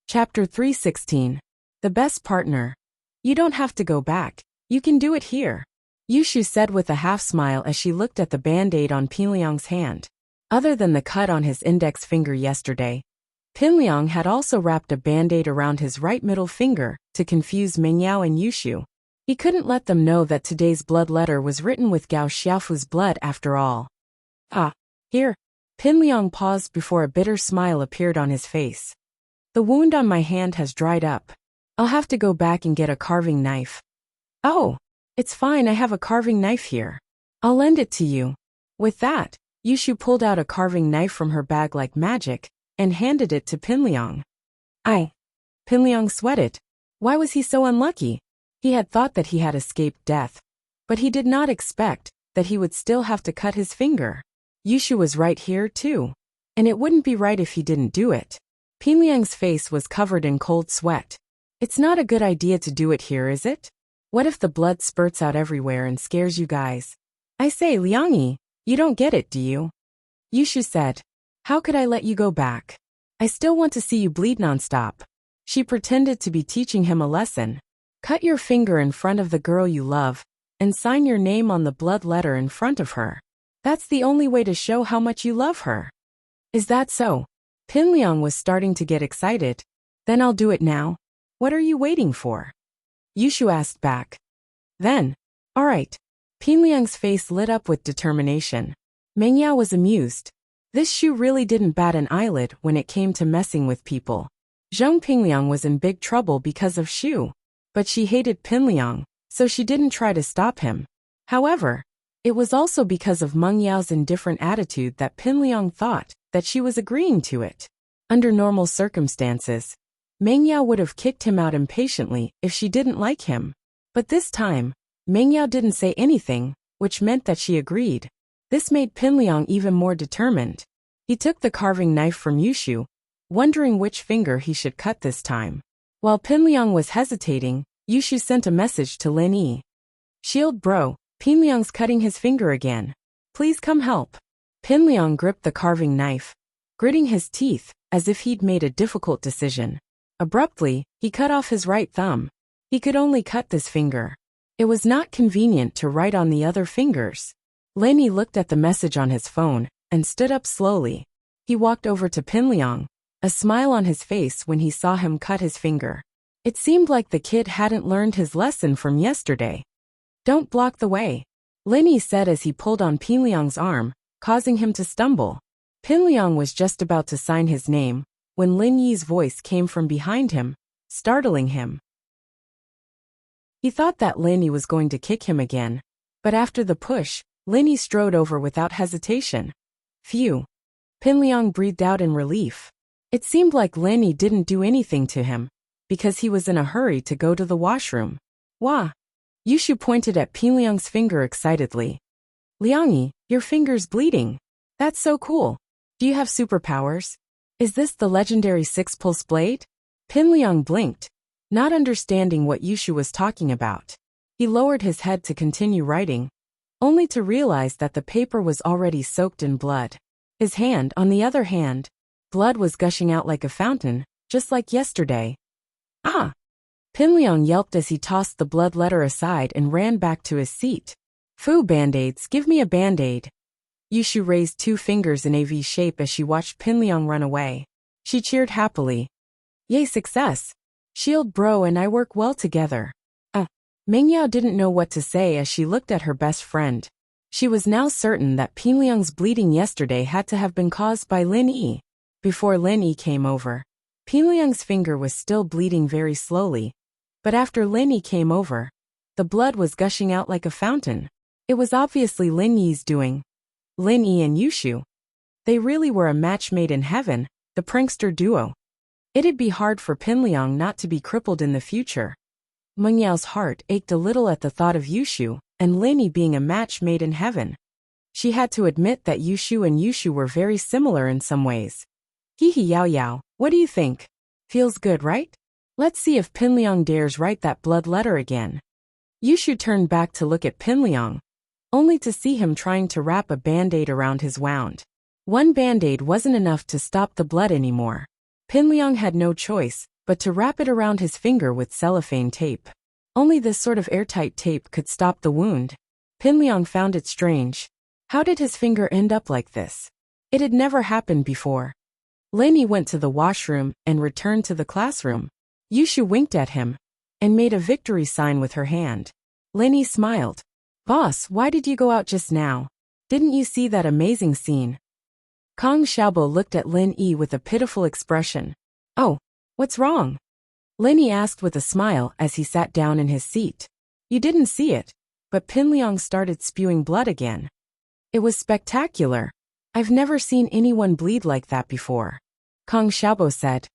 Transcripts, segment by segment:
Chapter 316. The Best Partner. You don't have to go back. You can do it here, Yushu said with a half-smile as she looked at the band-aid on Pinliang's hand. Other than the cut on his index finger yesterday, Pinliang had also wrapped a band-aid around his right middle finger to confuse Mengyao and Yushu. He couldn't let them know that today's blood letter was written with Gao Xiaofu's blood after all. Ah, here. Pinliang paused before a bitter smile appeared on his face. The wound on my hand has dried up. I'll have to go back and get a carving knife. Oh, it's fine, I have a carving knife here. I'll lend it to you. With that, Yushu pulled out a carving knife from her bag like magic and handed it to Pinliang. Pinliang sweated. Why was he so unlucky? He had thought that he had escaped death, but he did not expect that he would still have to cut his finger. Yushu was right here too, and it wouldn't be right if he didn't do it. Pinliang's face was covered in cold sweat. It's not a good idea to do it here, is it? What if the blood spurts out everywhere and scares you guys? I say, Liangyi, you don't get it, do you? Yushu said. How could I let you go back? I still want to see you bleed nonstop. She pretended to be teaching him a lesson. Cut your finger in front of the girl you love and sign your name on the blood letter in front of her. That's the only way to show how much you love her. Is that so? Pinliang was starting to get excited. Then I'll do it now. What are you waiting for? Yushu asked back. Then, all right. Pinliang's face lit up with determination. Mengyao was amused. This Shu really didn't bat an eyelid when it came to messing with people. Zhong Pinliang was in big trouble because of Shu, but she hated Pinliang, so she didn't try to stop him. However, it was also because of Mengyao's indifferent attitude that Pinliang thought that she was agreeing to it. Under normal circumstances, Mengyao would have kicked him out impatiently if she didn't like him. But this time, Mengyao didn't say anything, which meant that she agreed. This made Pinliang even more determined. He took the carving knife from Yushu, wondering which finger he should cut this time. While Pinliang was hesitating, Yushu sent a message to Lin Yi. Shield bro, Pinliang's cutting his finger again. Please come help. Pinliang gripped the carving knife, gritting his teeth as if he'd made a difficult decision. Abruptly, he cut off his right thumb. He could only cut this finger. It was not convenient to write on the other fingers. Lin Yi looked at the message on his phone and stood up slowly. He walked over to Pinliang, a smile on his face when he saw him cut his finger. It seemed like the kid hadn't learned his lesson from yesterday. Don't block the way, Lin Yi said as he pulled on Pinliang's arm, causing him to stumble. Pinliang was just about to sign his name when Lin Yi's voice came from behind him, startling him. He thought that Lin Yi was going to kick him again, but after the push, Lin Yi strode over without hesitation. Phew. Pinliang breathed out in relief. It seemed like Lin Yi didn't do anything to him, because he was in a hurry to go to the washroom. Wah! Yushu pointed at Pinliang's finger excitedly. Liangyi, your finger's bleeding. That's so cool. Do you have superpowers? Is this the legendary six-pulse blade? Pinliang blinked, not understanding what Yushu was talking about. He lowered his head to continue writing, only to realize that the paper was already soaked in blood. His hand, on the other hand, blood was gushing out like a fountain, just like yesterday. Ah! Pinliang yelped as he tossed the blood letter aside and ran back to his seat. Phew, band-aids, give me a band-aid. Yushu raised two fingers in a V shape as she watched Pinliang run away. She cheered happily. Yay, success! Shield bro and I work well together. Mengyao didn't know what to say as she looked at her best friend. She was now certain that Pinliang's bleeding yesterday had to have been caused by Lin Yi. Before Lin Yi came over, Pinliang's finger was still bleeding very slowly, but after Lin Yi came over, the blood was gushing out like a fountain. It was obviously Lin Yi's doing. Lin Yi and Yushu. They really were a match made in heaven, the prankster duo. It'd be hard for Pinliang not to be crippled in the future. Mengyao's heart ached a little at the thought of Yushu and Lin Yi being a match made in heaven. She had to admit that Yushu and Yushu were very similar in some ways. Hee hee yao yao, what do you think? Feels good, right? Let's see if Pinliang dares write that blood letter again. Yushu turned back to look at Pinliang, only to see him trying to wrap a band-aid around his wound. One band-aid wasn't enough to stop the blood anymore. Pinliang had no choice but to wrap it around his finger with cellophane tape. Only this sort of airtight tape could stop the wound. Pinliang found it strange. How did his finger end up like this? It had never happened before. Lenny went to the washroom and returned to the classroom. Yushu winked at him and made a victory sign with her hand. Lenny smiled. Boss, why did you go out just now? Didn't you see that amazing scene? Kong Xiaobo looked at Lin Yi with a pitiful expression. Oh, what's wrong? Lenny asked with a smile as he sat down in his seat. You didn't see it, but Pinliang started spewing blood again. It was spectacular. I've never seen anyone bleed like that before. Kong Xiaobo said.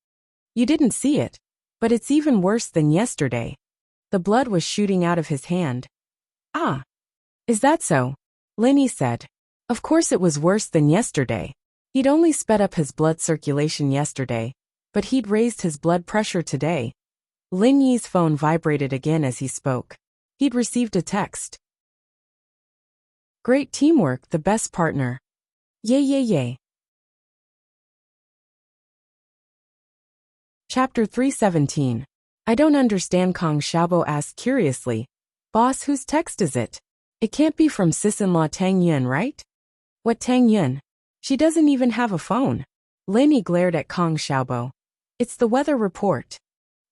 You didn't see it, but it's even worse than yesterday. The blood was shooting out of his hand. Ah. Is that so? Lenny said. Of course it was worse than yesterday. He'd only sped up his blood circulation yesterday, but he'd raised his blood pressure today. Lin Yi's phone vibrated again as he spoke. He'd received a text. Great teamwork, the best partner. Yay yay yay. Chapter 317. I don't understand, Kong Xiaobo asked curiously. Boss, whose text is it? It can't be from sis-in-law Tang Yun, right? What Tang Yun? She doesn't even have a phone. Lenny glared at Kong Xiaobo. It's the weather report.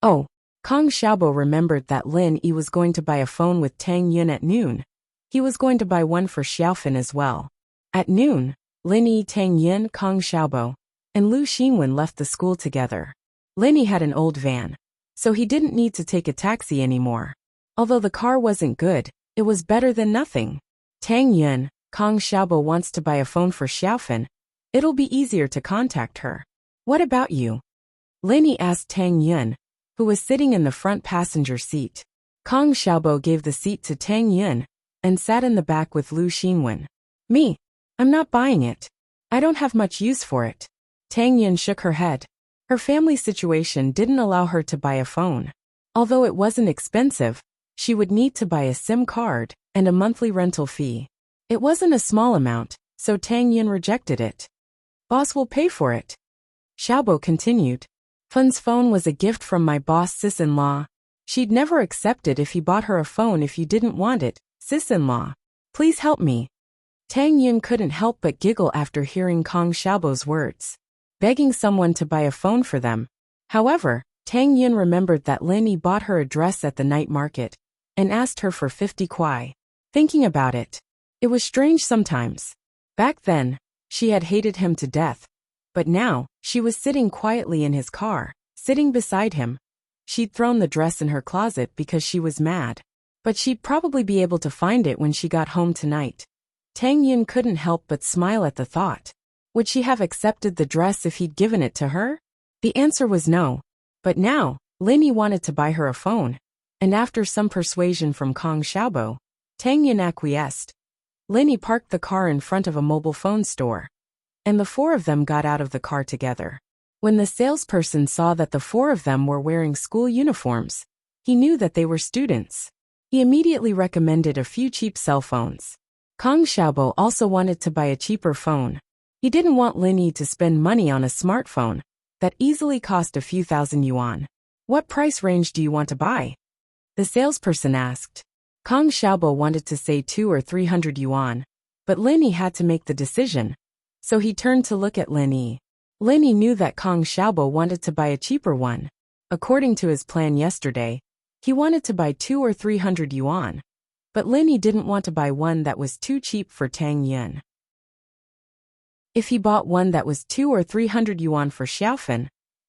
Oh, Kong Xiaobo remembered that Lin Yi was going to buy a phone with Tang Yun at noon. He was going to buy one for Xiaofan as well. At noon, Lin Yi, Tang Yun, Kong Xiaobo, and Lu Xinwen left the school together. Lenny had an old van, so he didn't need to take a taxi anymore. Although the car wasn't good, it was better than nothing. Tang Yun, Kong Xiaobo wants to buy a phone for Xiaofan. It'll be easier to contact her. What about you? Lenny asked Tang Yun, who was sitting in the front passenger seat. Kong Xiaobo gave the seat to Tang Yun and sat in the back with Lu Xinwen. Me? I'm not buying it. I don't have much use for it. Tang Yun shook her head. Her family situation didn't allow her to buy a phone. Although it wasn't expensive, she would need to buy a SIM card and a monthly rental fee. It wasn't a small amount, so Tang Yun rejected it. Boss will pay for it. Xiaobo continued. Fun's phone was a gift from my boss sis-in-law. She'd never accept it if he bought her a phone if you didn't want it, sis-in-law. Please help me. Tang Yun couldn't help but giggle after hearing Kong Xiaobo's words. Begging someone to buy a phone for them. However, Tang Yun remembered that Lin Yi bought her a dress at the night market and asked her for 50 kuai. Thinking about it, it was strange sometimes. Back then, she had hated him to death. But now, she was sitting quietly in his car, sitting beside him. She'd thrown the dress in her closet because she was mad. But she'd probably be able to find it when she got home tonight. Tang Yun couldn't help but smile at the thought. Would she have accepted the dress if he'd given it to her? The answer was no. But now, Lin Yi wanted to buy her a phone. And after some persuasion from Kong Xiaobo, Tang Yun acquiesced. Lin Yi parked the car in front of a mobile phone store. And the four of them got out of the car together. When the salesperson saw that the four of them were wearing school uniforms, he knew that they were students. He immediately recommended a few cheap cell phones. Kong Xiaobo also wanted to buy a cheaper phone. He didn't want Lin Yi to spend money on a smartphone that easily cost a few thousand yuan. What price range do you want to buy? The salesperson asked. Kong Xiaobo wanted to say 200 or 300 yuan, but Lin Yi had to make the decision. So he turned to look at Lin Yi. Lin Yi knew that Kong Xiaobo wanted to buy a cheaper one. According to his plan yesterday, he wanted to buy 200 or 300 yuan. But Lin Yi didn't want to buy one that was too cheap for Tang Yun. If he bought one that was 200 or 300 yuan for Xiaofan,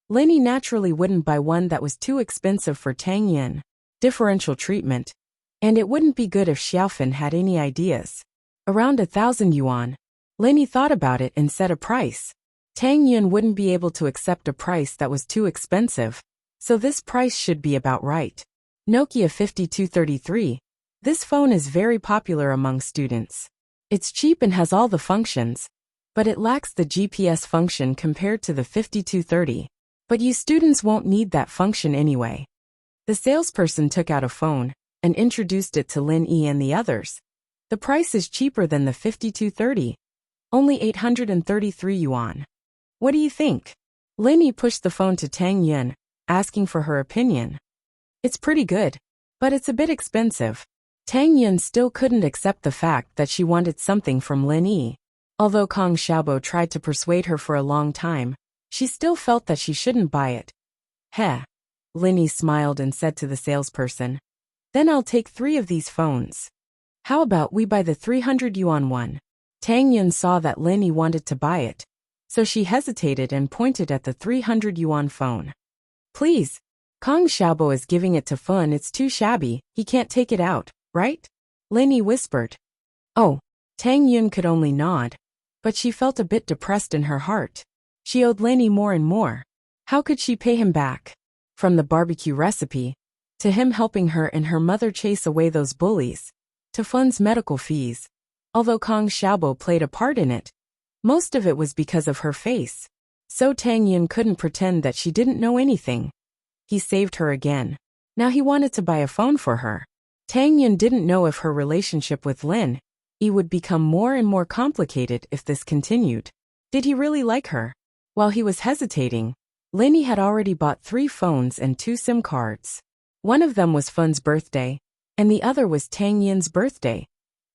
Lin Yi naturally wouldn't buy one that was too expensive for Tang Yun. Differential treatment. And it wouldn't be good if Xiaofan had any ideas. Around 1,000 yuan. Lin Yi thought about it and set a price. Tang Yun wouldn't be able to accept a price that was too expensive, so this price should be about right. Nokia 5233. This phone is very popular among students. It's cheap and has all the functions, but it lacks the GPS function compared to the 5230. But you students won't need that function anyway. The salesperson took out a phone and introduced it to Lin Yi and the others. The price is cheaper than the 5230. Only 833 yuan. What do you think? Lin Yi pushed the phone to Tang Yun, asking for her opinion. It's pretty good, but it's a bit expensive. Tang Yun still couldn't accept the fact that she wanted something from Lin Yi. Although Kong Xiaobo tried to persuade her for a long time, she still felt that she shouldn't buy it. Heh. Lin Yi smiled and said to the salesperson. Then I'll take 3 of these phones. How about we buy the 300 yuan one? Tang Yun saw that Lin Yi wanted to buy it, so she hesitated and pointed at the 300 yuan phone. Please. Kong Xiaobo is giving it to Fun. It's too shabby, he can't take it out, right? Lin Yi whispered. Oh. Tang Yun could only nod, but she felt a bit depressed in her heart. She owed Lin Yi more and more. How could she pay him back? From the barbecue recipe, to him helping her and her mother chase away those bullies, to Fun's medical fees. Although Kong Xiaobo played a part in it, most of it was because of her face. So Tang Yun couldn't pretend that she didn't know anything. He saved her again. Now he wanted to buy a phone for her. Tang Yun didn't know if her relationship with Lin Yi would become more and more complicated if this continued. Did he really like her? While he was hesitating, Lin Yi had already bought 3 phones and 2 SIM cards. One of them was Fun's birthday, and the other was Tang Yun's birthday.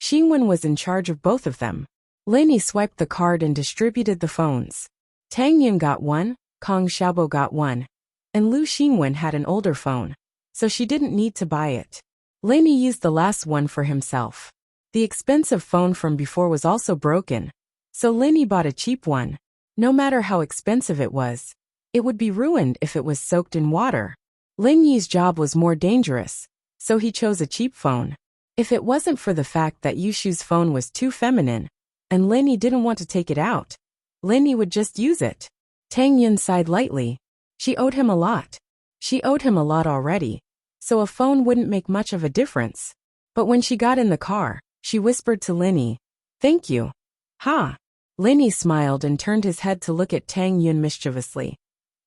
Xingwen was in charge of both of them. Lin Yi swiped the card and distributed the phones. Tang Yun got one, Kong Xiaobo got one, and Lu Xingwen had an older phone, so she didn't need to buy it. Lin Yi used the last one for himself. The expensive phone from before was also broken, so Lin Yi bought a cheap one. No matter how expensive it was, it would be ruined if it was soaked in water. Lin Yi's job was more dangerous, so he chose a cheap phone. If it wasn't for the fact that Yushu's phone was too feminine, and Lin Yi didn't want to take it out, Lin Yi would just use it. Tang Yun sighed lightly. She owed him a lot. She owed him a lot already, so a phone wouldn't make much of a difference. But when she got in the car, she whispered to Lin Yi, "Thank you." Ha! Lin Yi smiled and turned his head to look at Tang Yun mischievously.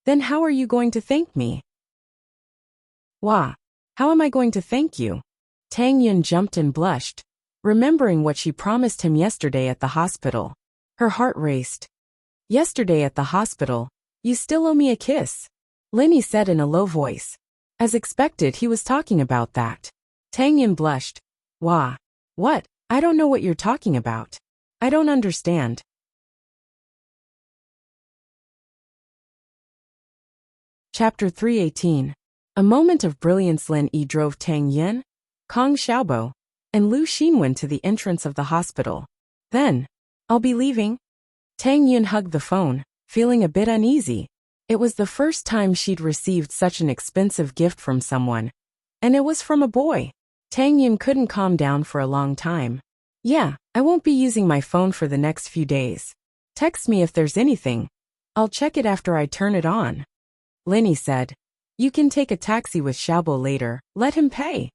Then how are you going to thank me? Wah! How am I going to thank you? Tang Yun jumped and blushed, remembering what she promised him yesterday at the hospital. Her heart raced. Yesterday at the hospital, you still owe me a kiss, Lin Yi said in a low voice. As expected, he was talking about that. Tang Yun blushed. Wah! What? I don't know what you're talking about. I don't understand. Chapter 318. A moment of brilliance. Lin Yi drove Tang Yun, Kong Xiaobo, and Lu Xingwen to the entrance of the hospital. Then, I'll be leaving. Tang Yun hugged the phone, feeling a bit uneasy. It was the first time she'd received such an expensive gift from someone, and it was from a boy. Tang Yun couldn't calm down for a long time. Yeah, I won't be using my phone for the next few days. Text me if there's anything. I'll check it after I turn it on. Lin Yi said. You can take a taxi with Xiaobo later, let him pay.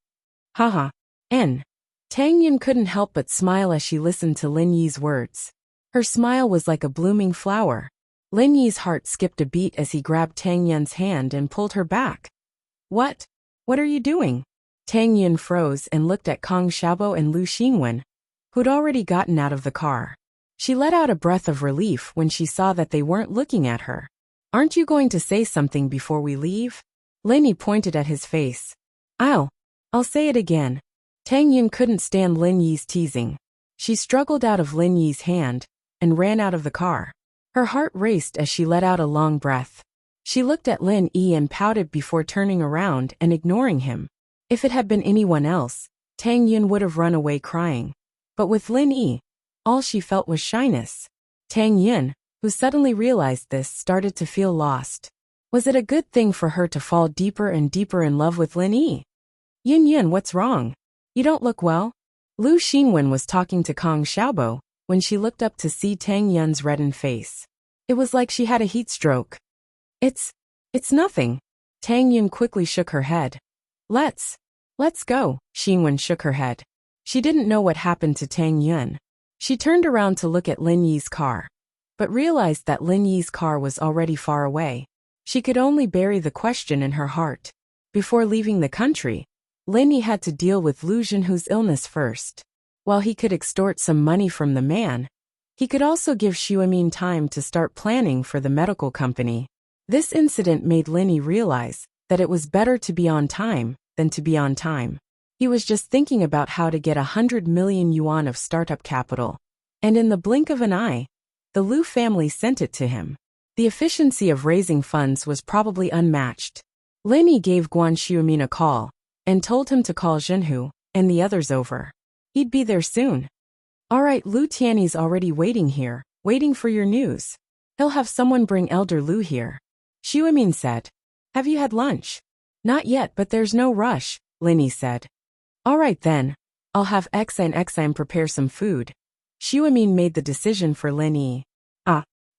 Haha. Tang Yun couldn't help but smile as she listened to Lin Yi's words. Her smile was like a blooming flower. Lin Yi's heart skipped a beat as he grabbed Tang Yun's hand and pulled her back. What? What are you doing? Tang Yun froze and looked at Kong Xiaobo and Lu Xingwen, who'd already gotten out of the car. She let out a breath of relief when she saw that they weren't looking at her. Aren't you going to say something before we leave? Lin Yi pointed at his face. I'll say it again. Tang Yun couldn't stand Lin Yi's teasing. She struggled out of Lin Yi's hand and ran out of the car. Her heart raced as she let out a long breath. She looked at Lin Yi and pouted before turning around and ignoring him. If it had been anyone else, Tang Yun would have run away crying. But with Lin Yi, all she felt was shyness. Tang Yun, who suddenly realized this, started to feel lost. Was it a good thing for her to fall deeper and deeper in love with Lin Yi? Yun, what's wrong? You don't look well. Lu Xingwen was talking to Kong Xiaobo when she looked up to see Tang Yun's reddened face. It was like she had a heat stroke. It's nothing. Tang Yun quickly shook her head. Let's go. Xingwen shook her head. She didn't know what happened to Tang Yun. She turned around to look at Lin Yi's car, but realized that Lin Yi's car was already far away. She could only bury the question in her heart. Before leaving the country, Lin Yi had to deal with Lu Zhenhu's illness first. While he could extort some money from the man, he could also give Xuemin time to start planning for the medical company. This incident made Linny realize that it was better to be on time than to be on time. He was just thinking about how to get 100 million yuan of startup capital, and in the blink of an eye, the Liu family sent it to him. The efficiency of raising funds was probably unmatched. Linny gave Guan Xiumin a call and told him to call Jinhu and the others over. He'd be there soon. Alright, Liu Tiany's already waiting here, waiting for your news. He'll have someone bring Elder Liu here. Xiumin said. Have you had lunch? Not yet, but there's no rush, Linny said. Alright then, I'll have Xine prepare some food. Xiumin made the decision for Linny.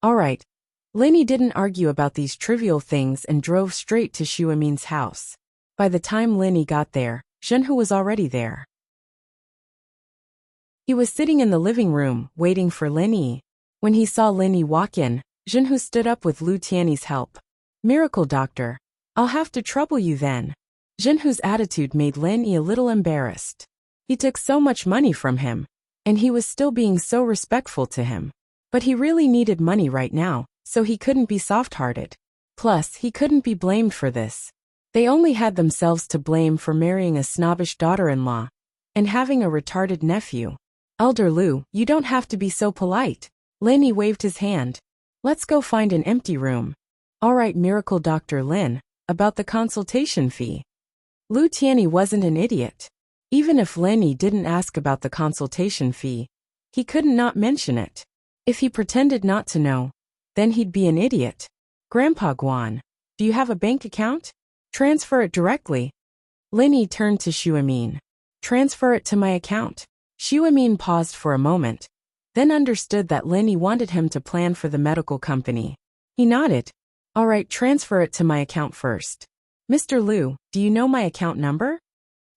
Alright. Linny didn't argue about these trivial things and drove straight to Xiumin's house. By the time Linny got there, Jinhu was already there. He was sitting in the living room, waiting for Linny. When he saw Linny walk in, Jinhu stood up with Liu Tiany's help. Miracle doctor. I'll have to trouble you then. Jinhu's attitude made Linny a little embarrassed. He took so much money from him, and he was still being so respectful to him. But he really needed money right now, so he couldn't be soft-hearted. Plus, he couldn't be blamed for this. They only had themselves to blame for marrying a snobbish daughter-in-law and having a retarded nephew. Elder Liu, you don't have to be so polite. Linny waved his hand. Let's go find an empty room. Alright, Miracle Dr. Lin, about the consultation fee. Liu Tiany wasn't an idiot. Even if Linny didn't ask about the consultation fee, he couldn't not mention it. If he pretended not to know, then he'd be an idiot. Grandpa Guan, do you have a bank account? Transfer it directly. Linny turned to Xiumin. Transfer it to my account. Xiumin paused for a moment, then understood that Linny wanted him to plan for the medical company. He nodded. Alright, transfer it to my account first. Mr. Liu, do you know my account number?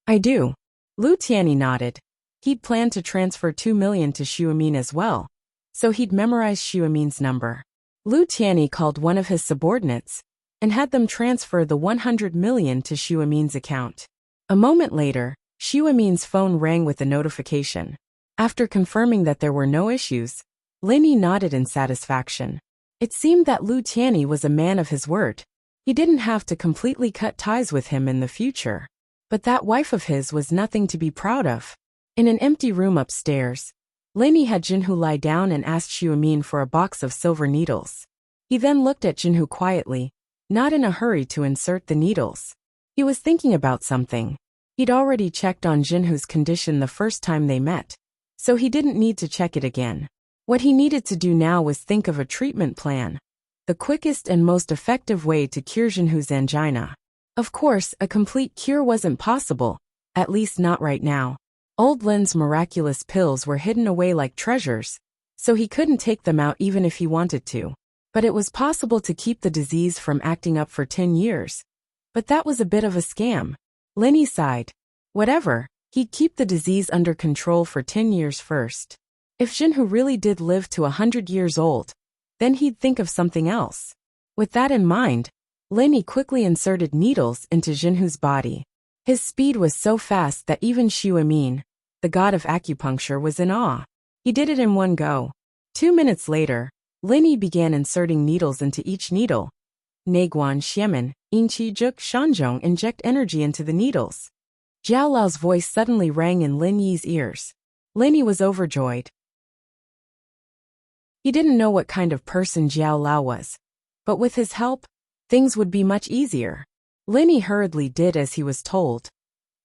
I do. Liu Tiany nodded. He'd planned to transfer 2 million to Xiumin as well, so he'd memorized Xiumin's number. Liu Tiany called one of his subordinates and had them transfer the 100 million to Xiumin's account. A moment later, Xiumin's phone rang with a notification. After confirming that there were no issues, Linny nodded in satisfaction. It seemed that Liu Tiany was a man of his word. He didn't have to completely cut ties with him in the future. But that wife of his was nothing to be proud of. In an empty room upstairs, Linny had Jinhu lie down and asked Xiumin for a box of silver needles. He then looked at Jinhu quietly, not in a hurry to insert the needles. He was thinking about something. He'd already checked on Jinhu's condition the first time they met, so he didn't need to check it again. What he needed to do now was think of a treatment plan, the quickest and most effective way to cure Jinhu's angina. Of course, a complete cure wasn't possible, at least not right now. Old Lin's miraculous pills were hidden away like treasures, so he couldn't take them out even if he wanted to. But it was possible to keep the disease from acting up for 10 years. But that was a bit of a scam. Linny sighed. Whatever, he'd keep the disease under control for 10 years first. If Jinhu really did live to 100 years old, then he'd think of something else. With that in mind, Linny quickly inserted needles into Jinhu's body. His speed was so fast that even Xiumin, the god of acupuncture, was in awe. He did it in one go. 2 minutes later, Linny began inserting needles into each needle. Neguan Xiamen, Inqi Juk Shanzhong inject energy into the needles. Jiao Lao's voice suddenly rang in Lin Yi's ears. Linny was overjoyed. He didn't know what kind of person Jiao Lao was, but with his help, things would be much easier. Linny hurriedly did as he was told.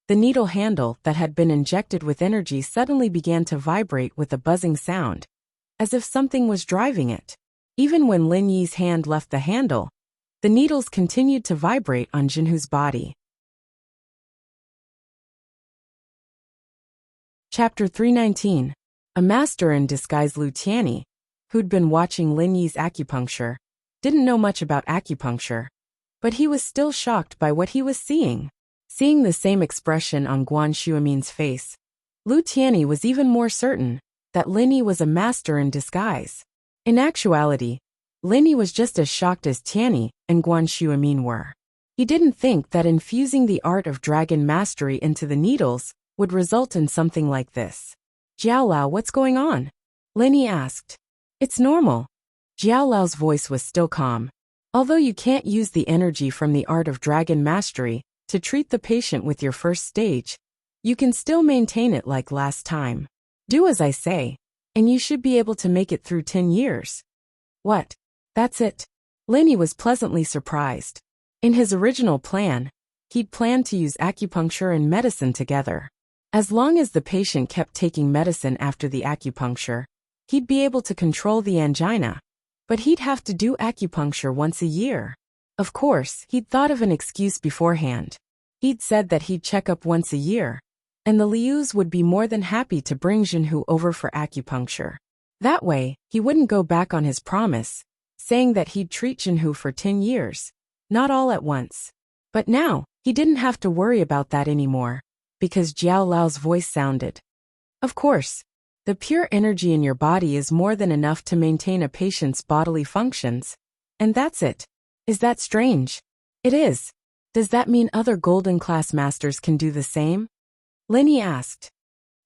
The needle handle that had been injected with energy suddenly began to vibrate with a buzzing sound, as if something was driving it. Even when Lin Yi's hand left the handle, the needles continued to vibrate on Jinhu's body. Chapter 319. A master in disguise. Liu Tiany, who'd been watching Lin Yi's acupuncture, didn't know much about acupuncture, but he was still shocked by what he was seeing. Seeing the same expression on Guan Xiumin's face, Liu Tiany was even more certain that Lin Yi was a master in disguise. In actuality, Lin Yi was just as shocked as Tiany and Guan Xiumin were. He didn't think that infusing the art of dragon mastery into the needles would result in something like this. Jiao Lao, what's going on? Lin Yi asked. It's normal. Jiao Lao's voice was still calm. Although you can't use the energy from the art of dragon mastery to treat the patient with your first stage, you can still maintain it like last time. Do as I say, and you should be able to make it through 10 years. What? That's it? Lenny was pleasantly surprised. In his original plan, he'd planned to use acupuncture and medicine together. As long as the patient kept taking medicine after the acupuncture, he'd be able to control the angina, but he'd have to do acupuncture once a year. Of course, he'd thought of an excuse beforehand. He'd said that he'd check up once a year, and the Lius would be more than happy to bring Jinhu over for acupuncture. That way, he wouldn't go back on his promise, saying that he'd treat Jinhu for 10 years, not all at once. But now, he didn't have to worry about that anymore, because Jiao Lao's voice sounded. Of course, the pure energy in your body is more than enough to maintain a patient's bodily functions, and that's it. Is that strange? It is. Does that mean other golden class masters can do the same? Lenny asked.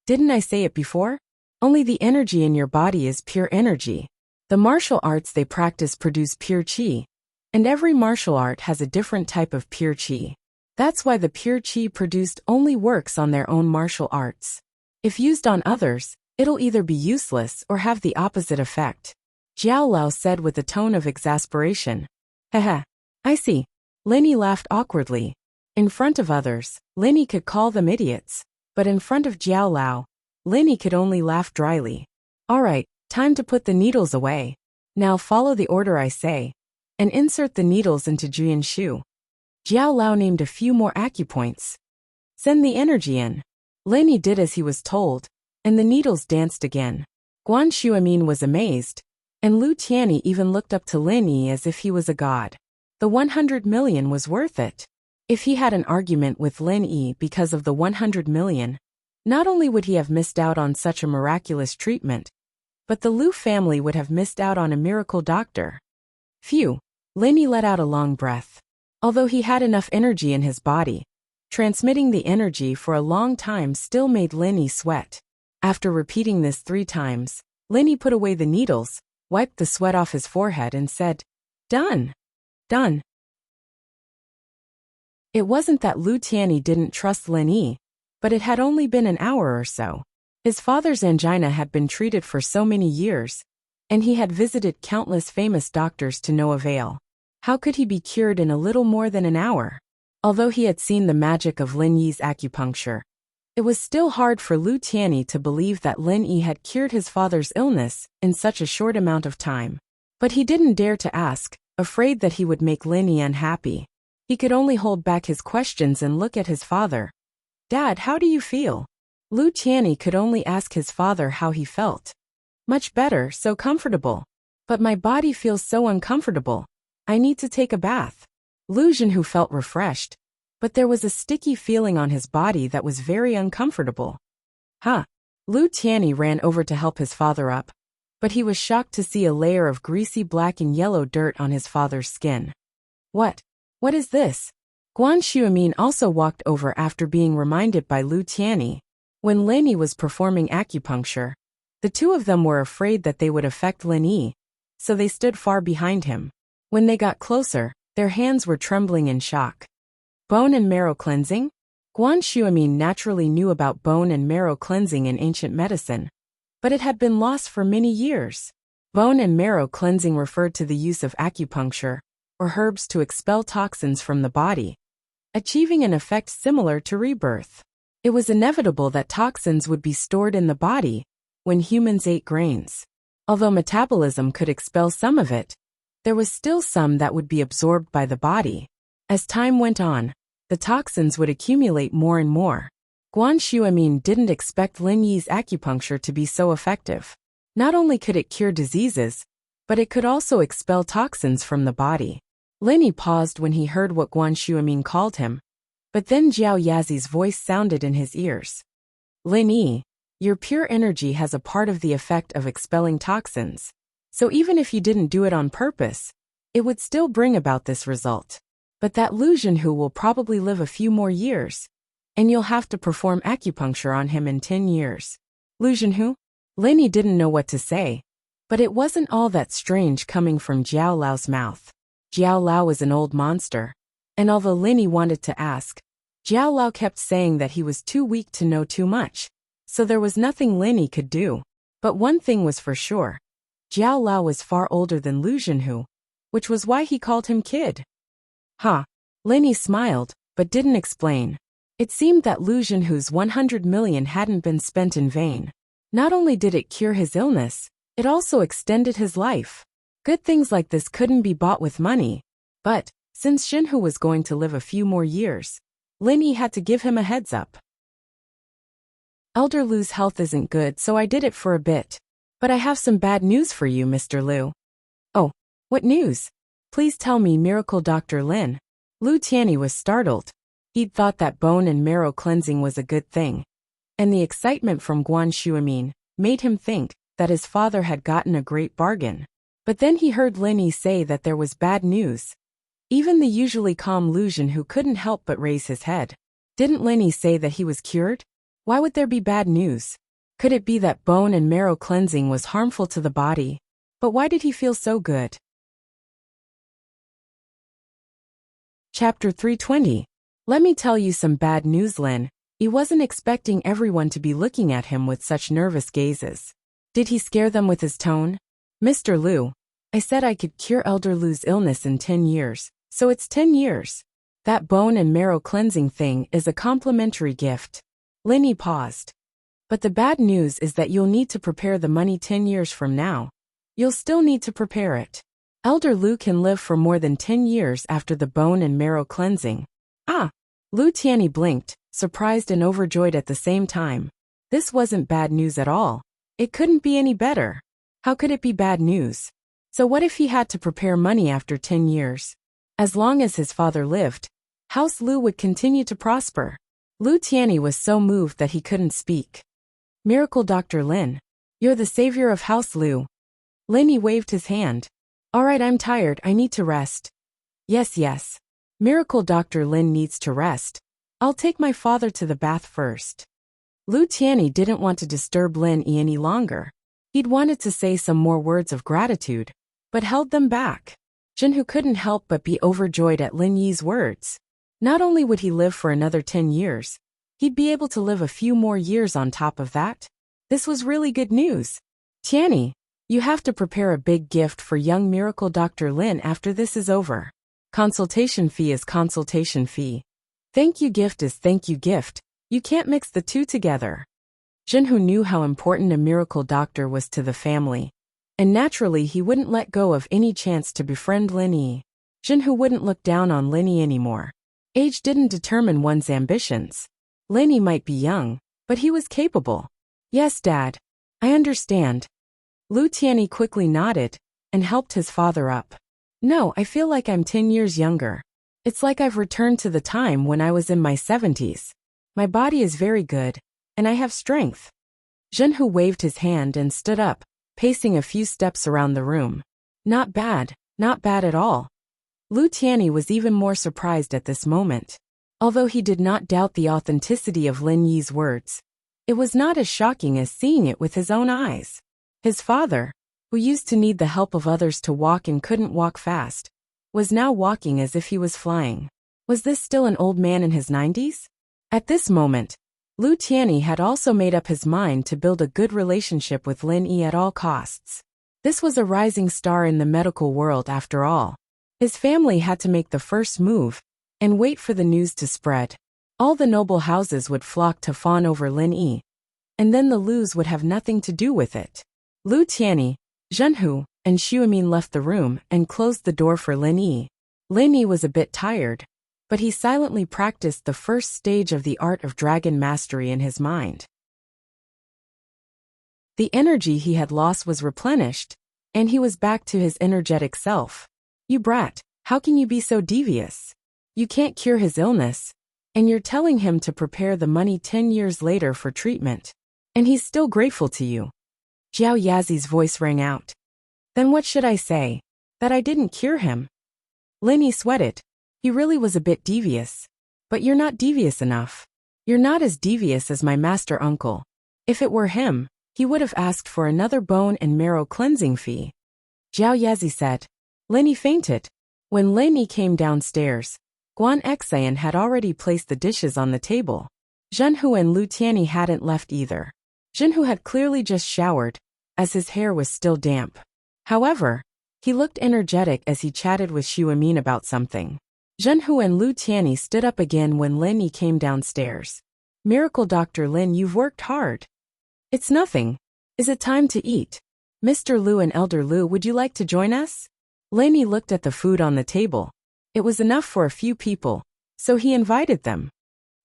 Didn't I say it before? Only the energy in your body is pure energy. The martial arts they practice produce pure qi, and every martial art has a different type of pure qi. That's why the pure qi produced only works on their own martial arts. If used on others, it'll either be useless or have the opposite effect. Jiao Lao said with a tone of exasperation. Haha, I see. Lenny laughed awkwardly. In front of others, Lenny could call them idiots, but in front of Jiao Lao, Lenny could only laugh dryly. All right, time to put the needles away. Now follow the order I say, and insert the needles into Jian Shu. Jiao Lao named a few more acupoints. Send the energy in. Lenny did as he was told, and the needles danced again. Guan Shuamin was amazed, and Lu Tianyi even looked up to Lenny as if he was a god. The 100 million was worth it. If he had an argument with Lin Yi because of the 100 million, not only would he have missed out on such a miraculous treatment, but the Lu family would have missed out on a miracle doctor. Phew, Lin Yi let out a long breath. Although he had enough energy in his body, transmitting the energy for a long time still made Lin Yi sweat. After repeating this 3 times, Lin Yi put away the needles, wiped the sweat off his forehead and said, Done. Done. It wasn't that Lu Tianyi didn't trust Lin Yi, but it had only been an hour or so. His father's angina had been treated for so many years, and he had visited countless famous doctors to no avail. How could he be cured in a little more than an hour? Although he had seen the magic of Lin Yi's acupuncture, it was still hard for Lu Tianyi to believe that Lin Yi had cured his father's illness in such a short amount of time. But he didn't dare to ask, afraid that he would make Lin Yi unhappy. He could only hold back his questions and look at his father. Dad, how do you feel? Lu Tianyi could only ask his father how he felt. Much better, so comfortable. But my body feels so uncomfortable. I need to take a bath. Lu Jinhu felt refreshed, but there was a sticky feeling on his body that was very uncomfortable. Huh. Lu Tianyi ran over to help his father up, but he was shocked to see a layer of greasy black and yellow dirt on his father's skin. What? What is this? Guan Shuamin also walked over after being reminded by Lu Tianyi. When Lin Yi was performing acupuncture, the two of them were afraid that they would affect Lin Yi, so they stood far behind him. When they got closer, their hands were trembling in shock. Bone and marrow cleansing? Guan Shuamin naturally knew about bone and marrow cleansing in ancient medicine, but it had been lost for many years. Bone and marrow cleansing referred to the use of acupuncture, or herbs to expel toxins from the body, achieving an effect similar to rebirth. It was inevitable that toxins would be stored in the body when humans ate grains. Although metabolism could expel some of it, there was still some that would be absorbed by the body. As time went on, the toxins would accumulate more and more. Guan Shuamin didn't expect Lin Yi's acupuncture to be so effective. Not only could it cure diseases, but it could also expel toxins from the body. Lin Yi paused when he heard what Guan Shuamin called him, but then Jiao Yazi's voice sounded in his ears. Lin Yi, your pure energy has a part of the effect of expelling toxins, so even if you didn't do it on purpose, it would still bring about this result. But that Lu Jinhu will probably live a few more years, and you'll have to perform acupuncture on him in 10 years. Lu Jinhu? Lin Yi didn't know what to say, but it wasn't all that strange coming from Jiao Lao's mouth. Jiao Lao was an old monster. And although Linny wanted to ask, Jiao Lao kept saying that he was too weak to know too much. So there was nothing Linny could do. But one thing was for sure. Jiao Lao was far older than Lu Zhenhu, which was why he called him kid. Huh. Linny smiled, but didn't explain. It seemed that Lu Zhenhu's 100 million hadn't been spent in vain. Not only did it cure his illness, it also extended his life. Good things like this couldn't be bought with money. But, since Zhenhu was going to live a few more years, Linny had to give him a heads up. Elder Lu's health isn't good, so I did it for a bit. But I have some bad news for you, Mr. Lu. Oh, what news? Please tell me, Miracle Dr. Lin. Lu Tianyi was startled. He'd thought that bone and marrow cleansing was a good thing. And the excitement from Guan Shuimin made him think that his father had gotten a great bargain. But then he heard Linny say that there was bad news. Even the usually calm Lu Zhenhu couldn't help but raise his head. Didn't Linny say that he was cured? Why would there be bad news? Could it be that bone and marrow cleansing was harmful to the body? But why did he feel so good? Chapter 320. Let me tell you some bad news, Lin. He wasn't expecting everyone to be looking at him with such nervous gazes. Did he scare them with his tone? Mr. Lu, I said I could cure Elder Lu's illness in 10 years, so it's 10 years. That bone and marrow cleansing thing is a complimentary gift. Linny paused. But the bad news is that you'll need to prepare the money 10 years from now. You'll still need to prepare it. Elder Lu can live for more than 10 years after the bone and marrow cleansing. Ah! Lu Tianyi blinked, surprised and overjoyed at the same time. This wasn't bad news at all. It couldn't be any better. How could it be bad news? So what if he had to prepare money after 10 years? As long as his father lived, House Lu would continue to prosper. Lu Tianyi was so moved that he couldn't speak. Miracle Dr. Lin. You're the savior of House Lu. Linny waved his hand. Alright, I'm tired, I need to rest. Yes. Miracle Dr. Lin needs to rest. I'll take my father to the bath first. Lu Tianyi didn't want to disturb Lin Yi any longer. He'd wanted to say some more words of gratitude, but held them back. Zhenhu couldn't help but be overjoyed at Lin Yi's words. Not only would he live for another 10 years, he'd be able to live a few more years on top of that. This was really good news. Tianyi, you have to prepare a big gift for young Miracle Dr. Lin after this is over. Consultation fee is consultation fee. Thank you gift is thank you gift. You can't mix the two together. Zhenhu knew how important a miracle doctor was to the family. And naturally he wouldn't let go of any chance to befriend Lin Yi. Zhenhu wouldn't look down on Lin Yi anymore. Age didn't determine one's ambitions. Lin Yi might be young, but he was capable. Yes, Dad. I understand. Lu Tianyi quickly nodded and helped his father up. No, I feel like I'm 10 years younger. It's like I've returned to the time when I was in my 70s. My body is very good, and I have strength. Zhenhu waved his hand and stood up, pacing a few steps around the room. Not bad at all. Lu Tianyi was even more surprised at this moment. Although he did not doubt the authenticity of Lin Yi's words, it was not as shocking as seeing it with his own eyes. His father, who used to need the help of others to walk and couldn't walk fast, was now walking as if he was flying. Was this still an old man in his 90s? At this moment, Lu Tianyi had also made up his mind to build a good relationship with Lin Yi at all costs. This was a rising star in the medical world after all. His family had to make the first move and wait for the news to spread. All the noble houses would flock to fawn over Lin Yi, and then the Lus would have nothing to do with it. Lu Tianyi, Zhenhu, and Shuimin left the room and closed the door for Lin Yi. Lin Yi was a bit tired, but he silently practiced the first stage of the art of dragon mastery in his mind. The energy he had lost was replenished, and he was back to his energetic self. You brat, how can you be so devious? You can't cure his illness, and you're telling him to prepare the money 10 years later for treatment. And he's still grateful to you. Jiao Yazi's voice rang out. Then what should I say? That I didn't cure him? Lin Yi sweated. He really was a bit devious. But you're not devious enough. You're not as devious as my master uncle. If it were him, he would have asked for another bone and marrow cleansing fee. Jiao Yazi said. Lin Yi fainted. When Lin Yi came downstairs, Guan Xan had already placed the dishes on the table. Zhenhu and Lu Tianyi hadn't left either. Zhenhu had clearly just showered, as his hair was still damp. However, he looked energetic as he chatted with Xu Amin about something. Zhenhu and Lu Tianyi stood up again when Lin Yi came downstairs. "Miracle Dr. Lin, you've worked hard." "It's nothing. Is it time to eat? Mr. Lu and Elder Lu, would you like to join us?" Lin Yi looked at the food on the table. It was enough for a few people, so he invited them.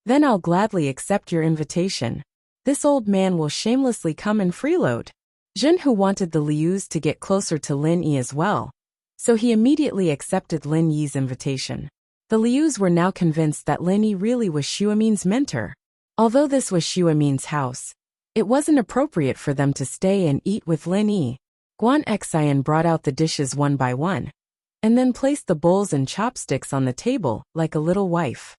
"Then I'll gladly accept your invitation. This old man will shamelessly come and freeload." Zhenhu wanted the Lius to get closer to Lin Yi as well, so he immediately accepted Lin Yi's invitation. The Lius were now convinced that Lin Yi really was Xu Amin's mentor. Although this was Xu Amin's house, it wasn't appropriate for them to stay and eat with Lin Yi. Guan Xan brought out the dishes one by one, and then placed the bowls and chopsticks on the table like a little wife.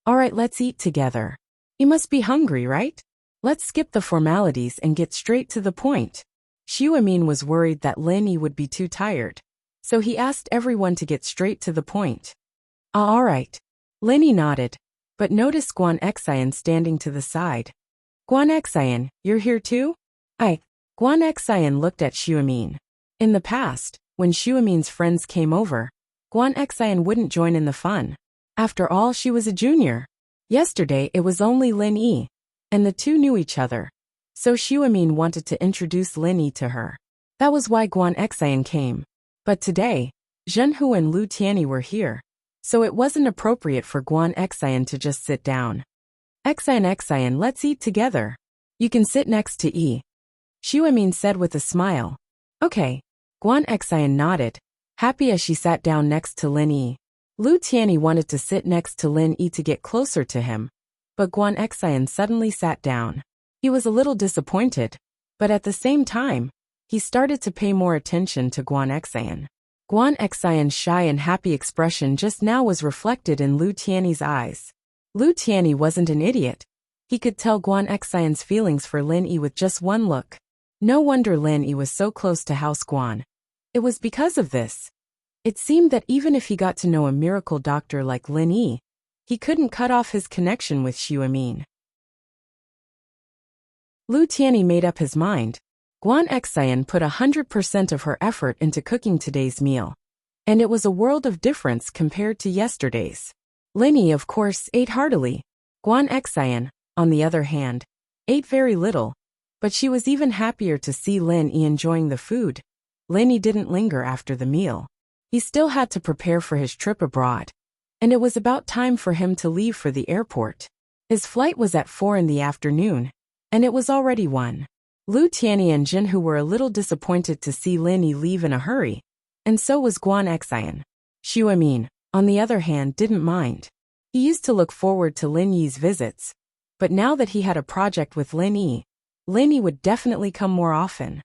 "All right, let's eat together. You must be hungry, right? Let's skip the formalities and get straight to the point." Xu Amin was worried that Lin Yi would be too tired, so he asked everyone to get straight to the point. All right." Lin Yi nodded, but noticed Guan Xan standing to the side. "Guan Xan, you're here too?" Guan Xan looked at Xu Amin. In the past, when Xu Amin's friends came over, Guan Xan wouldn't join in the fun. After all, she was a junior. Yesterday it was only Lin Yi, and the two knew each other, so Xu Amin wanted to introduce Lin Yi to her. That was why Guan Xan came. But today, Zhenhu and Lu Tianyi were here, so it wasn't appropriate for Guan Xan to just sit down. Xan, let's eat together. You can sit next to Yi," Xu Amin said with a smile. "Okay." Guan Xan nodded, happy as she sat down next to Lin Yi. Lu Tianyi wanted to sit next to Lin Yi to get closer to him, but Guan Xan suddenly sat down. He was a little disappointed, but at the same time, he started to pay more attention to Guan Xan. Guan Xan's shy and happy expression just now was reflected in Lu Tianyi's eyes. Lu Tianyi wasn't an idiot. He could tell Guan Xan's feelings for Lin Yi with just one look. No wonder Lin Yi was so close to House Guan. It was because of this. It seemed that even if he got to know a miracle doctor like Lin Yi, he couldn't cut off his connection with Xu Amin. Lu Tianyi made up his mind. Guan Xan put 100% of her effort into cooking today's meal, and it was a world of difference compared to yesterday's. Lin Yi, of course, ate heartily. Guan Xan, on the other hand, ate very little, but she was even happier to see Lin Yi enjoying the food. Lin Yi didn't linger after the meal. He still had to prepare for his trip abroad, and it was about time for him to leave for the airport. His flight was at 4 in the afternoon, and it was already 1. Lu Tianyi and Zhenhu were a little disappointed to see Lin Yi leave in a hurry, and so was Guan Xan. Xu Amin, on the other hand, didn't mind. He used to look forward to Lin Yi's visits, but now that he had a project with Lin Yi would definitely come more often.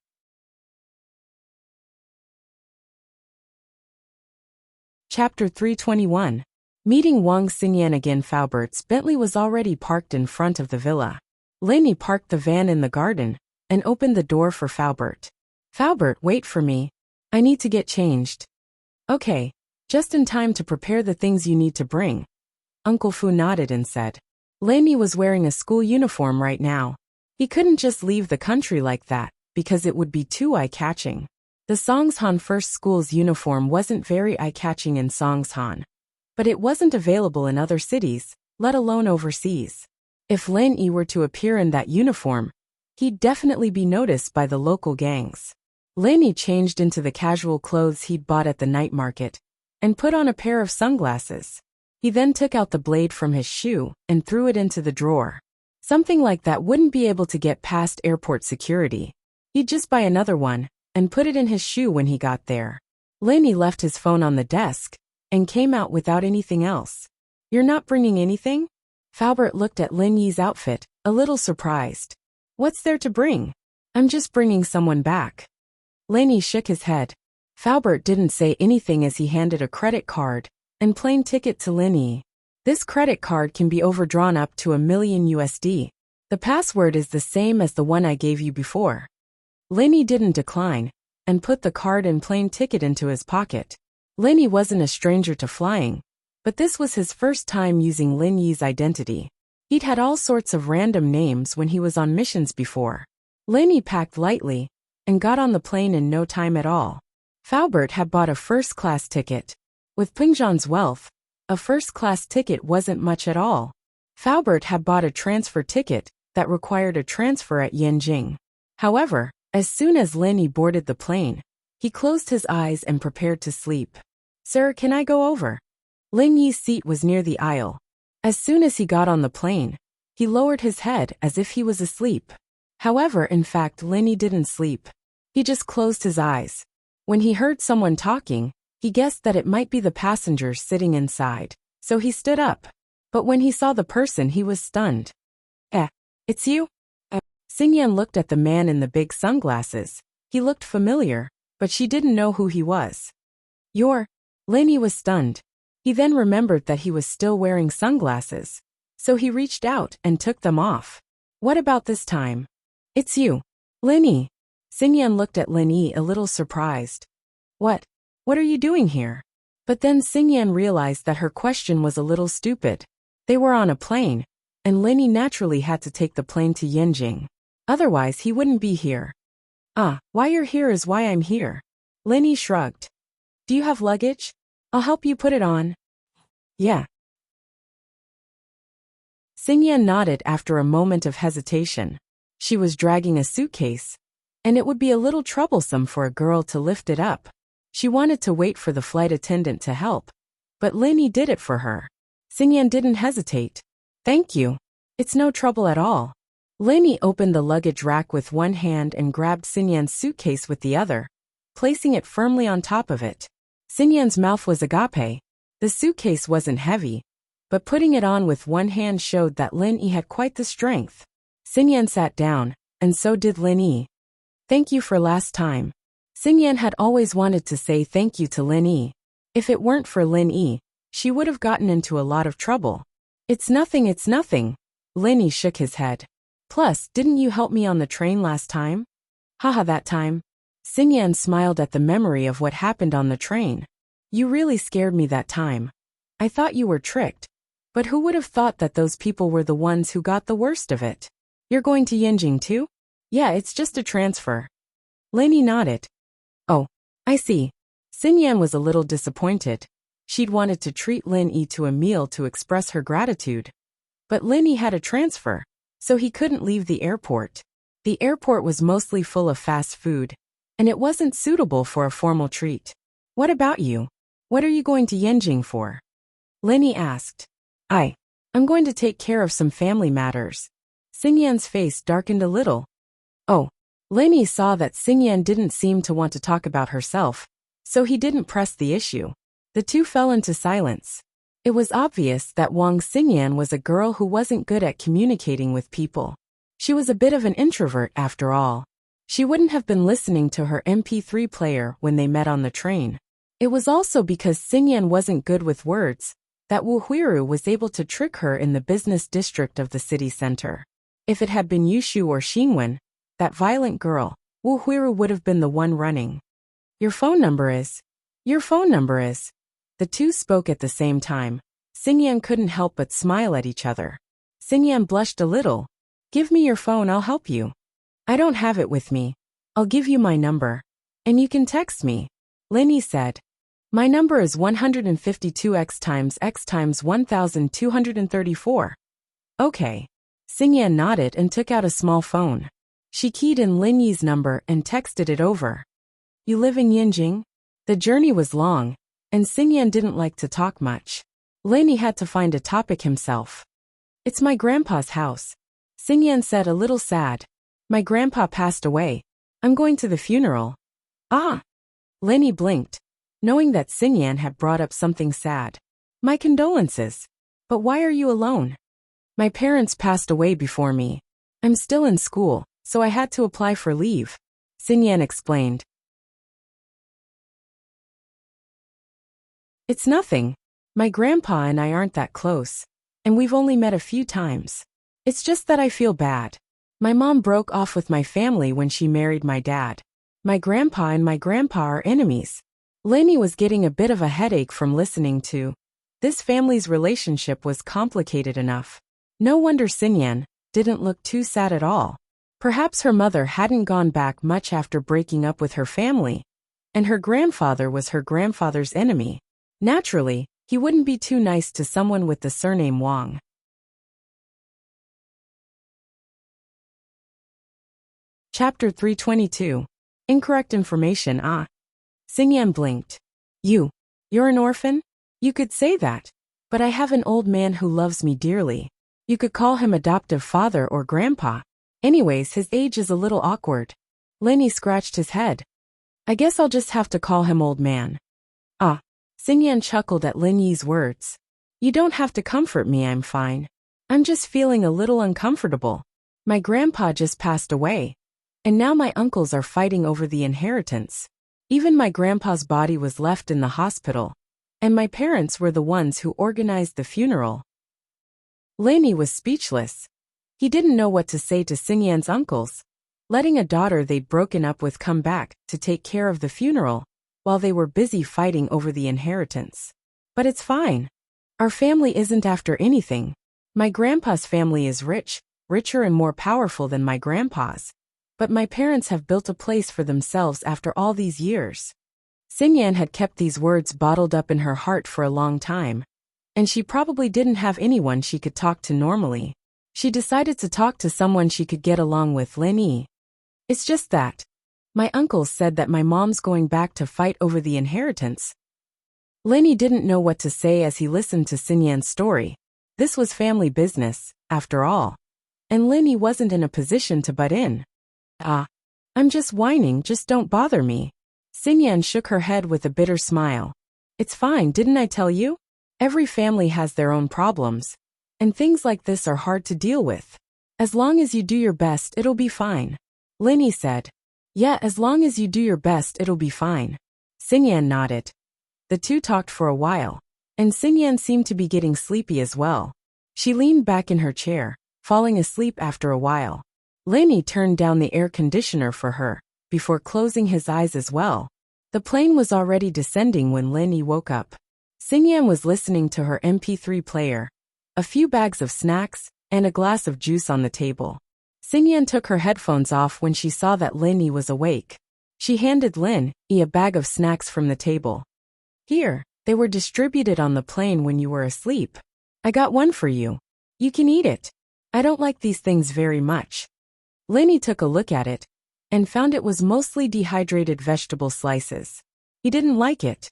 Chapter 321. Meeting Wang Xingyan again. Faubert's Bentley was already parked in front of the villa. Lin Yi parked the van in the garden and opened the door for Faubert. "Faubert, wait for me. I need to get changed." "Okay, just in time to prepare the things you need to bring." Uncle Fu nodded and said. Lin Yi was wearing a school uniform right now. He couldn't just leave the country like that, because it would be too eye-catching. The Songshan First School's uniform wasn't very eye-catching in Songshan, but it wasn't available in other cities, let alone overseas. If Lin Yi were to appear in that uniform, he'd definitely be noticed by the local gangs. Lin Yi changed into the casual clothes he'd bought at the night market and put on a pair of sunglasses. He then took out the blade from his shoe and threw it into the drawer. Something like that wouldn't be able to get past airport security. He'd just buy another one and put it in his shoe when he got there. Lin Yi left his phone on the desk and came out without anything else. "You're not bringing anything?" Faubert looked at Lin Yi's outfit, a little surprised. "What's there to bring? I'm just bringing someone back." Lin Yi shook his head. Faubert didn't say anything as he handed a credit card and plane ticket to Lin Yi. "This credit card can be overdrawn up to $1,000,000. The password is the same as the one I gave you before." Lin Yi didn't decline, and put the card and plane ticket into his pocket. Lin wasn't a stranger to flying, but this was his first time using Lin Yi's identity. He'd had all sorts of random names when he was on missions before. Lin Yi packed lightly and got on the plane in no time at all. Faubert had bought a first-class ticket. With Pingzhan's wealth, a first-class ticket wasn't much at all. Faubert had bought a transfer ticket that required a transfer at Yanjing. However, as soon as Lin Yi boarded the plane, he closed his eyes and prepared to sleep. "Sir, can I go over?" Lin Yi's seat was near the aisle. As soon as he got on the plane, he lowered his head as if he was asleep. However, in fact, Lin Yi didn't sleep. He just closed his eyes. When he heard someone talking, he guessed that it might be the passengers sitting inside, so he stood up. But when he saw the person, he was stunned. It's you?" Xingyan looked at the man in the big sunglasses. He looked familiar, but she didn't know who he was. Lin Yi was stunned. He then remembered that he was still wearing sunglasses, so he reached out and took them off. "What about this time?" "It's you, Lin Yi." Xingyan looked at Lin Yi a little surprised. What are you doing here?" But then Xingyan realized that her question was a little stupid. They were on a plane, and Lin Yi naturally had to take the plane to Yanjing. Otherwise, he wouldn't be here. Why you're here is why I'm here." Lin Yi shrugged. "Do you have luggage? I'll help you put it on." "Yeah." Xingyan nodded after a moment of hesitation. She was dragging a suitcase, and it would be a little troublesome for a girl to lift it up. She wanted to wait for the flight attendant to help, but Lin Yi did it for her. Xingyan didn't hesitate. "Thank you. It's no trouble at all." Lin Yi opened the luggage rack with one hand and grabbed Xingyan's suitcase with the other, placing it firmly on top of it. Xingyan's mouth was agape. The suitcase wasn't heavy, but putting it on with one hand showed that Lin Yi had quite the strength. Xingyan sat down, and so did Lin Yi. "Thank you for last time." Xingyan had always wanted to say thank you to Lin Yi. If it weren't for Lin Yi, she would have gotten into a lot of trouble. It's nothing." Lin Yi shook his head. "Plus, didn't you help me on the train last time?" "Haha, that time." Xingyan smiled at the memory of what happened on the train. "You really scared me that time. I thought you were tricked. But who would have thought that those people were the ones who got the worst of it?" "You're going to Yanjing too?" "Yeah, it's just a transfer." Lin Yi nodded. "Oh, I see." Xingyan was a little disappointed. She'd wanted to treat Lin Yi to a meal to express her gratitude. But Lin Yi had a transfer, so he couldn't leave the airport. The airport was mostly full of fast food, and it wasn't suitable for a formal treat. "What about you? What are you going to Yanjing for?" Lin Yi asked. I'm going to take care of some family matters." Xingyan's face darkened a little. "Oh." Lin Yi saw that Xingyan didn't seem to want to talk about herself, so he didn't press the issue. The two fell into silence. It was obvious that Wang Xingyan was a girl who wasn't good at communicating with people. She was a bit of an introvert after all. She wouldn't have been listening to her MP3 player when they met on the train. It was also because Xingyan wasn't good with words that Wu Huiru was able to trick her in the business district of the city center. If it had been Yushu or Xingwen, that violent girl, Wu Huiru would have been the one running. Your phone number is. The two spoke at the same time. Xingyan couldn't help but smile at each other. Xingyan blushed a little. "Give me your phone, I'll help you." "I don't have it with me. I'll give you my number. And you can text me," Lin Yi said. "My number is 152x times x times 1234. "Okay." Xingyan nodded and took out a small phone. She keyed in Lin Yi's number and texted it over. "You live in Yanjing?" The journey was long, and Xingyan didn't like to talk much. Lin Yi had to find a topic himself. "It's my grandpa's house," Xingyan said, a little sad. "My grandpa passed away. I'm going to the funeral." "Ah!" Lin Yi blinked, knowing that Xingyan had brought up something sad. "My condolences. But why are you alone?" "My parents passed away before me. I'm still in school, so I had to apply for leave," Xingyan explained. "It's nothing. My grandpa and I aren't that close, and we've only met a few times. It's just that I feel bad. My mom broke off with my family when she married my dad. My grandpa and my grandpa are enemies." Lenny was getting a bit of a headache from listening to. This family's relationship was complicated enough. No wonder Sinyan didn't look too sad at all. Perhaps her mother hadn't gone back much after breaking up with her family, and her grandfather was her grandfather's enemy. Naturally, he wouldn't be too nice to someone with the surname Wang. Chapter 322. Incorrect information. Sinyan blinked. You're an orphan? You could say that. But I have an old man who loves me dearly. You could call him adoptive father or grandpa. Anyways, his age is a little awkward. Lenny scratched his head. I guess I'll just have to call him old man. Sinyan chuckled at Lin Yi's words. You don't have to comfort me, I'm fine. I'm just feeling a little uncomfortable. My grandpa just passed away. And now my uncles are fighting over the inheritance. Even my grandpa's body was left in the hospital. And my parents were the ones who organized the funeral. Lenny was speechless. He didn't know what to say to Sinyan's uncles, letting a daughter they'd broken up with come back to take care of the funeral, while they were busy fighting over the inheritance. But it's fine. Our family isn't after anything. My grandpa's family is richer and more powerful than my grandpa's. But my parents have built a place for themselves after all these years. Sinyan had kept these words bottled up in her heart for a long time, and she probably didn't have anyone she could talk to normally. She decided to talk to someone she could get along with. Lin Yi. It's just that. My uncles said that my mom's going back to fight over the inheritance. Lenny didn't know what to say as he listened to Sinyan's story. This was family business, after all. And Lenny wasn't in a position to butt in. I'm just whining, just don't bother me. Sinyan shook her head with a bitter smile. It's fine, didn't I tell you? Every family has their own problems. And things like this are hard to deal with. As long as you do your best, it'll be fine. Lenny said. Yeah, as long as you do your best, it'll be fine. Sinyan nodded. The two talked for a while, and Sinyan seemed to be getting sleepy as well. She leaned back in her chair, falling asleep after a while. Lenny turned down the air conditioner for her, before closing his eyes as well. The plane was already descending when Lenny woke up. Sinyan was listening to her MP3 player, a few bags of snacks, and a glass of juice on the table. Sinyan took her headphones off when she saw that Lin Yi was awake. She handed Lin Yi a bag of snacks from the table. Here, they were distributed on the plane when you were asleep. I got one for you. You can eat it. I don't like these things very much. Lin Yi took a look at it, and found it was mostly dehydrated vegetable slices. He didn't like it.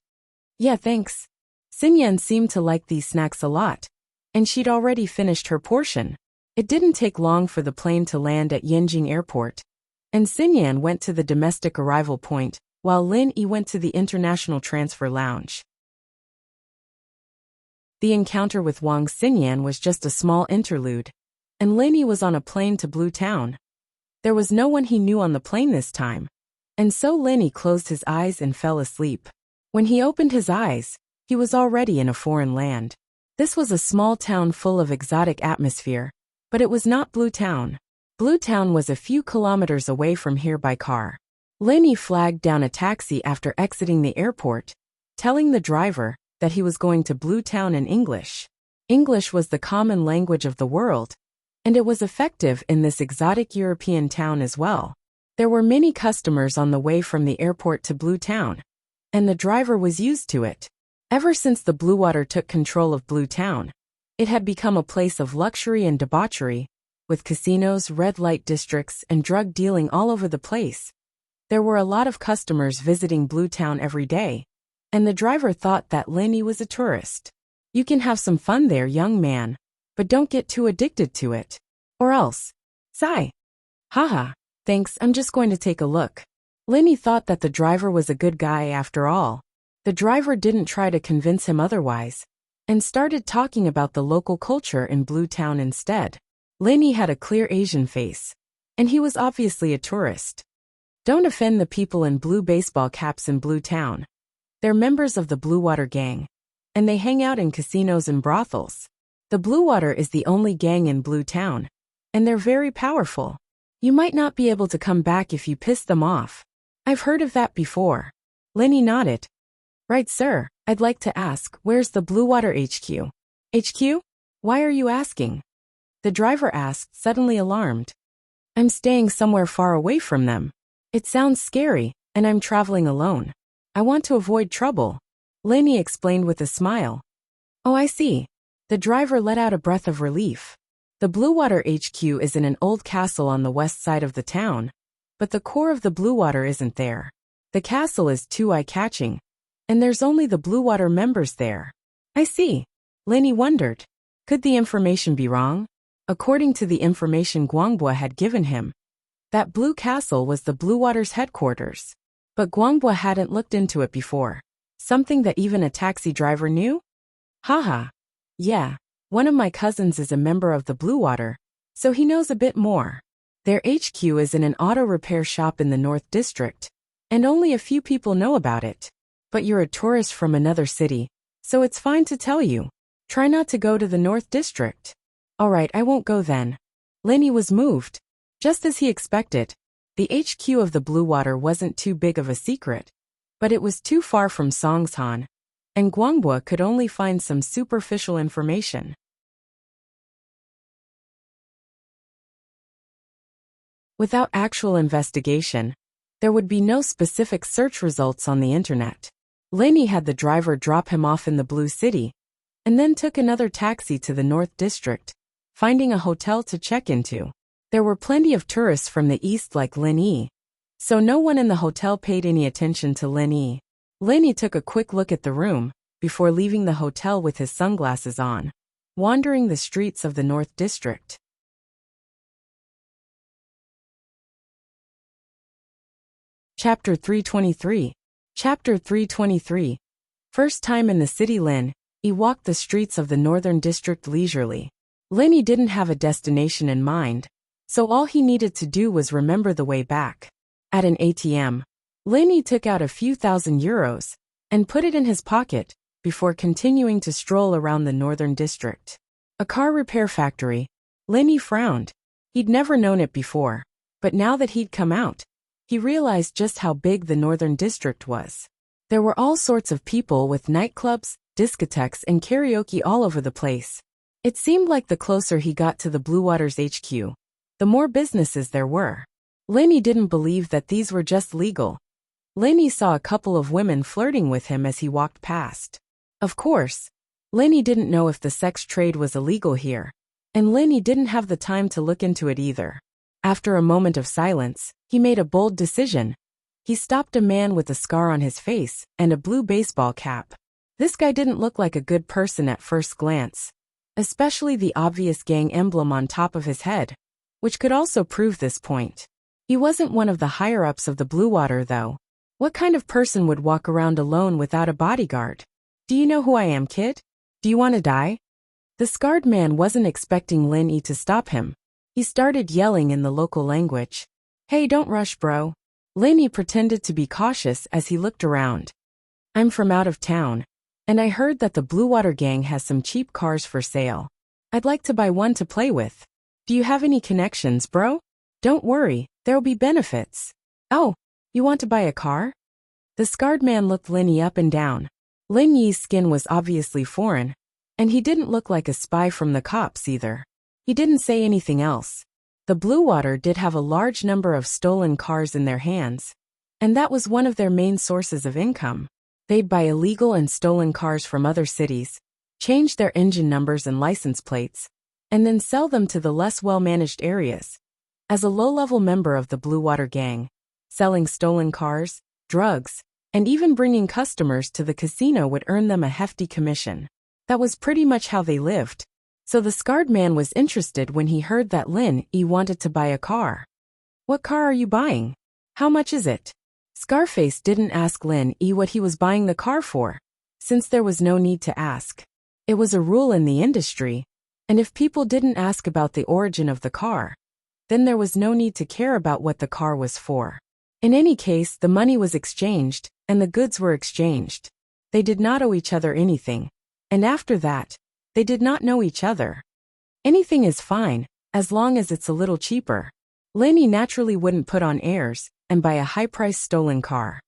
Yeah, thanks. Sinyan seemed to like these snacks a lot, and she'd already finished her portion. It didn't take long for the plane to land at Yanjing Airport, and Sinyan went to the domestic arrival point, while Lin Yi went to the international transfer lounge. The encounter with Wang Xingyan was just a small interlude, and Lin Yi was on a plane to Blue Town. There was no one he knew on the plane this time, and so Lin Yi closed his eyes and fell asleep. When he opened his eyes, he was already in a foreign land. This was a small town full of exotic atmosphere, but it was not Blue Town. Blue Town was a few kilometers away from here by car. Lin Yi flagged down a taxi after exiting the airport, telling the driver that he was going to Blue Town in English. English was the common language of the world, and it was effective in this exotic European town as well. There were many customers on the way from the airport to Blue Town, and the driver was used to it. Ever since the Blue Water took control of Blue Town, it had become a place of luxury and debauchery, with casinos, red light districts, and drug dealing all over the place. There were a lot of customers visiting Blue Town every day, and the driver thought that Lin Yi was a tourist. You can have some fun there, young man, but don't get too addicted to it. Or else. Sigh. Haha, thanks, I'm just going to take a look. Lin Yi thought that the driver was a good guy after all. The driver didn't try to convince him otherwise, and started talking about the local culture in Blue Town instead. Lin Yi had a clear Asian face, and he was obviously a tourist. Don't offend the people in blue baseball caps in Blue Town. They're members of the Blue Water gang, and they hang out in casinos and brothels. The Blue Water is the only gang in Blue Town, and they're very powerful. You might not be able to come back if you piss them off. I've heard of that before. Lin Yi nodded. Right, sir. I'd like to ask, where's the Blue Water HQ? HQ? Why are you asking? The driver asked, suddenly alarmed. I'm staying somewhere far away from them. It sounds scary, and I'm traveling alone. I want to avoid trouble. Lenny explained with a smile. Oh, I see. The driver let out a breath of relief. The Blue Water HQ is in an old castle on the west side of the town, but the core of the Blue Water isn't there. The castle is too eye-catching, and there's only the Blue Water members there. I see. Lenny wondered. Could the information be wrong? According to the information Guangbua had given him, that Blue Castle was the Blue Water's headquarters. But Guangbua hadn't looked into it before. Something that even a taxi driver knew? Haha. Yeah, one of my cousins is a member of the Blue Water, so he knows a bit more. Their HQ is in an auto repair shop in the North District, and only a few people know about it. But you're a tourist from another city, so it's fine to tell you. Try not to go to the North District. Alright, I won't go then. Lenny was moved. Just as he expected, the HQ of the Blue Water wasn't too big of a secret, but it was too far from Songshan, and Guangbua could only find some superficial information. Without actual investigation, there would be no specific search results on the internet. Lenny had the driver drop him off in the Blue City, and then took another taxi to the North District, finding a hotel to check into. There were plenty of tourists from the east like Lin Yi, so no one in the hotel paid any attention to Lin Yi. Lenny took a quick look at the room, before leaving the hotel with his sunglasses on, wandering the streets of the North District. Chapter 323. Chapter 323. First time in the city, Lin Yi walked the streets of the Northern District leisurely. Lenny didn't have a destination in mind, so all he needed to do was remember the way back. At an ATM, Lenny took out a few €1,000 and put it in his pocket before continuing to stroll around the Northern District. A car repair factory. Lenny frowned. He'd never known it before, but now that he'd come out, he realized just how big the Northern District was. There were all sorts of people with nightclubs, discotheques, and karaoke all over the place. It seemed like the closer he got to the Blue Water's HQ, the more businesses there were. Lenny didn't believe that these were just legal. Lenny saw a couple of women flirting with him as he walked past. Of course, Lenny didn't know if the sex trade was illegal here, and Lenny didn't have the time to look into it either. After a moment of silence, he made a bold decision. He stopped a man with a scar on his face and a blue baseball cap. This guy didn't look like a good person at first glance, especially the obvious gang emblem on top of his head, which could also prove this point. He wasn't one of the higher-ups of the Blue Water, though. What kind of person would walk around alone without a bodyguard? Do you know who I am, kid? Do you want to die? The scarred man wasn't expecting Lin Yi to stop him. He started yelling in the local language. Hey, don't rush, bro. Lin Yi pretended to be cautious as he looked around. I'm from out of town, and I heard that the Blue Water gang has some cheap cars for sale. I'd like to buy one to play with. Do you have any connections, bro? Don't worry, there'll be benefits. Oh, you want to buy a car? The scarred man looked Lin Yi up and down. Lin Yi's skin was obviously foreign, and he didn't look like a spy from the cops either. He didn't say anything else. The Blue Water did have a large number of stolen cars in their hands, and that was one of their main sources of income. They'd buy illegal and stolen cars from other cities, change their engine numbers and license plates, and then sell them to the less well-managed areas. As a low-level member of the Blue Water gang, selling stolen cars, drugs, and even bringing customers to the casino would earn them a hefty commission. That was pretty much how they lived. So the scarred man was interested when he heard that Lin Yi wanted to buy a car. What car are you buying? How much is it? Scarface didn't ask Lin Yi what he was buying the car for, since there was no need to ask. It was a rule in the industry, and if people didn't ask about the origin of the car, then there was no need to care about what the car was for. In any case, the money was exchanged, and the goods were exchanged. They did not owe each other anything, and after that, they did not know each other. Anything is fine, as long as it's a little cheaper. Lin Yi naturally wouldn't put on airs and buy a high-priced stolen car.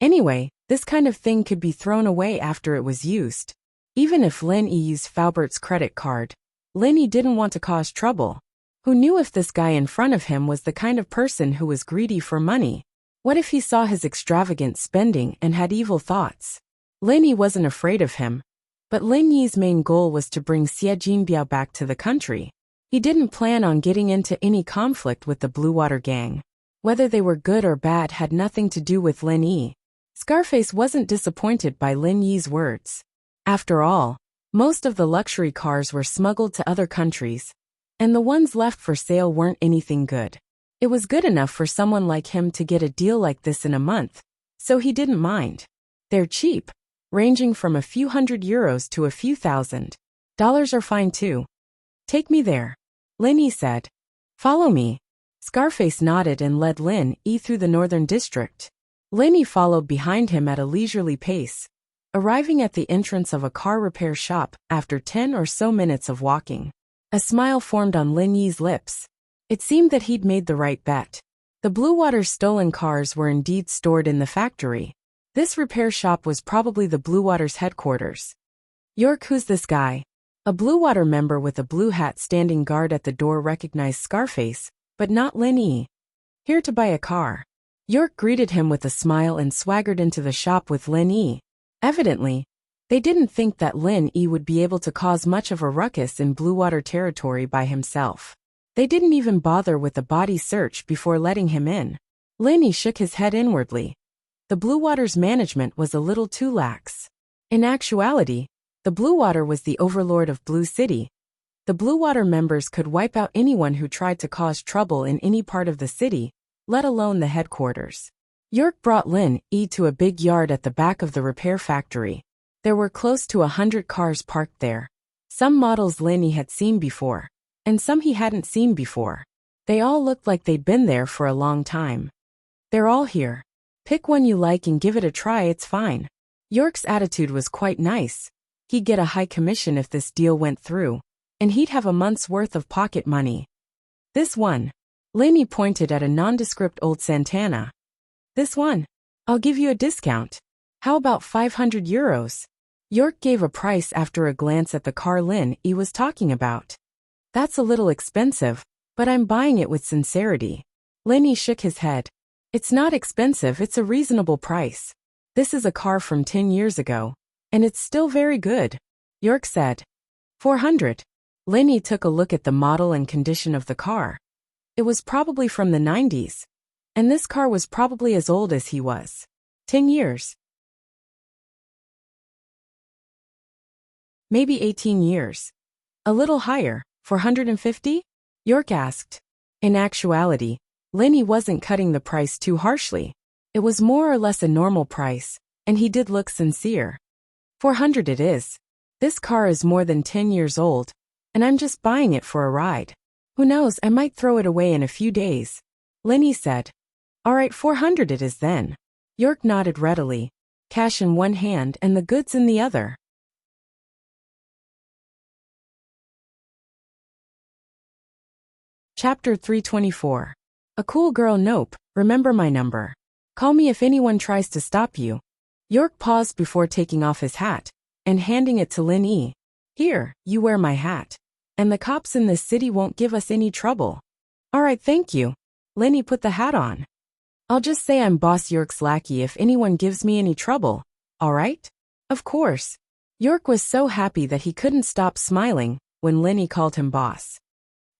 Anyway, this kind of thing could be thrown away after it was used. Even if Lin Yi used Faubert's credit card, Lin Yi didn't want to cause trouble. Who knew if this guy in front of him was the kind of person who was greedy for money? What if he saw his extravagant spending and had evil thoughts? Lin Yi wasn't afraid of him, but Lin Yi's main goal was to bring Xie Jinbiao back to the country. He didn't plan on getting into any conflict with the Blue Water Gang. Whether they were good or bad had nothing to do with Lin Yi. Scarface wasn't disappointed by Lin Yi's words. After all, most of the luxury cars were smuggled to other countries, and the ones left for sale weren't anything good. It was good enough for someone like him to get a deal like this in a month, so he didn't mind. They're cheap, ranging from a few €100 to a few $1,000 are fine too. Take me there, Lin Yi said. Follow me. Scarface nodded and led Lin Yi through the northern district. Lin Yi followed behind him at a leisurely pace, arriving at the entrance of a car repair shop after 10 or so minutes of walking. A smile formed on Lin Yi's lips. It seemed that he'd made the right bet. The Blue Water's stolen cars were indeed stored in the factory. This repair shop was probably the Blue Water's headquarters. York, who's this guy? A Blue Water member with a blue hat standing guard at the door recognized Scarface, but not Lin Yi. Here to buy a car. York greeted him with a smile and swaggered into the shop with Lin Yi. Evidently, they didn't think that Lin Yi would be able to cause much of a ruckus in Blue Water territory by himself. They didn't even bother with a body search before letting him in. Lin Yi shook his head inwardly. The Blue Water's management was a little too lax. In actuality, the Blue Water was the overlord of Blue City. The Blue Water members could wipe out anyone who tried to cause trouble in any part of the city, let alone the headquarters. York brought Lin Yi to a big yard at the back of the repair factory. There were close to 100 cars parked there. Some models Lin Yi had seen before, and some he hadn't seen before. They all looked like they'd been there for a long time. They're all here. Pick one you like and give it a try, it's fine. York's attitude was quite nice. He'd get a high commission if this deal went through, and he'd have a month's worth of pocket money. This one. Lin Yi pointed at a nondescript old Santana. This one. I'll give you a discount. How about €500? York gave a price after a glance at the car Lin Yi was talking about. That's a little expensive, but I'm buying it with sincerity. Lin Yi shook his head. It's not expensive, it's a reasonable price. This is a car from 10 years ago, and it's still very good, York said. 400. Lin Yi took a look at the model and condition of the car. It was probably from the 90s, and this car was probably as old as he was. 10 years. Maybe 18 years. A little higher, 450? York asked. In actuality, Lin Yi wasn't cutting the price too harshly. It was more or less a normal price, and he did look sincere. 400 it is. This car is more than 10 years old, and I'm just buying it for a ride. Who knows, I might throw it away in a few days. Lin Yi said. All right, 400 it is then. York nodded readily, cash in one hand and the goods in the other. Chapter 324. A cool girl. Nope, remember my number. Call me if anyone tries to stop you. York paused before taking off his hat and handing it to Lin Yi. Here, you wear my hat. And the cops in this city won't give us any trouble. All right, thank you. Lin Yi put the hat on. I'll just say I'm Boss York's lackey if anyone gives me any trouble, all right? Of course. York was so happy that he couldn't stop smiling when Lin Yi called him boss.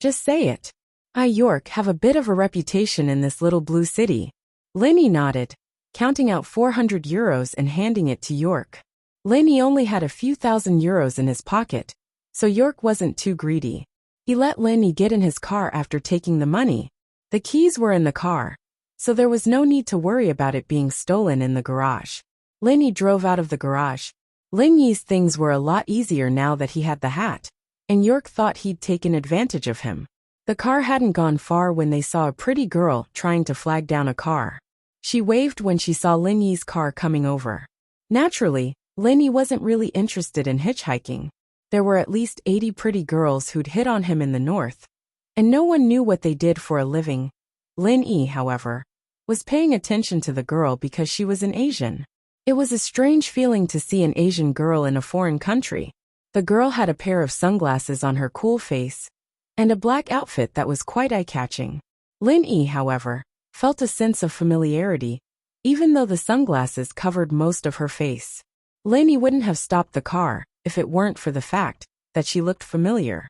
Just say it. I, York, have a bit of a reputation in this little blue city. Lin Yi nodded, counting out €400 and handing it to York. Lin Yi only had a few €1,000 in his pocket, so York wasn't too greedy. He let Lin Yi get in his car after taking the money. The keys were in the car, so there was no need to worry about it being stolen in the garage. Lin Yi drove out of the garage. Lin Yi's things were a lot easier now that he had the hat, and York thought he'd taken advantage of him. The car hadn't gone far when they saw a pretty girl trying to flag down a car. She waved when she saw Lin Yi's car coming over. Naturally, Lin Yi wasn't really interested in hitchhiking. There were at least 80 pretty girls who'd hit on him in the north, and no one knew what they did for a living. Lin Yi, however, was paying attention to the girl because she was an Asian. It was a strange feeling to see an Asian girl in a foreign country. The girl had a pair of sunglasses on her cool face and a black outfit that was quite eye-catching. Lin Yi, however, felt a sense of familiarity, even though the sunglasses covered most of her face. Lin Yi wouldn't have stopped the car if it weren't for the fact that she looked familiar.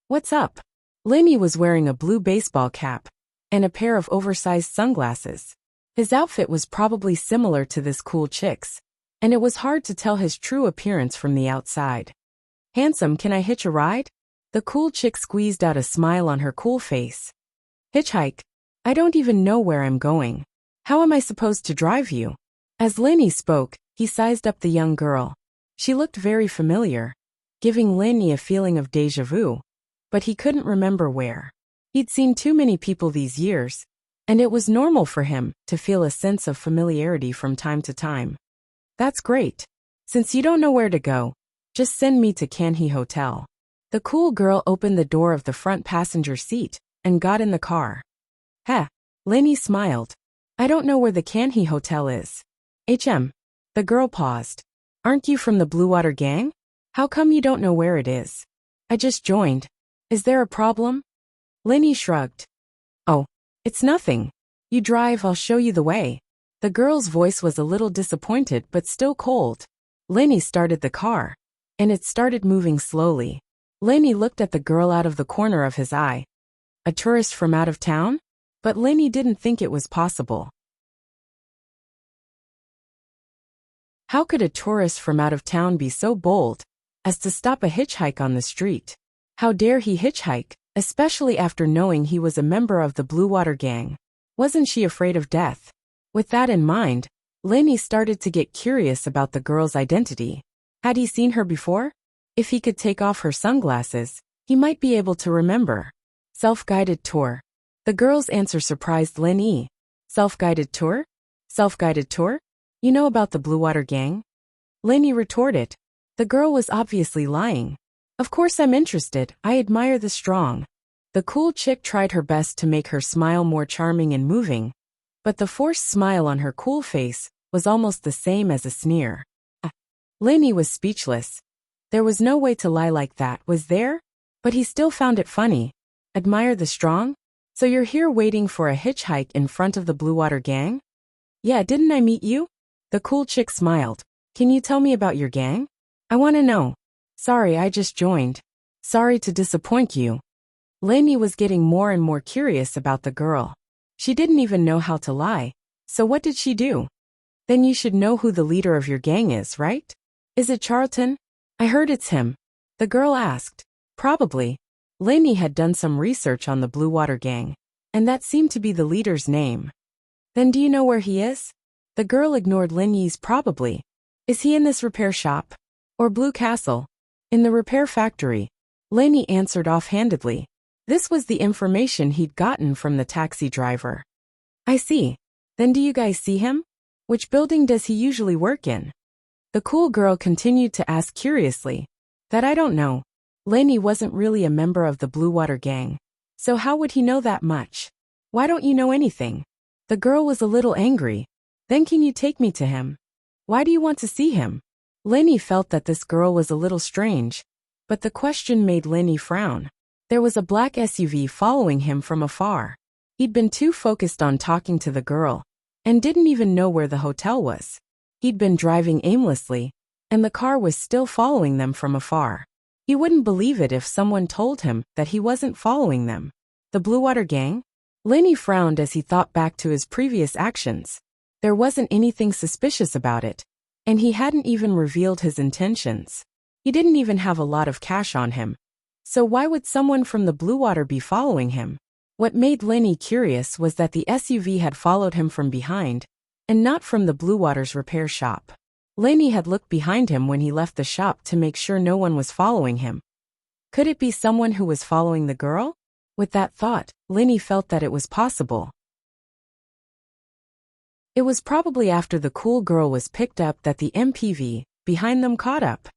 "What's up?" Lin Yi was wearing a blue baseball cap and a pair of oversized sunglasses. His outfit was probably similar to this cool chick's, and it was hard to tell his true appearance from the outside. "Handsome, can I hitch a ride?" The cool chick squeezed out a smile on her cool face. "Hitchhike? I don't even know where I'm going. How am I supposed to drive you?" As Lin Yi spoke, he sized up the young girl. She looked very familiar, giving Lin Yi a feeling of déjà vu, but he couldn't remember where. He'd seen too many people these years, and it was normal for him to feel a sense of familiarity from time to time. "That's great. Since you don't know where to go, just send me to Kanhee Hotel." The cool girl opened the door of the front passenger seat and got in the car. "Heh." Lin Yi smiled. "I don't know where the Kanhee Hotel is." The girl paused. "Aren't you from the Blue Water Gang? How come you don't know where it is?" "I just joined. Is there a problem?" Lin Yi shrugged. "Oh, it's nothing. You drive, I'll show you the way." The girl's voice was a little disappointed but still cold. Lin Yi started the car, and it started moving slowly. Lin Yi looked at the girl out of the corner of his eye. A tourist from out of town? But Lin Yi didn't think it was possible. How could a tourist from out of town be so bold as to stop a hitchhike on the street? How dare he hitchhike, especially after knowing he was a member of the Blue Water Gang? Wasn't she afraid of death? With that in mind, Lin Yi started to get curious about the girl's identity. Had he seen her before? If he could take off her sunglasses, he might be able to remember. Self-guided tour. The girl's answer surprised Lin Yi. "Self-guided tour? Self-guided tour? You know about the Blue Water Gang?" Lin Yi retorted. The girl was obviously lying. "Of course I'm interested. I admire the strong." The cool chick tried her best to make her smile more charming and moving, but the forced smile on her cool face was almost the same as a sneer. Lin Yi was speechless. There was no way to lie like that, was there? But he still found it funny. "Admire the strong? So you're here waiting for a hitchhike in front of the Blue Water Gang?" "Yeah, didn't I meet you?" The cool chick smiled. "Can you tell me about your gang? I want to know." "Sorry, I just joined." "Sorry to disappoint you." Lin Yi was getting more and more curious about the girl. She didn't even know how to lie. So what did she do? "Then you should know who the leader of your gang is, right? Is it Charlton? I heard it's him." The girl asked. Probably. Lin Yi had done some research on the Blue Water Gang, and that seemed to be the leader's name. "Then do you know where he is?" The girl ignored Lin Yi's probably. "Is he in this repair shop? Or Blue Castle?" "In the repair factory." Lin Yi answered offhandedly. This was the information he'd gotten from the taxi driver. "I see. Then do you guys see him? Which building does he usually work in?" The cool girl continued to ask curiously. "That I don't know. Lin Yi wasn't really a member of the Blue Water Gang, so how would he know that much? Why don't you know anything?" The girl was a little angry. "Then can you take me to him?" "Why do you want to see him?" Lin Yi felt that this girl was a little strange, but the question made Lin Yi frown. There was a black SUV following him from afar. He'd been too focused on talking to the girl and didn't even know where the hotel was. He'd been driving aimlessly, and the car was still following them from afar. He wouldn't believe it if someone told him that he wasn't following them. The Blue Water Gang? Lin Yi frowned as he thought back to his previous actions. There wasn't anything suspicious about it, and he hadn't even revealed his intentions. He didn't even have a lot of cash on him. So why would someone from the Blue Water be following him? What made Lin Yi curious was that the SUV had followed him from behind, and not from the Blue Water's repair shop. Lin Yi had looked behind him when he left the shop to make sure no one was following him. Could it be someone who was following the girl? With that thought, Lin Yi felt that it was possible. It was probably after the cool girl was picked up that the MPV behind them caught up.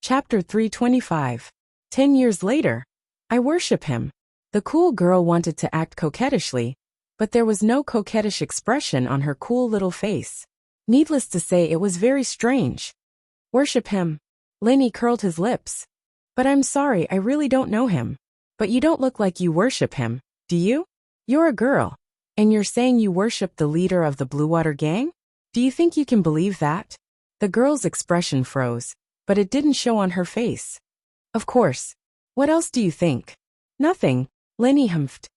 Chapter 325. 10 years later. I worship him. The cool girl wanted to act coquettishly, but there was no coquettish expression on her cool little face. Needless to say, it was very strange. Worship him. Lenny curled his lips. But I'm sorry, I really don't know him. But you don't look like you worship him, do you? You're a girl. And you're saying you worship the leader of the Blue Water Gang? Do you think you can believe that? The girl's expression froze, but it didn't show on her face. Of course. What else do you think? Nothing, Lenny humphed.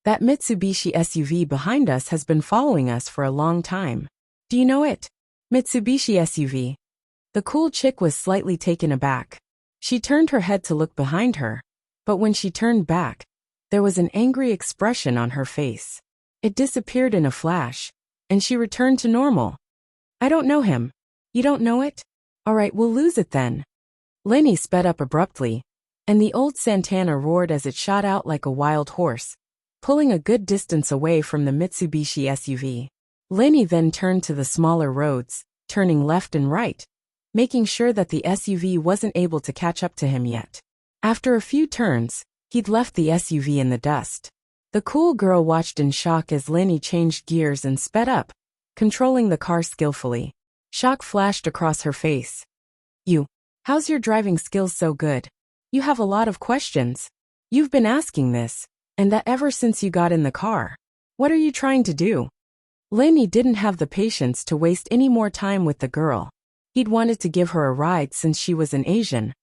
That Mitsubishi SUV behind us has been following us for a long time. Do you know it? Mitsubishi SUV. The cool chick was slightly taken aback. She turned her head to look behind her, but when she turned back, there was an angry expression on her face. It disappeared in a flash, and she returned to normal. I don't know him. You don't know it? All right, we'll lose it then. Lenny sped up abruptly, and the old Santana roared as it shot out like a wild horse, pulling a good distance away from the Mitsubishi SUV. Lenny then turned to the smaller roads, turning left and right, making sure that the SUV wasn't able to catch up to him yet. After a few turns, he'd left the SUV in the dust. The cool girl watched in shock as Lenny changed gears and sped up, controlling the car skillfully. Shock flashed across her face. How's your driving skills so good? You have a lot of questions. You've been asking this, and that ever since you got in the car. What are you trying to do? Lenny didn't have the patience to waste any more time with the girl. He'd wanted to give her a ride since she was an Asian,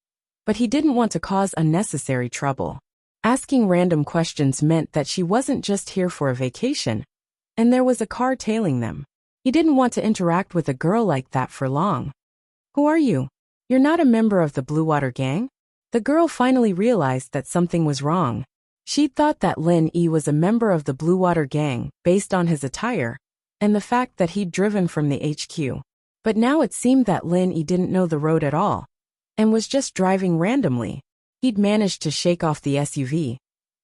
but he didn't want to cause unnecessary trouble. Asking random questions meant that she wasn't just here for a vacation, and there was a car tailing them. He didn't want to interact with a girl like that for long. Who are you? You're not a member of the Blue Water Gang? The girl finally realized that something was wrong. She'd thought that Lin Yi was a member of the Blue Water Gang based on his attire and the fact that he'd driven from the HQ. But now it seemed that Lin Yi didn't know the road at all and was just driving randomly. He'd managed to shake off the SUV,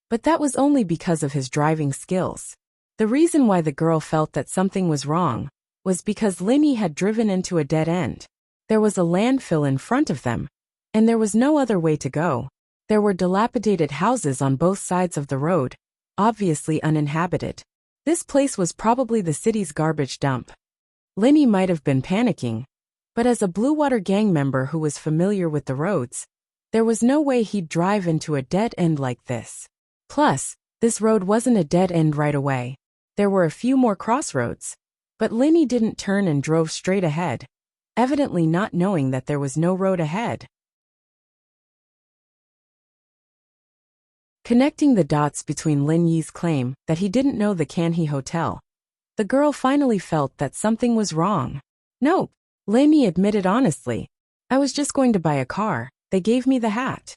but that was only because of his driving skills. The reason why the girl felt that something was wrong was because Lin Yi had driven into a dead end. There was a landfill in front of them, and there was no other way to go. There were dilapidated houses on both sides of the road, obviously uninhabited. This place was probably the city's garbage dump. Lin Yi might have been panicking, but as a Blue Water Gang member who was familiar with the roads, there was no way he'd drive into a dead end like this. Plus, this road wasn't a dead end right away. There were a few more crossroads, but Lin Yi didn't turn and drove straight ahead, evidently not knowing that there was no road ahead. Connecting the dots between Lin Yi's claim that he didn't know the Kanhee Hotel, the girl finally felt that something was wrong. Nope, Lin Yi admitted honestly. I was just going to buy a car. They gave me the hat.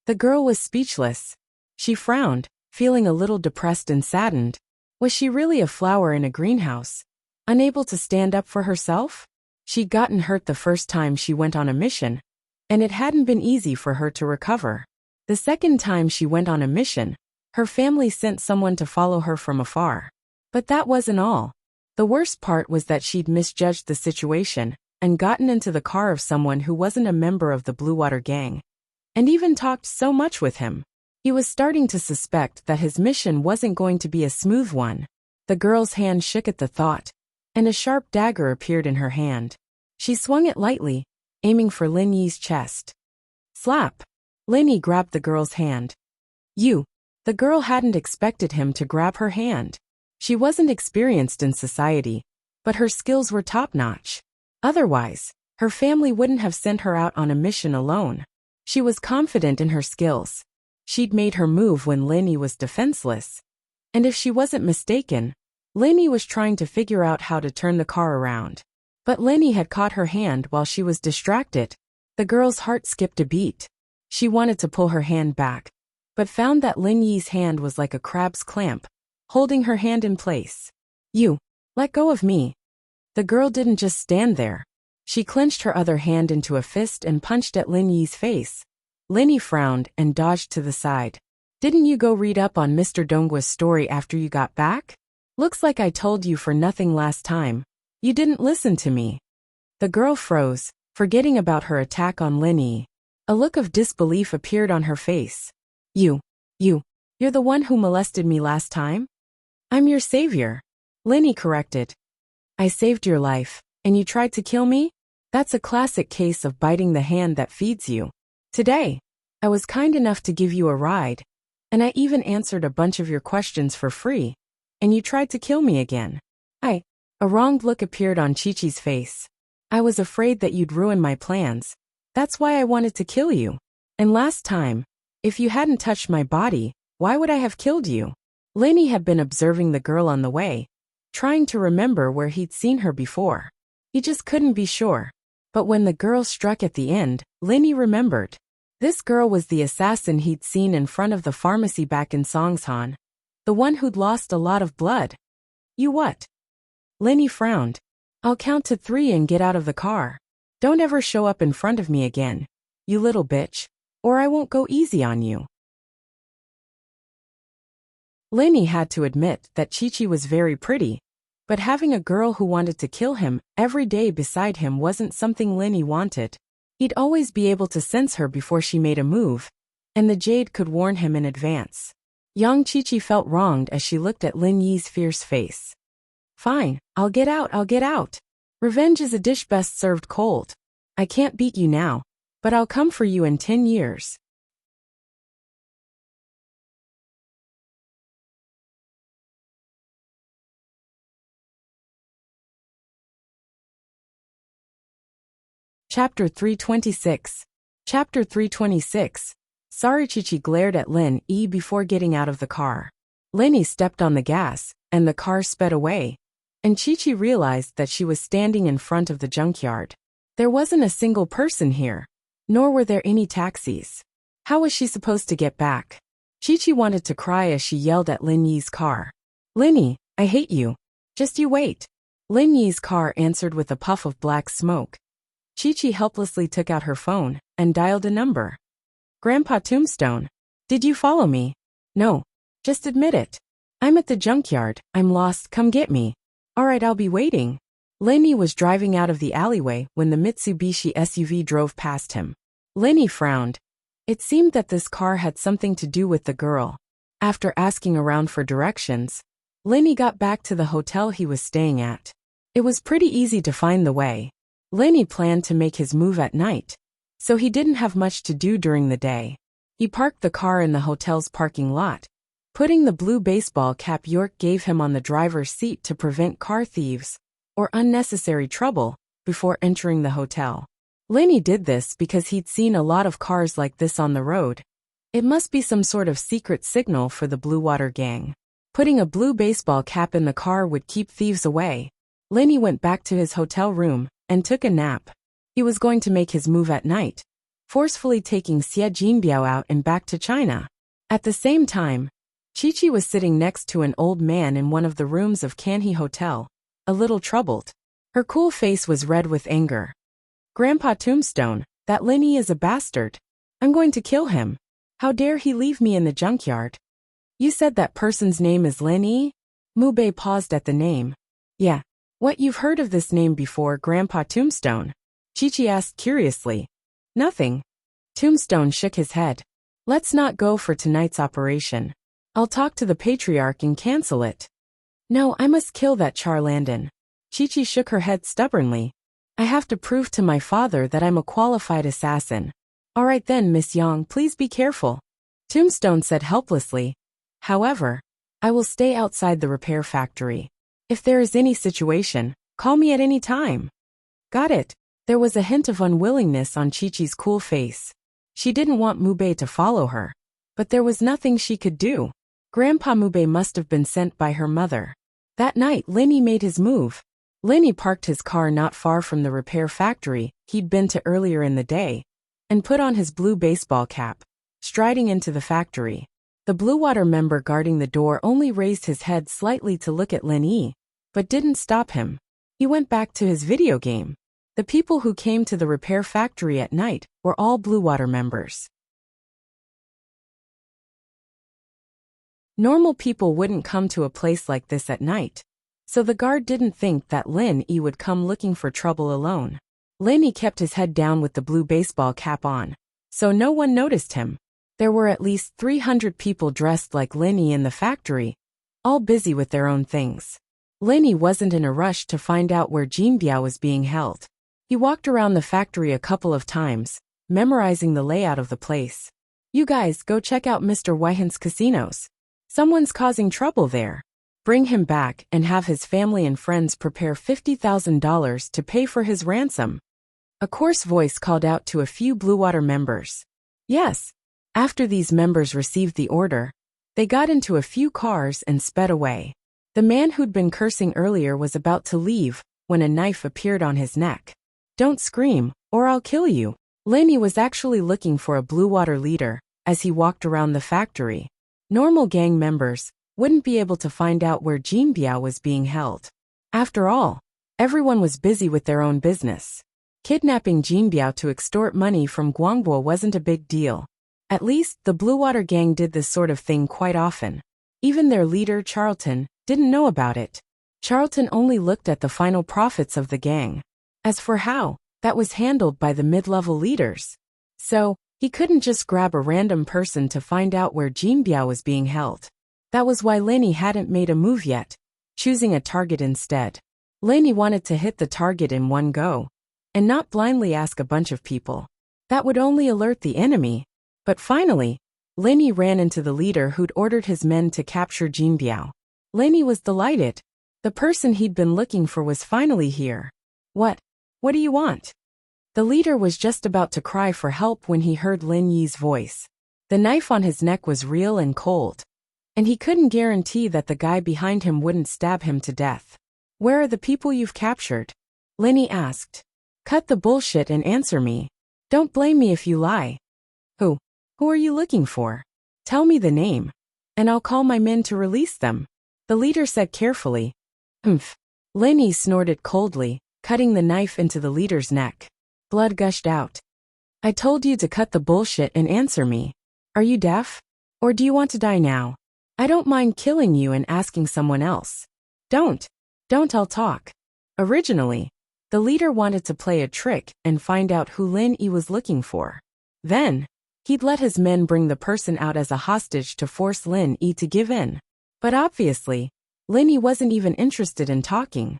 The girl was speechless. She frowned, feeling a little depressed and saddened. Was she really a flower in a greenhouse, unable to stand up for herself? She'd gotten hurt the first time she went on a mission, and it hadn't been easy for her to recover. The second time she went on a mission, her family sent someone to follow her from afar. But that wasn't all. The worst part was that she'd misjudged the situation and gotten into the car of someone who wasn't a member of the Blue Water Gang, and even talked so much with him. He was starting to suspect that his mission wasn't going to be a smooth one. The girl's hand shook at the thought, and a sharp dagger appeared in her hand. She swung it lightly, aiming for Lin Yi's chest. Slap! Lin Yi grabbed the girl's hand. The girl hadn't expected him to grab her hand. She wasn't experienced in society, but her skills were top-notch. Otherwise, her family wouldn't have sent her out on a mission alone. She was confident in her skills. She'd made her move when Lin Yi was defenseless. And if she wasn't mistaken, Lin Yi was trying to figure out how to turn the car around. But Lin Yi had caught her hand while she was distracted. The girl's heart skipped a beat. She wanted to pull her hand back, but found that Lin Yi's hand was like a crab's clamp, holding her hand in place. Let go of me. The girl didn't just stand there. She clenched her other hand into a fist and punched at Lin Yi's face. Lin Yi frowned and dodged to the side. Didn't you go read up on Mr. Donggua's story after you got back? Looks like I told you for nothing last time. You didn't listen to me. The girl froze, forgetting about her attack on Lin Yi. A look of disbelief appeared on her face. You, you're the one who molested me last time? I'm your savior. Lenny corrected. I saved your life, and you tried to kill me? That's a classic case of biting the hand that feeds you. Today, I was kind enough to give you a ride, and I even answered a bunch of your questions for free, and you tried to kill me again. A wronged look appeared on Chi-Chi's face. I was afraid that you'd ruin my plans. That's why I wanted to kill you. And last time, if you hadn't touched my body, why would I have killed you? Lenny had been observing the girl on the way, trying to remember where he'd seen her before. He just couldn't be sure. But when the girl struck at the end, Lenny remembered. This girl was the assassin he'd seen in front of the pharmacy back in Songshan, the one who'd lost a lot of blood. You what? Lenny frowned. I'll count to 3 and get out of the car. Don't ever show up in front of me again, you little bitch, or I won't go easy on you. Lenny had to admit that Chi-Chi was very pretty, but having a girl who wanted to kill him every day beside him wasn't something Lenny wanted. He'd always be able to sense her before she made a move, and the jade could warn him in advance. Young Chi-Chi felt wronged as she looked at Lin Yi's fierce face. Fine, I'll get out. Revenge is a dish best served cold. I can't beat you now, but I'll come for you in 10 years. Chapter 326. Chapter 326. Sorry. Chi-Chi glared at Lin Yi before getting out of the car. Lenny stepped on the gas, and the car sped away, and Chi-Chi realized that she was standing in front of the junkyard. There wasn't a single person here, nor were there any taxis. How was she supposed to get back? Chi-Chi wanted to cry as she yelled at Lin Yi's car. Lenny, I hate you. Just you wait. Lin Yi's car answered with a puff of black smoke. Chi-Chi helplessly took out her phone and dialed a number. Grandpa Tombstone. Did you follow me? No. Just admit it. I'm at the junkyard. I'm lost. Come get me. All right, I'll be waiting. Lenny was driving out of the alleyway when the Mitsubishi SUV drove past him. Lenny frowned. It seemed that this car had something to do with the girl. After asking around for directions, Lenny got back to the hotel he was staying at. It was pretty easy to find the way. Lenny planned to make his move at night, so he didn't have much to do during the day. He parked the car in the hotel's parking lot, putting the blue baseball cap York gave him on the driver's seat to prevent car thieves or unnecessary trouble before entering the hotel. Lenny did this because he'd seen a lot of cars like this on the road. It must be some sort of secret signal for the Blue Water Gang. Putting a blue baseball cap in the car would keep thieves away. Lenny went back to his hotel room and took a nap. He was going to make his move at night, forcefully taking Xie Jinbiao out and back to China. At the same time, Chi-Chi was sitting next to an old man in one of the rooms of Canhee Hotel, a little troubled. Her cool face was red with anger. Grandpa Tombstone, that Lenny is a bastard. I'm going to kill him. How dare he leave me in the junkyard? You said that person's name is Lenny? Mubei paused at the name. Yeah. What, you've heard of this name before, Grandpa Tombstone? Chi-Chi asked curiously. Nothing. Tombstone shook his head. Let's not go for tonight's operation. I'll talk to the patriarch and cancel it. No, I must kill that Charlandon. Chi-Chi shook her head stubbornly. I have to prove to my father that I'm a qualified assassin. All right then, Miss Yang, please be careful. Tombstone said helplessly. However, I will stay outside the repair factory. If there is any situation, call me at any time. Got it. There was a hint of unwillingness on Chi-Chi's cool face. She didn't want Mubei to follow her, but there was nothing she could do. Grandpa Mubei must have been sent by her mother. That night, Lenny made his move. Lenny parked his car not far from the repair factory he'd been to earlier in the day, and put on his blue baseball cap, striding into the factory. The Blue Water member guarding the door only raised his head slightly to look at Lin Yi, but didn't stop him. He went back to his video game. The people who came to the repair factory at night were all Blue Water members. Normal people wouldn't come to a place like this at night, so the guard didn't think that Lin Yi would come looking for trouble alone. Lin Yi kept his head down with the blue baseball cap on, so no one noticed him. There were at least 300 people dressed like Linny in the factory, all busy with their own things. Linny wasn't in a rush to find out where Jinbiao was being held. He walked around the factory a couple of times, memorizing the layout of the place. You guys go check out Mr. Wyhan's casinos. Someone's causing trouble there. Bring him back and have his family and friends prepare $50,000 to pay for his ransom. A coarse voice called out to a few Bluewater members. Yes. After these members received the order, they got into a few cars and sped away. The man who'd been cursing earlier was about to leave when a knife appeared on his neck. Don't scream, or I'll kill you. Linny was actually looking for a Bluewater leader as he walked around the factory. Normal gang members wouldn't be able to find out where Jinbiao was being held. After all, everyone was busy with their own business. Kidnapping Jinbiao to extort money from Guangbo wasn't a big deal. At least, the Bluewater gang did this sort of thing quite often. Even their leader, Charlton, didn't know about it. Charlton only looked at the final profits of the gang. As for how, that was handled by the mid-level leaders. So, he couldn't just grab a random person to find out where Jinbiao was being held. That was why Linny hadn't made a move yet, choosing a target instead. Linny wanted to hit the target in one go, and not blindly ask a bunch of people. That would only alert the enemy. But finally, Linny ran into the leader who'd ordered his men to capture Jinbiao. Linny was delighted. The person he'd been looking for was finally here. What do you want? The leader was just about to cry for help when he heard Lin Yi's voice. The knife on his neck was real and cold, and he couldn't guarantee that the guy behind him wouldn't stab him to death. Where are the people you've captured? Linny asked. Cut the bullshit and answer me. Don't blame me if you lie. Who are you looking for? Tell me the name, and I'll call my men to release them. The leader said carefully. Linny snorted coldly, cutting the knife into the leader's neck. Blood gushed out. I told you to cut the bullshit and answer me. Are you deaf? Or do you want to die now? I don't mind killing you and asking someone else. Don't, I'll talk. Originally, the leader wanted to play a trick and find out who Lin Yi was looking for. Then, he'd let his men bring the person out as a hostage to force Lin Yi to give in. But obviously, Lin Yi wasn't even interested in talking.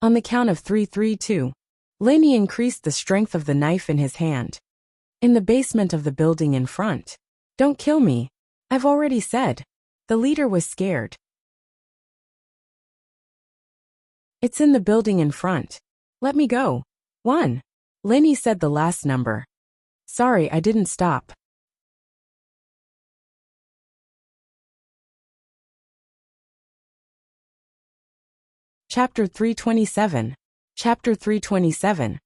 On the count of 3, 3, 2, Lin Yi increased the strength of the knife in his hand. In the basement of the building in front. Don't kill me. I've already said. The leader was scared. It's in the building in front. Let me go. 1. Lin Yi said the last number. Sorry, I didn't stop. Chapter 327. Chapter 327.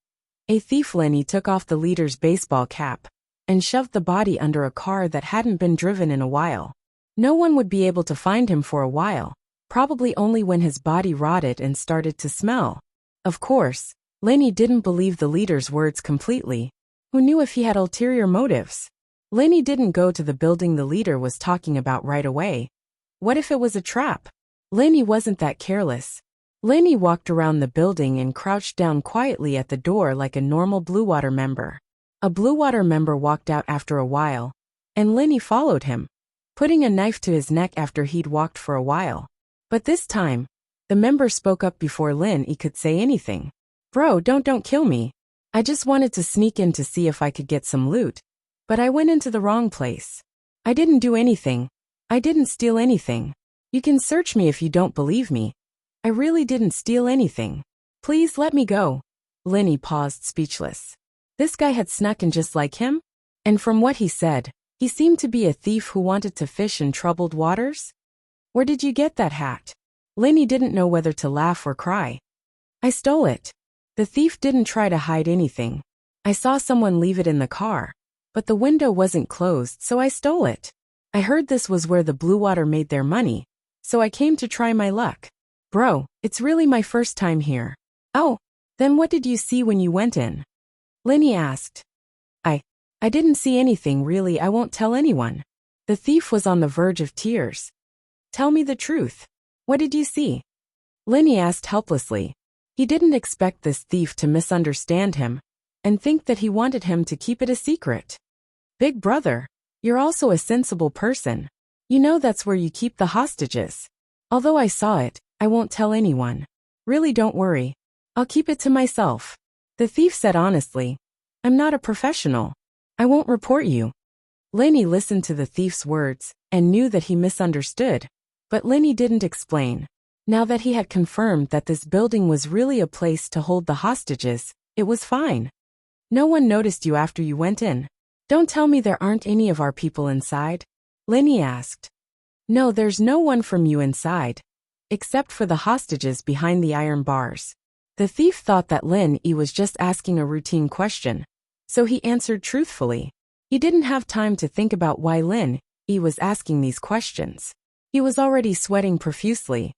A thief. Lin Yi took off the leader's baseball cap and shoved the body under a car that hadn't been driven in a while. No one would be able to find him for a while, probably only when his body rotted and started to smell. Of course, Lin Yi didn't believe the leader's words completely. Who knew if he had ulterior motives? Lin Yi didn't go to the building the leader was talking about right away. What if it was a trap? Lin Yi wasn't that careless. Lin Yi walked around the building and crouched down quietly at the door like a normal Bluewater member. A Bluewater member walked out after a while, and Lin Yi followed him, putting a knife to his neck after he'd walked for a while. But this time, the member spoke up before Lin Yi could say anything. Bro, don't kill me. I just wanted to sneak in to see if I could get some loot. But I went into the wrong place. I didn't do anything. I didn't steal anything. You can search me if you don't believe me. I really didn't steal anything. Please let me go. Lin Yi paused, speechless. This guy had snuck in just like him? And from what he said, he seemed to be a thief who wanted to fish in troubled waters? Where did you get that hat? Lin Yi didn't know whether to laugh or cry. I stole it. The thief didn't try to hide anything. I saw someone leave it in the car, but the window wasn't closed, so I stole it. I heard this was where the Bluewater made their money, so I came to try my luck. Bro, it's really my first time here. Oh, then what did you see when you went in? Lin Yi asked. I didn't see anything really. I won't tell anyone. The thief was on the verge of tears. Tell me the truth. What did you see? Lin Yi asked helplessly. He didn't expect this thief to misunderstand him and think that he wanted him to keep it a secret. Big brother, You're also a sensible person. You know that's where you keep the hostages. Although I saw it, I won't tell anyone. Really, don't worry. I'll keep it to myself. The thief said honestly. I'm not a professional. I won't report you. Lenny listened to the thief's words and knew that he misunderstood, but Lenny didn't explain. Now that he had confirmed that this building was really a place to hold the hostages, it was fine. No one noticed you after you went in. Don't tell me there aren't any of our people inside? Lenny asked. No, there's no one from you inside. Except for the hostages behind the iron bars. The thief thought that Lenny was just asking a routine question, so he answered truthfully. He didn't have time to think about why Lenny was asking these questions. He was already sweating profusely.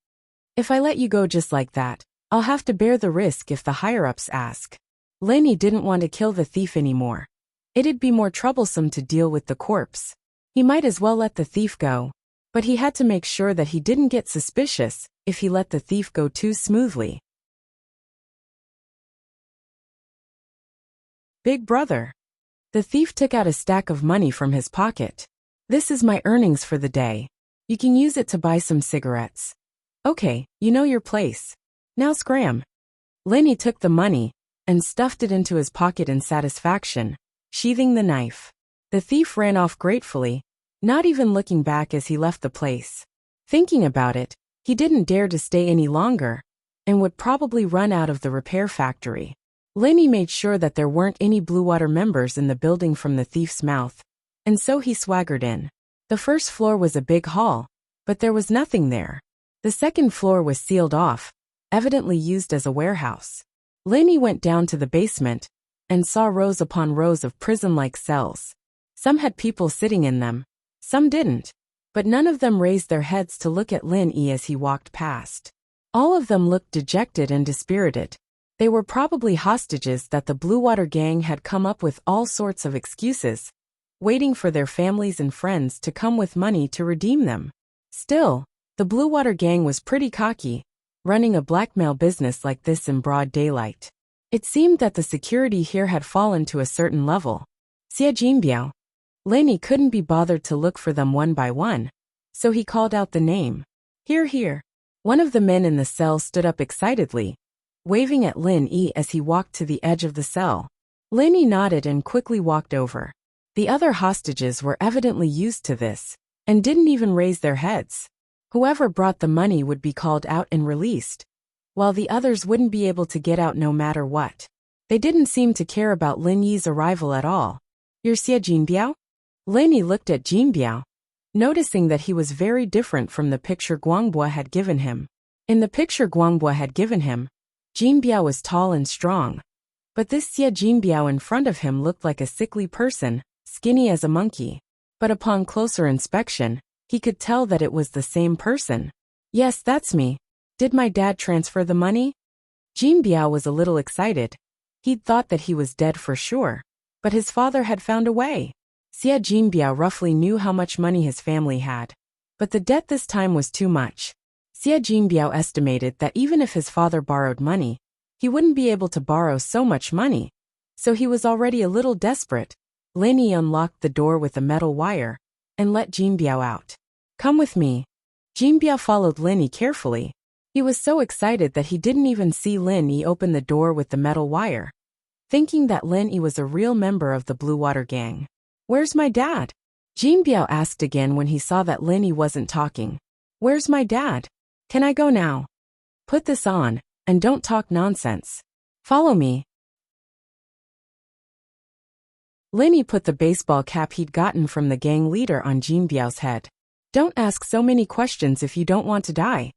If I let you go just like that, I'll have to bear the risk if the higher-ups ask. Lenny didn't want to kill the thief anymore. It'd be more troublesome to deal with the corpse. He might as well let the thief go. But he had to make sure that he didn't get suspicious if he let the thief go too smoothly. Big brother. The thief took out a stack of money from his pocket. This is my earnings for the day. You can use it to buy some cigarettes. Okay, you know your place. Now scram. Lenny took the money and stuffed it into his pocket in satisfaction, sheathing the knife. The thief ran off gratefully, not even looking back as he left the place. Thinking about it, he didn't dare to stay any longer and would probably run out of the repair factory. Lenny made sure that there weren't any Blue Water members in the building from the thief's mouth, and so he swaggered in. The first floor was a big hall, but there was nothing there. The second floor was sealed off, evidently used as a warehouse. Lenny went down to the basement and saw rows upon rows of prison-like cells. Some had people sitting in them, some didn't, but none of them raised their heads to look at Lenny as he walked past. All of them looked dejected and dispirited. They were probably hostages that the Blue Water gang had come up with all sorts of excuses, waiting for their families and friends to come with money to redeem them. Still, the Blue Water gang was pretty cocky, running a blackmail business like this in broad daylight. It seemed that the security here had fallen to a certain level. Xie Jinbiao. Lenny couldn't be bothered to look for them one by one, so he called out the name. Here, here. One of the men in the cell stood up excitedly, waving at Lenny as he walked to the edge of the cell. Lenny nodded and quickly walked over. The other hostages were evidently used to this, and didn't even raise their heads. Whoever brought the money would be called out and released, while the others wouldn't be able to get out no matter what. They didn't seem to care about Lenny's arrival at all. You're Xie Jinbiao? Lenny looked at Jinbiao, noticing that he was very different from the picture Guangbua had given him. In the picture Guangbua had given him, Jinbiao was tall and strong, but this Xie Jinbiao in front of him looked like a sickly person, skinny as a monkey. But upon closer inspection, he could tell that it was the same person. Yes, that's me. Did my dad transfer the money? Jinbiao was a little excited. He'd thought that he was dead for sure, but his father had found a way. Xie Jinbiao roughly knew how much money his family had, but the debt this time was too much. Xie Jinbiao estimated that even if his father borrowed money, he wouldn't be able to borrow so much money, so he was already a little desperate. Lenny unlocked the door with a metal wire and let Jinbiao out. Come with me. Jinbiao followed Lenny carefully. He was so excited that he didn't even see Lenny open the door with the metal wire, thinking that Lenny was a real member of the Blue Water gang. Where's my dad? Jinbiao asked again when he saw that Lenny wasn't talking. Where's my dad? Can I go now? Put this on, and don't talk nonsense. Follow me. Lenny put the baseball cap he'd gotten from the gang leader on Jinbiao's head. Don't ask so many questions if you don't want to die.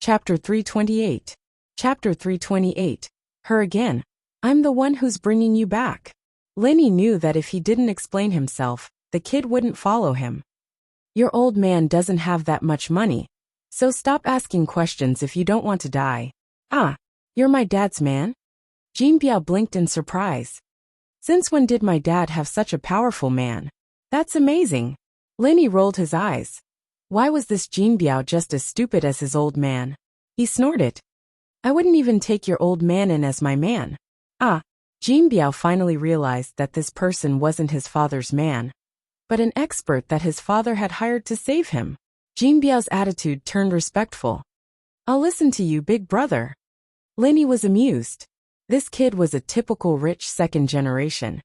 Chapter 328. Chapter 328. Her again. I'm the one who's bringing you back. Lenny knew that if he didn't explain himself, the kid wouldn't follow him. Your old man doesn't have that much money, so stop asking questions if you don't want to die. Ah, you're my dad's man? Jinbiao blinked in surprise. Since when did my dad have such a powerful man? That's amazing. Lenny rolled his eyes. Why was this Jinbiao just as stupid as his old man? He snorted. I wouldn't even take your old man in as my man. Ah, Jean Biao finally realized that this person wasn't his father's man, but an expert that his father had hired to save him. Jean Biao's attitude turned respectful. I'll listen to you, big brother. Linny was amused. This kid was a typical rich second generation.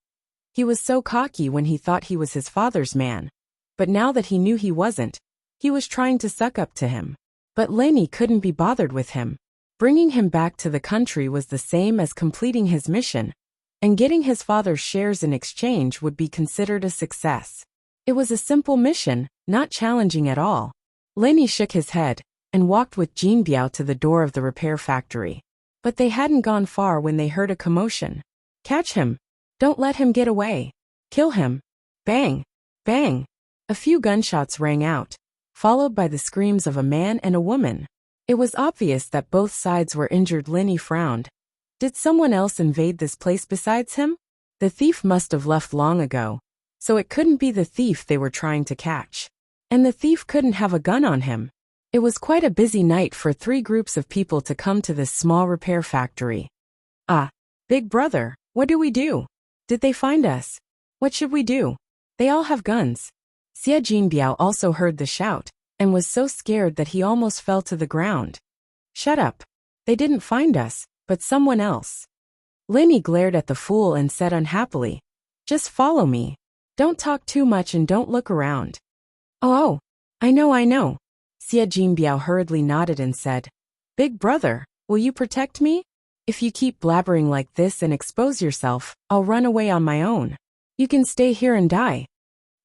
He was so cocky when he thought he was his father's man, but now that he knew he wasn't, he was trying to suck up to him. But Linny couldn't be bothered with him. Bringing him back to the country was the same as completing his mission, and getting his father's shares in exchange would be considered a success. It was a simple mission, not challenging at all. Linny shook his head and walked with Jean Biao to the door of the repair factory. But they hadn't gone far when they heard a commotion. Catch him! Don't let him get away! Kill him! Bang! Bang! A few gunshots rang out, followed by the screams of a man and a woman. It was obvious that both sides were injured. Linny frowned. Did someone else invade this place besides him? The thief must have left long ago, so it couldn't be the thief they were trying to catch. And the thief couldn't have a gun on him. It was quite a busy night for 3 groups of people to come to this small repair factory. Ah, big brother, what do we do? Did they find us? What should we do? They all have guns. Xie Jinbiao also heard the shout, and was so scared that he almost fell to the ground. Shut up. They didn't find us, but someone else. Linny glared at the fool and said unhappily, just follow me. Don't talk too much and don't look around. Oh, I know. Xie Jinbiao hurriedly nodded and said, Big brother, will you protect me? If you keep blabbering like this and expose yourself, I'll run away on my own. You can stay here and die.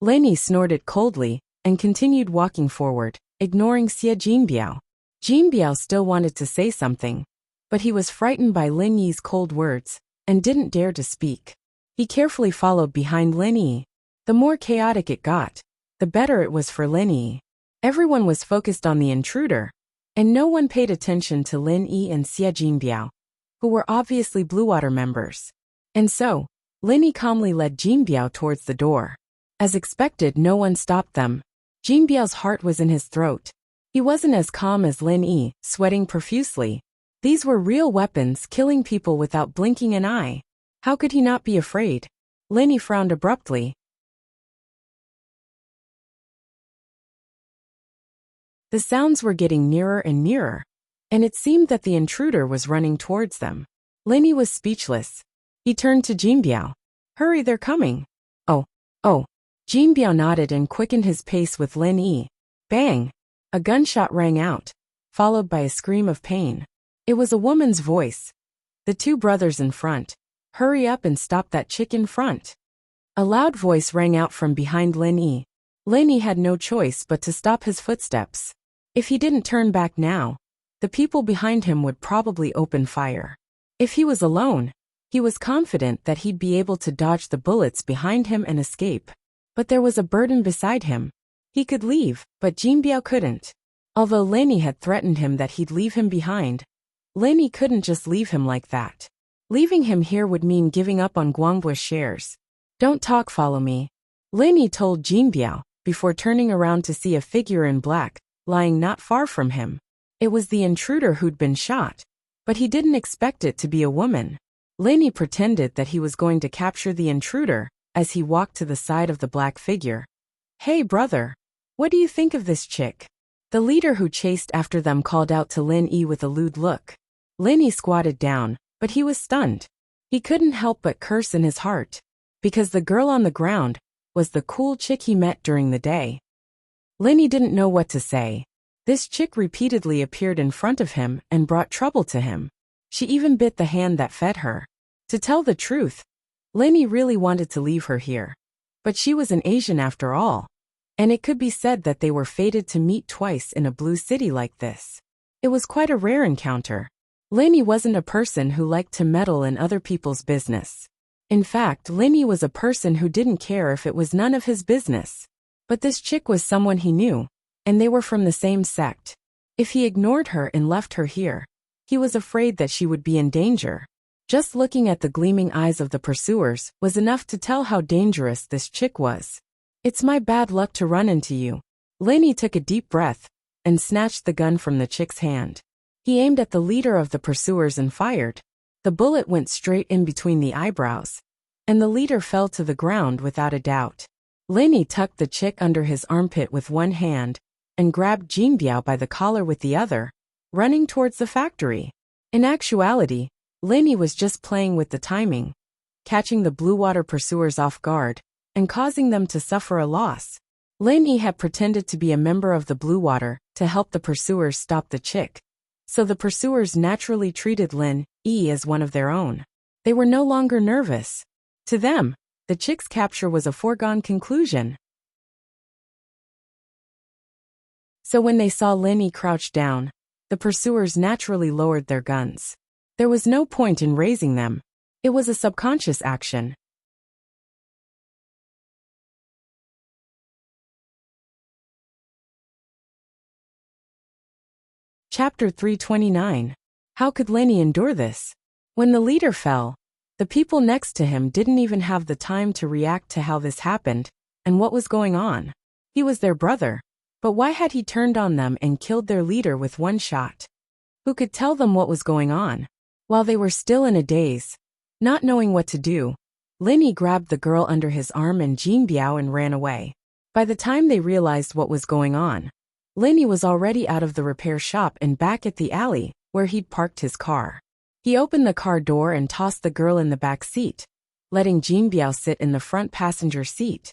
Linny snorted coldly and continued walking forward, ignoring Xie Jinbiao. Jinbiao still wanted to say something, but he was frightened by Lin Yi's cold words and didn't dare to speak. He carefully followed behind Lin Yi. The more chaotic it got, the better it was for Lin Yi. Everyone was focused on the intruder, and no one paid attention to Lin Yi and Xie Jinbiao, who were obviously Bluewater members. And so, Lin Yi calmly led Jinbiao towards the door. As expected, no one stopped them. Jinbiao's heart was in his throat. He wasn't as calm as Lin Yi, sweating profusely. These were real weapons, killing people without blinking an eye. How could he not be afraid? Lin Yi frowned abruptly. The sounds were getting nearer and nearer, and it seemed that the intruder was running towards them. Lin Yi was speechless. He turned to Jinbiao. Hurry, they're coming. Oh. Jinbiao nodded and quickened his pace with Lin Yi. Bang! A gunshot rang out, followed by a scream of pain. It was a woman's voice. The 2 brothers in front. Hurry up and stop that chick in front. A loud voice rang out from behind Lin Yi. Lin Yi had no choice but to stop his footsteps. If he didn't turn back now, the people behind him would probably open fire. If he was alone, he was confident that he'd be able to dodge the bullets behind him and escape. But there was a burden beside him. He could leave, but Jinbiao couldn't. Although Lin Yi had threatened him that he'd leave him behind, Lin Yi couldn't just leave him like that. Leaving him here would mean giving up on Guangbu's shares. Don't talk, follow me. Lin Yi told Jinbiao, before turning around to see a figure in black, lying not far from him. It was the intruder who'd been shot, but he didn't expect it to be a woman. Lin Yi pretended that he was going to capture the intruder as he walked to the side of the black figure. Hey brother, what do you think of this chick? The leader who chased after them called out to Lin Yi with a lewd look. Lin Yi squatted down, but he was stunned. He couldn't help but curse in his heart, because the girl on the ground was the cool chick he met during the day. Lin Yi didn't know what to say. This chick repeatedly appeared in front of him and brought trouble to him. She even bit the hand that fed her. To tell the truth, Lin Yi really wanted to leave her here. But she was an Asian after all, and it could be said that they were fated to meet twice in a blue city like this. It was quite a rare encounter. Lin Yi wasn't a person who liked to meddle in other people's business. In fact, Lin Yi was a person who didn't care if it was none of his business. But this chick was someone he knew, and they were from the same sect. If he ignored her and left her here, he was afraid that she would be in danger. Just looking at the gleaming eyes of the pursuers was enough to tell how dangerous this chick was. It's my bad luck to run into you. Lin Yi took a deep breath and snatched the gun from the chick's hand. He aimed at the leader of the pursuers and fired. The bullet went straight in between the eyebrows, and the leader fell to the ground without a doubt. Lenny tucked the chick under his armpit with one hand and grabbed Jinbiao by the collar with the other, running towards the factory. In actuality, Lenny was just playing with the timing, catching the Blue Water pursuers off guard and causing them to suffer a loss. Lenny had pretended to be a member of the Blue Water to help the pursuers stop the chick, so the pursuers naturally treated Lin Yi as one of their own. They were no longer nervous. To them, the chick's capture was a foregone conclusion. So when they saw Lin Yi crouch down, the pursuers naturally lowered their guns. There was no point in raising them. It was a subconscious action. Chapter 329. How could Lin Yi endure this? When the leader fell, the people next to him didn't even have the time to react to how this happened and what was going on. He was their brother, but why had he turned on them and killed their leader with one shot? Who could tell them what was going on? While they were still in a daze, not knowing what to do, Lin Yi grabbed the girl under his arm and Jinbiao and ran away. By the time they realized what was going on, Lin Yi was already out of the repair shop and back at the alley where he'd parked his car. He opened the car door and tossed the girl in the back seat, letting Jinbiao sit in the front passenger seat.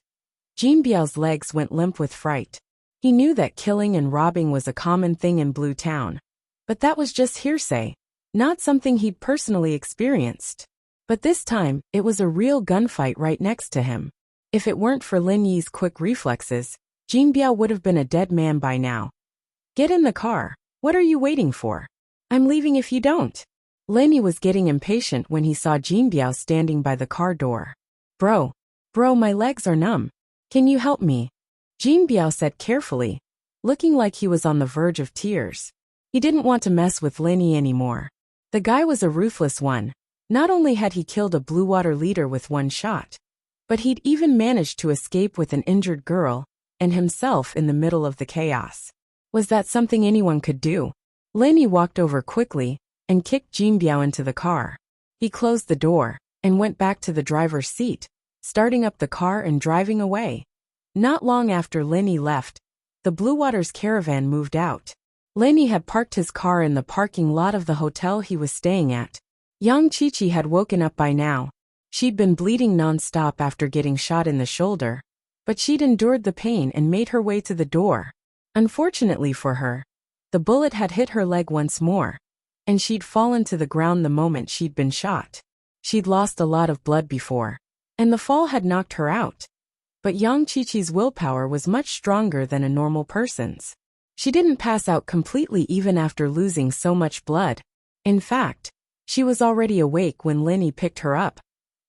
Jinbiao's legs went limp with fright. He knew that killing and robbing was a common thing in Blue Town, but that was just hearsay, not something he'd personally experienced. But this time, it was a real gunfight right next to him. If it weren't for Lin Yi's quick reflexes, Jinbiao would have been a dead man by now. Get in the car. What are you waiting for? I'm leaving if you don't. Lin Yi was getting impatient when he saw Jinbiao standing by the car door. Bro, my legs are numb. Can you help me? Jinbiao said carefully, looking like he was on the verge of tears. He didn't want to mess with Lin Yi anymore. The guy was a ruthless one. Not only had he killed a Blue Water leader with one shot, but he'd even managed to escape with an injured girl and himself in the middle of the chaos. Was that something anyone could do? Lin Yi walked over quickly and kicked Jinbiao into the car. He closed the door and went back to the driver's seat, starting up the car and driving away. Not long after Lin Yi left, the Blue Water's caravan moved out. Lin Yi had parked his car in the parking lot of the hotel he was staying at. Young Chi-Chi had woken up by now. She'd been bleeding non-stop after getting shot in the shoulder, but she'd endured the pain and made her way to the door. Unfortunately for her, the bullet had hit her leg once more, and she'd fallen to the ground the moment she'd been shot. She'd lost a lot of blood before, and the fall had knocked her out. But young Chi-Chi's willpower was much stronger than a normal person's. She didn't pass out completely even after losing so much blood. In fact, she was already awake when Lin Yi picked her up.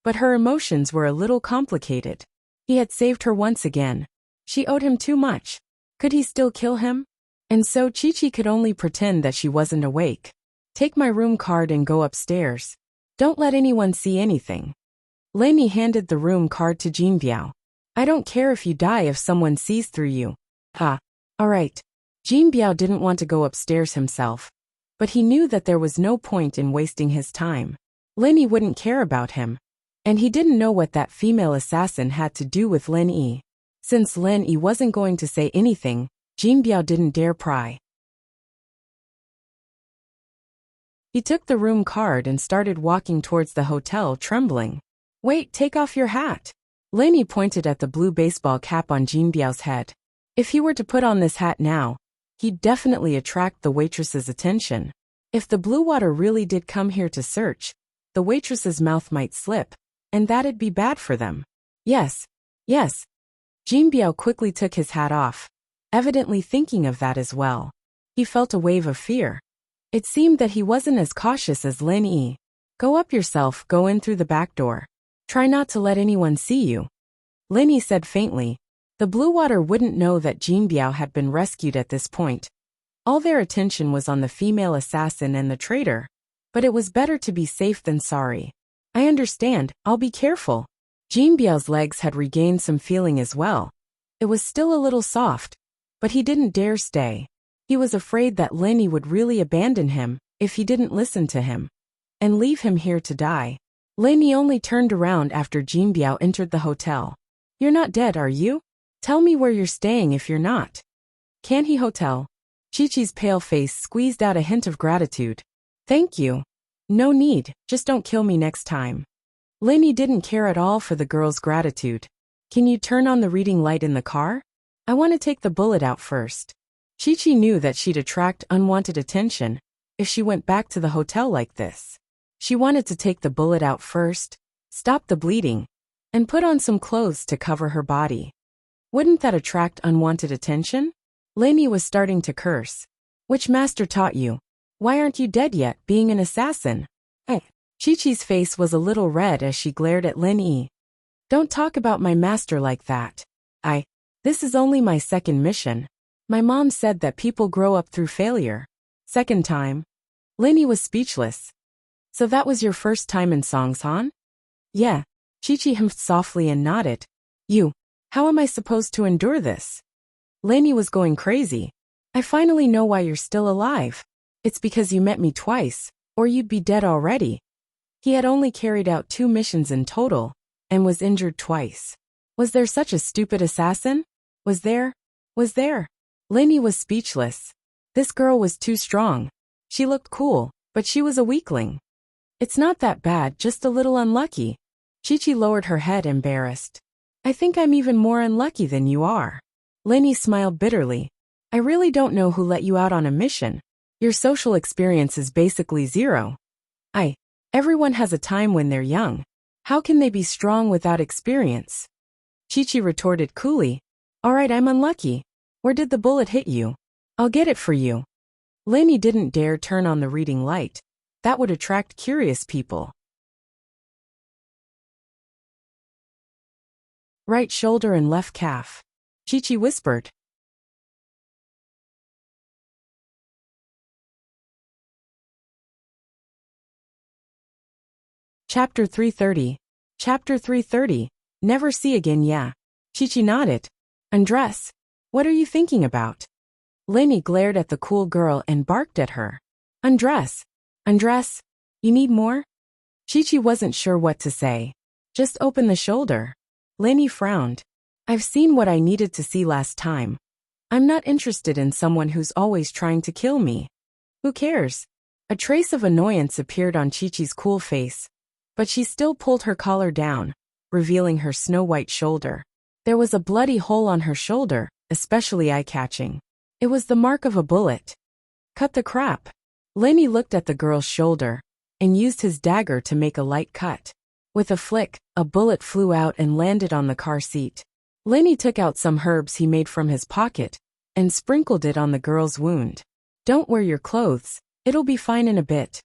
But her emotions were a little complicated. He had saved her once again. She owed him too much. Could he still kill him? And so Chi-Chi could only pretend that she wasn't awake. Take my room card and go upstairs. Don't let anyone see anything. Lin Yi handed the room card to Jinbiao. I don't care if you die if someone sees through you. Ha. Alright. Jinbiao didn't want to go upstairs himself, but he knew that there was no point in wasting his time. Lin Yi wouldn't care about him, and he didn't know what that female assassin had to do with Lin Yi. Since Lin Yi wasn't going to say anything, Jinbiao didn't dare pry. He took the room card and started walking towards the hotel, trembling. Wait, take off your hat. Lin Yi pointed at the blue baseball cap on Jinbiao's head. If he were to put on this hat now, he'd definitely attract the waitress's attention. If the Blue Water really did come here to search, the waitress's mouth might slip, and that'd be bad for them. Yes. Jinbiao quickly took his hat off, evidently thinking of that as well. He felt a wave of fear. It seemed that he wasn't as cautious as Lin Yi. Go up yourself, go in through the back door. Try not to let anyone see you. Lin Yi said faintly. The Blue Water wouldn't know that Jinbiao had been rescued at this point. All their attention was on the female assassin and the traitor, but it was better to be safe than sorry. I understand, I'll be careful. Jinbiao's legs had regained some feeling as well. It was still a little soft, but he didn't dare stay. He was afraid that Lenny would really abandon him if he didn't listen to him and leave him here to die. Lenny only turned around after Jinbiao entered the hotel. You're not dead, are you? Tell me where you're staying if you're not. Canhe Hotel. Chi-Chi's pale face squeezed out a hint of gratitude. Thank you. No need, just don't kill me next time. Lenny didn't care at all for the girl's gratitude. Can you turn on the reading light in the car? I want to take the bullet out first. Chi-Chi knew that she'd attract unwanted attention if she went back to the hotel like this. She wanted to take the bullet out first, stop the bleeding, and put on some clothes to cover her body. Wouldn't that attract unwanted attention? Lenny was starting to curse. Which master taught you? Why aren't you dead yet, being an assassin? Chi-Chi's face was a little red as she glared at Lin Yi. Don't talk about my master like that. This is only my second mission. My mom said that people grow up through failure. Second time. Lin Yi was speechless. So that was your first time in Songshan? Yeah. Chi-Chi humphed softly and nodded. How am I supposed to endure this? Lin Yi was going crazy. I finally know why you're still alive. It's because you met me twice, or you'd be dead already. He had only carried out 2 missions in total, and was injured twice. Was there such a stupid assassin? Was there? Lin Yi was speechless. This girl was too strong. She looked cool, but she was a weakling. It's not that bad, just a little unlucky. Chi-Chi lowered her head, embarrassed. I think I'm even more unlucky than you are. Lin Yi smiled bitterly. I really don't know who let you out on a mission. Your social experience is basically 0. Everyone has a time when they're young. How can they be strong without experience? Chi-Chi retorted coolly. Alright, I'm unlucky. Where did the bullet hit you? I'll get it for you. Lin Yi didn't dare turn on the reading light. That would attract curious people. Right shoulder and left calf. Chi-Chi whispered. Chapter 330. Chapter 330. Never see again, yeah. Chi-Chi nodded. Undress. What are you thinking about? Lin Yi glared at the cool girl and barked at her. Undress. Undress. You need more? Chi-Chi wasn't sure what to say. Just open the shoulder. Lin Yi frowned. I've seen what I needed to see last time. I'm not interested in someone who's always trying to kill me. Who cares? A trace of annoyance appeared on Chi-Chi's cool face, but she still pulled her collar down, revealing her snow-white shoulder. There was a bloody hole on her shoulder, especially eye-catching. It was the mark of a bullet. Cut the crap. Lin Yi looked at the girl's shoulder and used his dagger to make a light cut. With a flick, a bullet flew out and landed on the car seat. Lin Yi took out some herbs he made from his pocket and sprinkled it on the girl's wound. Don't wear your clothes, it'll be fine in a bit.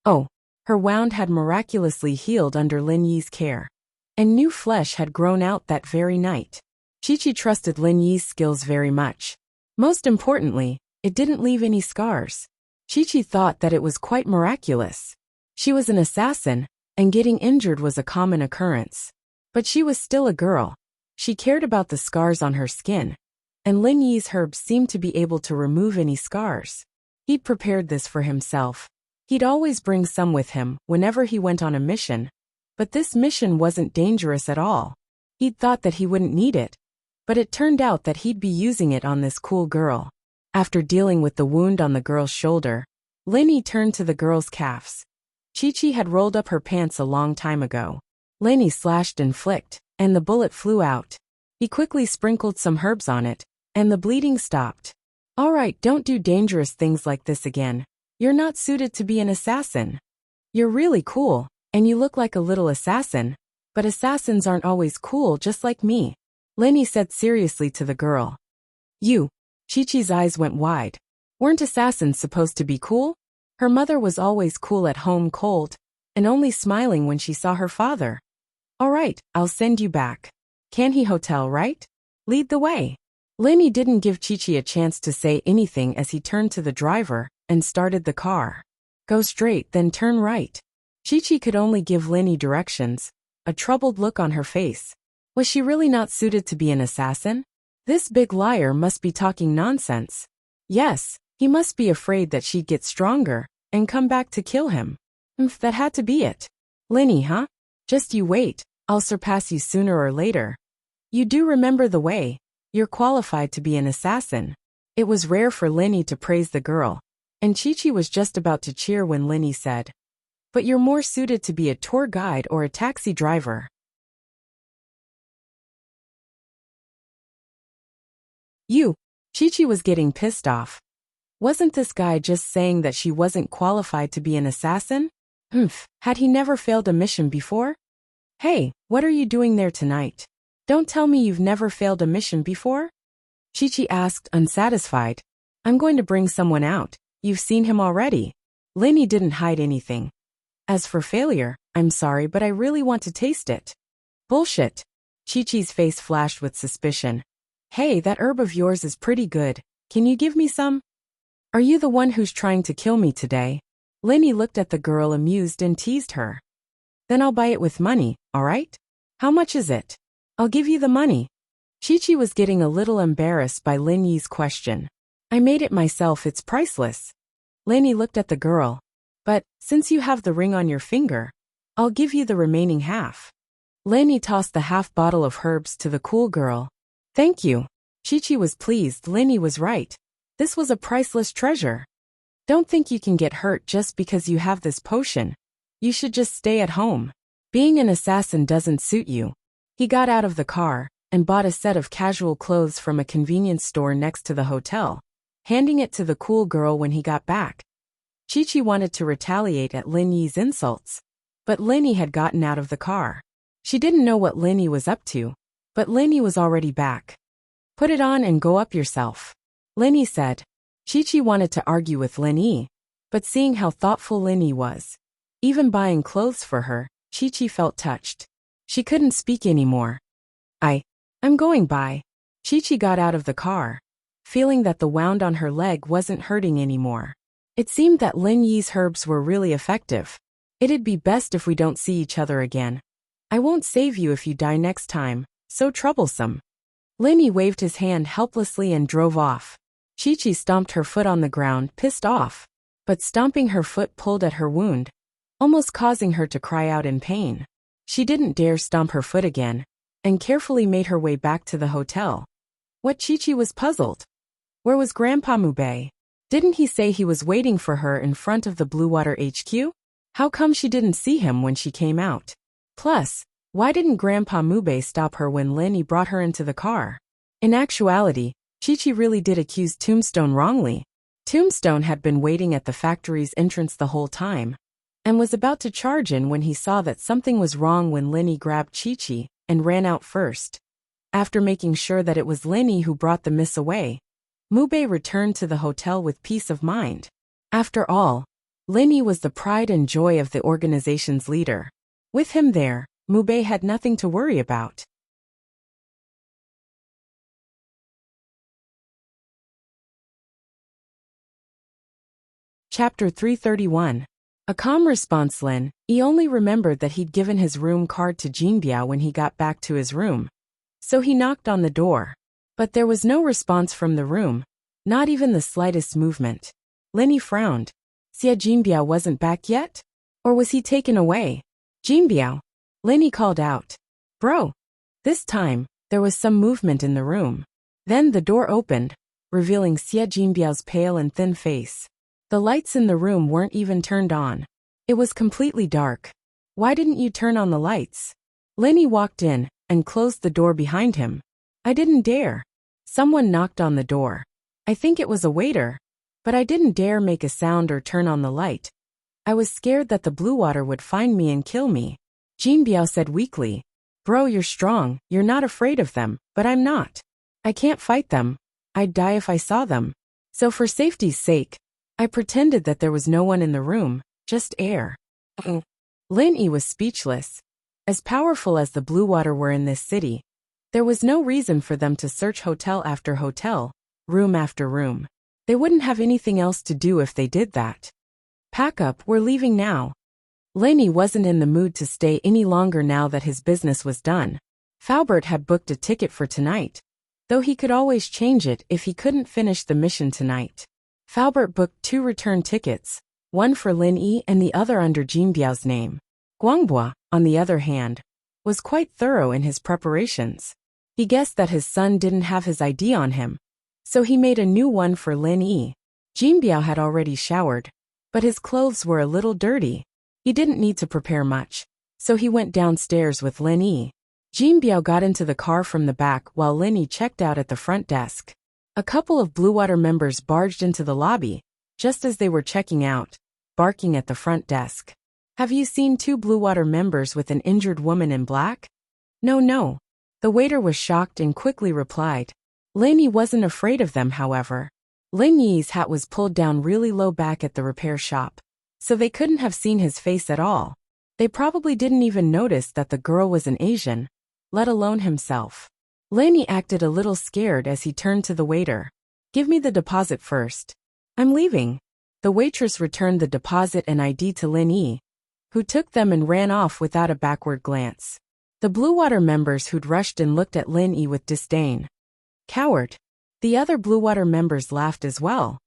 Oh, her wound had miraculously healed under Lin Yi's care, and new flesh had grown out that very night. Chi-Chi trusted Lin Yi's skills very much. Most importantly, it didn't leave any scars. Chi-Chi thought that it was quite miraculous. She was an assassin, and getting injured was a common occurrence. But she was still a girl. She cared about the scars on her skin, and Lin Yi's herbs seemed to be able to remove any scars. He'd prepared this for himself. He'd always bring some with him whenever he went on a mission, but this mission wasn't dangerous at all. He'd thought that he wouldn't need it, but it turned out that he'd be using it on this cool girl. After dealing with the wound on the girl's shoulder, Lin Yi turned to the girl's calves. Chi-Chi had rolled up her pants a long time ago. Lin Yi slashed and flicked, and the bullet flew out. He quickly sprinkled some herbs on it, and the bleeding stopped. Alright, don't do dangerous things like this again. You're not suited to be an assassin. You're really cool, and you look like a little assassin, but assassins aren't always cool just like me. Lin Yi said seriously to the girl. You. Chi-Chi's eyes went wide. Weren't assassins supposed to be cool? Her mother was always cool at home, cold, and only smiling when she saw her father. Alright, I'll send you back. Canhe Hotel, right? Lead the way. Lin Yi didn't give Chi-Chi a chance to say anything as he turned to the driver and started the car. Go straight, then turn right. Chi-Chi could only give Lin Yi directions, a troubled look on her face. Was she really not suited to be an assassin? This big liar must be talking nonsense. Yes, he must be afraid that she'd get stronger and come back to kill him. That had to be it. Lenny, huh? Just you wait, I'll surpass you sooner or later. You do remember the way. You're qualified to be an assassin. It was rare for Lenny to praise the girl, and Chi-Chi was just about to cheer when Lenny said, "But you're more suited to be a tour guide or a taxi driver." You. Chi-Chi was getting pissed off. Wasn't this guy just saying that she wasn't qualified to be an assassin? Had he never failed a mission before? Hey, what are you doing there tonight? Don't tell me you've never failed a mission before? Chi-Chi asked, unsatisfied. I'm going to bring someone out. You've seen him already. Lenny didn't hide anything. As for failure, I'm sorry, but I really want to taste it. Bullshit. Chi-Chi's face flashed with suspicion. Hey, that herb of yours is pretty good. Can you give me some? Are you the one who's trying to kill me today? Lenny looked at the girl amused and teased her. Then I'll buy it with money, alright? How much is it? I'll give you the money. Chi-Chi was getting a little embarrassed by Lin Yi's question. I made it myself, it's priceless. Lenny looked at the girl. But, since you have the ring on your finger, I'll give you the remaining half. Lenny tossed the half bottle of herbs to the cool girl. Thank you. Chi-Chi was pleased. Lenny was right. This was a priceless treasure. Don't think you can get hurt just because you have this potion. You should just stay at home. Being an assassin doesn't suit you. He got out of the car and bought a set of casual clothes from a convenience store next to the hotel, handing it to the cool girl when he got back. Chi-Chi wanted to retaliate at Lin Yi's insults, but Lenny had gotten out of the car. She didn't know what Lenny was up to, but Lenny was already back. Put it on and go up yourself, Lenny said. Chi-Chi wanted to argue with Lenny, but seeing how thoughtful Lenny was, even buying clothes for her, Chi-Chi felt touched. She couldn't speak anymore. I'm going by. Chi-Chi got out of the car, feeling that the wound on her leg wasn't hurting anymore. It seemed that Lin Yi's herbs were really effective. It'd be best if we don't see each other again. I won't save you if you die next time, so troublesome. Lin Yi waved his hand helplessly and drove off. Chi-Chi stomped her foot on the ground, pissed off. But stomping her foot pulled at her wound, almost causing her to cry out in pain. She didn't dare stomp her foot again, and carefully made her way back to the hotel. What? Chi-Chi was puzzled. Where was Grandpa Mubei? Didn't he say he was waiting for her in front of the Bluewater HQ? How come she didn't see him when she came out? Plus, why didn't Grandpa Mubei stop her when Lenny brought her into the car? In actuality, Chi-Chi really did accuse Tombstone wrongly. Tombstone had been waiting at the factory's entrance the whole time, and was about to charge in when he saw that something was wrong when Lenny grabbed Chi-Chi and ran out first. After making sure that it was Lenny who brought the miss away, Mubei returned to the hotel with peace of mind. After all, Lenny was the pride and joy of the organization's leader. With him there, Mubei had nothing to worry about. Chapter 331. A calm response. Lin Yi only remembered that he'd given his room card to Jinbiao when he got back to his room. So he knocked on the door. But there was no response from the room, not even the slightest movement. Lin Yi frowned. Xie Jinbiao wasn't back yet? Or was he taken away? Jinbiao, Lin Yi called out. Bro. This time, there was some movement in the room. Then the door opened, revealing Xie Jinbiao's pale and thin face. The lights in the room weren't even turned on. It was completely dark. Why didn't you turn on the lights? Lin Yi walked in and closed the door behind him. I didn't dare. Someone knocked on the door. I think it was a waiter. But I didn't dare make a sound or turn on the light. I was scared that the Bluewater would find me and kill me. Jinbiao said weakly. Bro, you're strong, you're not afraid of them, but I'm not. I can't fight them. I'd die if I saw them. So for safety's sake, I pretended that there was no one in the room, just air. Lin Yi was speechless. As powerful as the Bluewater were in this city, there was no reason for them to search hotel after hotel, room after room. They wouldn't have anything else to do if they did that. Pack up, we're leaving now. Lin Yi wasn't in the mood to stay any longer now that his business was done. Faubert had booked a ticket for tonight. though he could always change it if he couldn't finish the mission tonight. Faubert booked 2 return tickets, one for Lin Yi and the other under Jin Biao's name. Guangbua, on the other hand, was quite thorough in his preparations. He guessed that his son didn't have his ID on him, so he made a new one for Lin Yi. Jin Biao had already showered, but his clothes were a little dirty. He didn't need to prepare much, so he went downstairs with Lin Yi. Jin Biao got into the car from the back while Lin Yi checked out at the front desk. A couple of Blue Water members barged into the lobby, just as they were checking out, barking at the front desk. Have you seen 2 Blue Water members with an injured woman in black? No. The waiter was shocked and quickly replied. Lin Yi wasn't afraid of them, however. Lin Yi's hat was pulled down really low back at the repair shop, so they couldn't have seen his face at all. They probably didn't even notice that the girl was an Asian, let alone himself. Lin Yi acted a little scared as he turned to the waiter. Give me the deposit first. I'm leaving. The waitress returned the deposit and ID to Lin Yi, who took them and ran off without a backward glance. The Blue Water members who'd rushed in looked at Lin Yi with disdain. Coward. The other Blue Water members laughed as well.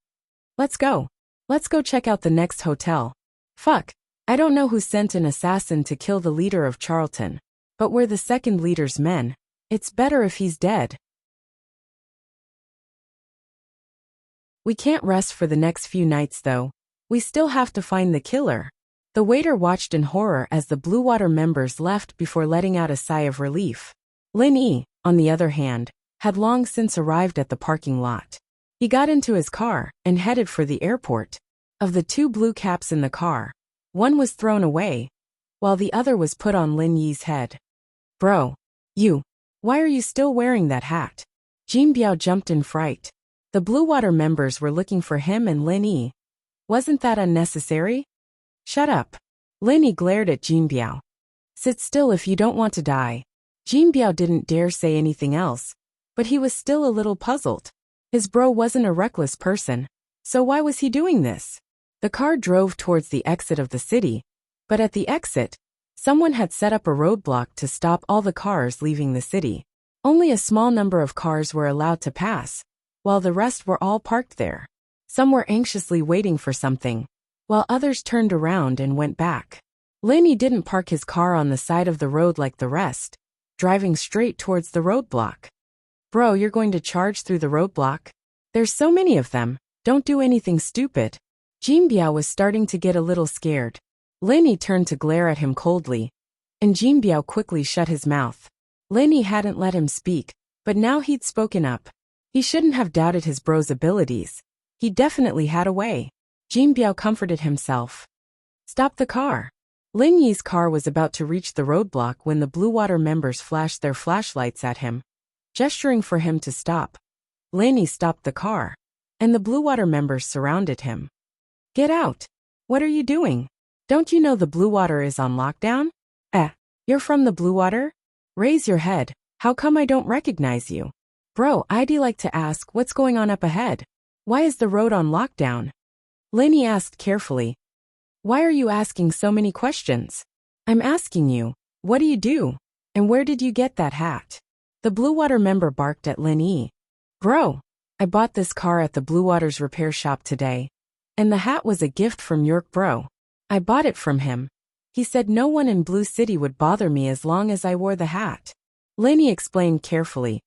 Let's go. Let's go check out the next hotel. Fuck. I don't know who sent an assassin to kill the leader of Charlton, but we're the second leader's men. It's better if he's dead. We can't rest for the next few nights though. We still have to find the killer. The waiter watched in horror as the Blue Water members left before letting out a sigh of relief. Lin Yi, on the other hand, had long since arrived at the parking lot. He got into his car and headed for the airport. Of the 2 blue caps in the car, one was thrown away, while the other was put on Lin Yi's head. Bro. Why are you still wearing that hat? Jin Biao jumped in fright. The Blue Water members were looking for him and Lin Yi. Wasn't that unnecessary? Shut up. Lin Yi glared at Jin Biao. Sit still if you don't want to die. Jin Biao didn't dare say anything else, but he was still a little puzzled. His bro wasn't a reckless person, so why was he doing this? The car drove towards the exit of the city, but at the exit, someone had set up a roadblock to stop all the cars leaving the city. Only a small number of cars were allowed to pass, while the rest were all parked there. Some were anxiously waiting for something, while others turned around and went back. Lin Yi didn't park his car on the side of the road like the rest, driving straight towards the roadblock. Bro, you're going to charge through the roadblock? There's so many of them, don't do anything stupid. Jin Biao was starting to get a little scared. Lin Yi turned to glare at him coldly, and Jin Biao quickly shut his mouth. Lin Yi hadn't let him speak, but now he'd spoken up. He shouldn't have doubted his bro's abilities. He definitely had a way. Jin Biao comforted himself. Stop the car. Lin Yi's car was about to reach the roadblock when the Blue Water members flashed their flashlights at him, gesturing for him to stop. Lin Yi stopped the car, and the Blue Water members surrounded him. Get out. What are you doing? Don't you know the Blue Water is on lockdown? You're from the Blue Water? Raise your head. How come I don't recognize you? Bro, I'd like to ask what's going on up ahead. Why is the road on lockdown? Lin Yi asked carefully. Why are you asking so many questions? I'm asking you, what do you do? And where did you get that hat? The Blue Water member barked at Lin Yi. Bro, I bought this car at the Blue Water's repair shop today. And the hat was a gift from York bro. I bought it from him. He said no one in Blue City would bother me as long as I wore the hat. Lin Yi explained carefully.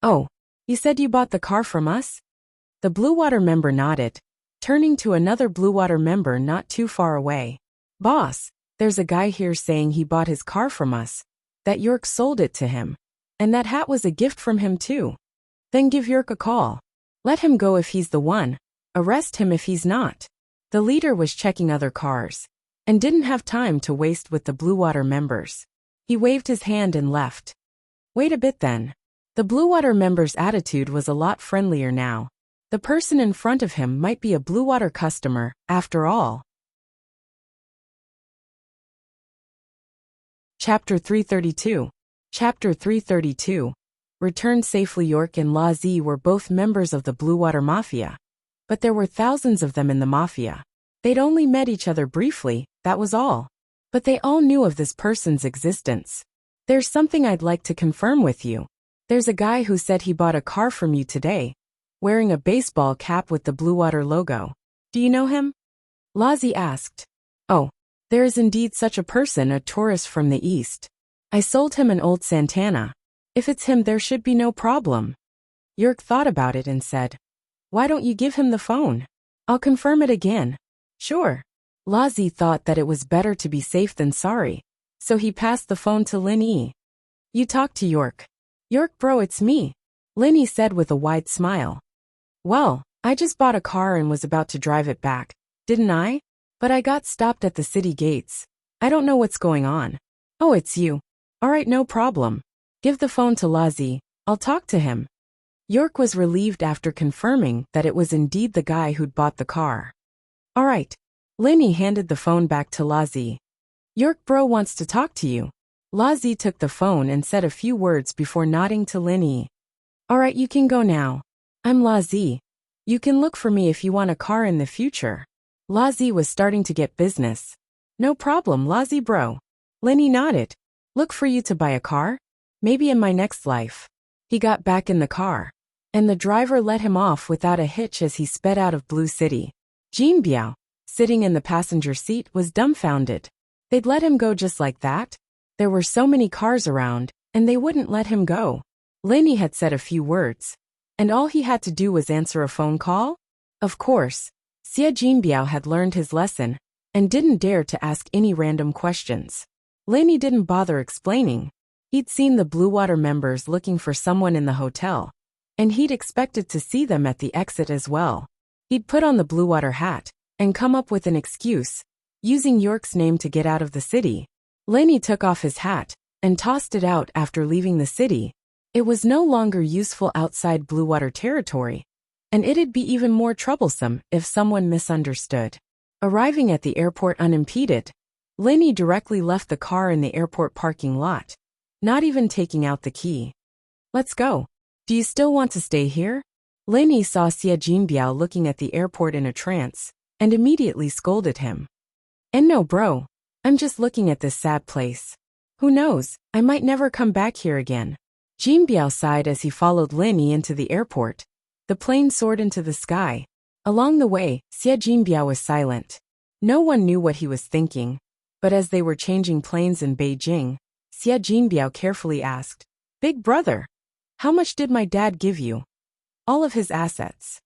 Oh, you said you bought the car from us? The Blue Water member nodded, turning to another Blue Water member not too far away. Boss, there's a guy here saying he bought his car from us, that York sold it to him, and that hat was a gift from him too. Then give York a call. Let him go if he's the one. Arrest him if he's not. The leader was checking other cars, and didn't have time to waste with the Blue Water members. He waved his hand and left. Wait a bit then. The Blue Water member's attitude was a lot friendlier now. The person in front of him might be a Blue Water customer, after all. Chapter 332. Chapter 332. Returned safely. York and La Zi were both members of the Blue Water Mafia. But there were thousands of them in the Mafia. They'd only met each other briefly, that was all. But they all knew of this person's existence. There's something I'd like to confirm with you. There's a guy who said he bought a car from you today, wearing a baseball cap with the Blue Water logo. Do you know him? Lazi asked. Oh, there is indeed such a person, a tourist from the east. I sold him an old Santana. If it's him, there should be no problem. Yerk thought about it and said, why don't you give him the phone? I'll confirm it again. Sure. Lazi thought that it was better to be safe than sorry, so he passed the phone to Lin Yi. You talk to York. York bro, it's me, Lin Yi said with a wide smile. Well, I just bought a car and was about to drive it back, didn't I? But I got stopped at the city gates. I don't know what's going on. Oh, it's you. Alright, no problem. Give the phone to Lazi, I'll talk to him. York was relieved after confirming that it was indeed the guy who'd bought the car. Alright. Lin Yi handed the phone back to Lazi. York bro wants to talk to you. Lazi took the phone and said a few words before nodding to Lin Yi. Alright, you can go now. I'm Lazi. You can look for me if you want a car in the future. Lazi was starting to get business. No problem, Lazi bro. Lin Yi nodded. Look for you to buy a car? Maybe in my next life. He got back in the car, and the driver let him off without a hitch as he sped out of Blue City. Jin Biao, sitting in the passenger seat, was dumbfounded. They'd let him go just like that? There were so many cars around, and they wouldn't let him go. Lin Yi had said a few words, and all he had to do was answer a phone call? Of course, Jin Biao had learned his lesson, and didn't dare to ask any random questions. Lin Yi didn't bother explaining. He'd seen the Blue Water members looking for someone in the hotel, and he'd expected to see them at the exit as well. He'd put on the Blue Water hat, and come up with an excuse, using York's name to get out of the city. Lin Yi took off his hat, and tossed it out after leaving the city. It was no longer useful outside Blue Water territory, and it'd be even more troublesome if someone misunderstood. Arriving at the airport unimpeded, Lin Yi directly left the car in the airport parking lot, not even taking out the key. Let's go. Do you still want to stay here? Lin Yi saw Jin Biao looking at the airport in a trance, and immediately scolded him. And no bro, I'm just looking at this sad place. Who knows, I might never come back here again. Jin Biao sighed as he followed Lin Yi into the airport. The plane soared into the sky. Along the way, Jin Biao was silent. No one knew what he was thinking, but as they were changing planes in Beijing, Jin Biao carefully asked, Big brother, how much did my dad give you? All of his assets.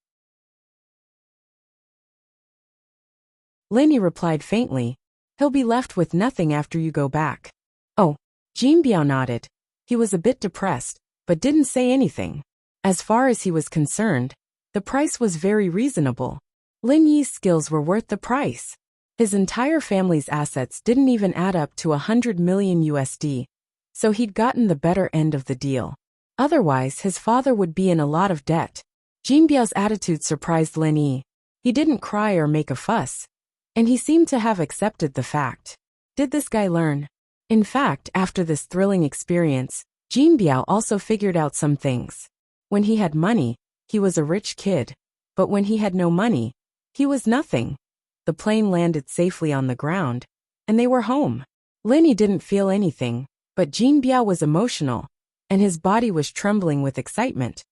Lin Yi replied faintly, he'll be left with nothing after you go back. Oh, Jin Biao nodded. He was a bit depressed, but didn't say anything. As far as he was concerned, the price was very reasonable. Lin Yi's skills were worth the price. His entire family's assets didn't even add up to 100 million USD, so he'd gotten the better end of the deal. Otherwise, his father would be in a lot of debt. Jin Biao's attitude surprised Lin Yi. He didn't cry or make a fuss, and he seemed to have accepted the fact. Did this guy learn? In fact, after this thrilling experience, Jin Biao also figured out some things. When he had money, he was a rich kid, but when he had no money, he was nothing. The plane landed safely on the ground, and they were home. Lin Yi didn't feel anything, but Jin Biao was emotional, and his body was trembling with excitement.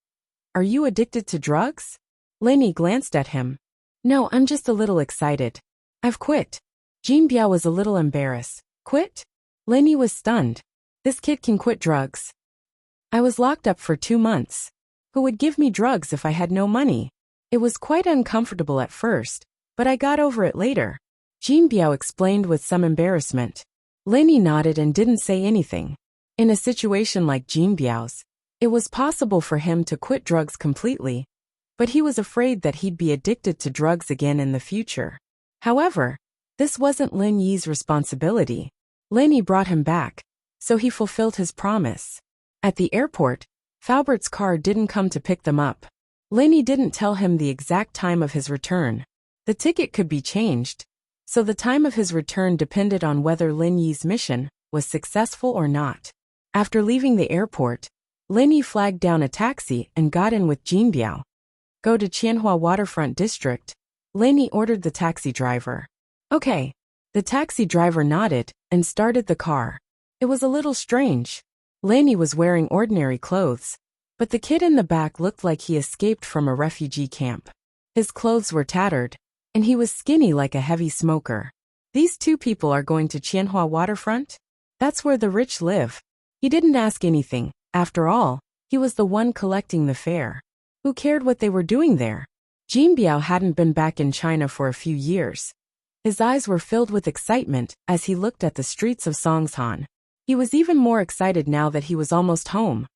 Are you addicted to drugs? Lin Yi glanced at him. No, I'm just a little excited. I've quit. Jin Biao was a little embarrassed. Quit? Lin Yi was stunned. This kid can quit drugs. I was locked up for 2 months. Who would give me drugs if I had no money? It was quite uncomfortable at first, but I got over it later. Jin Biao explained with some embarrassment. Lin Yi nodded and didn't say anything. In a situation like Jin Biao's, it was possible for him to quit drugs completely, but he was afraid that he'd be addicted to drugs again in the future. However, this wasn't Lin Yi's responsibility. Lin Yi brought him back, so he fulfilled his promise. At the airport, Faubert's car didn't come to pick them up. Lin Yi didn't tell him the exact time of his return. The ticket could be changed, so the time of his return depended on whether Lin Yi's mission was successful or not. After leaving the airport, Lin Yi flagged down a taxi and got in with Jin Biao. Go to Qianhua Waterfront District, Lin Yi ordered the taxi driver. Okay. The taxi driver nodded and started the car. It was a little strange. Lin Yi was wearing ordinary clothes, But the kid in the back looked like he escaped from a refugee camp. His clothes were tattered, and he was skinny like a heavy smoker. These two people are going to Qianhua waterfront? That's where the rich live. He didn't ask anything. After all, he was the one collecting the fare. Who cared what they were doing there? Jin Biao hadn't been back in China for a few years. His eyes were filled with excitement as he looked at the streets of Songshan. He was even more excited now that he was almost home.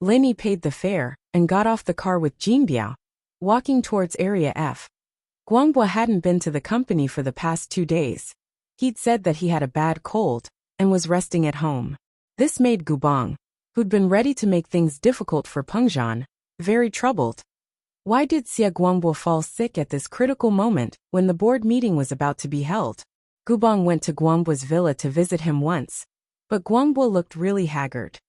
Lin Yi paid the fare and got off the car with Jin Biao, walking towards Area F. Guangbo hadn't been to the company for the past 2 days. He'd said that he had a bad cold and was resting at home. This made Gubang, who'd been ready to make things difficult for Pengzhan, very troubled. Why did Xia Guangbo fall sick at this critical moment when the board meeting was about to be held? Gubang went to Guangbo's villa to visit him once, but Guangbo looked really haggard.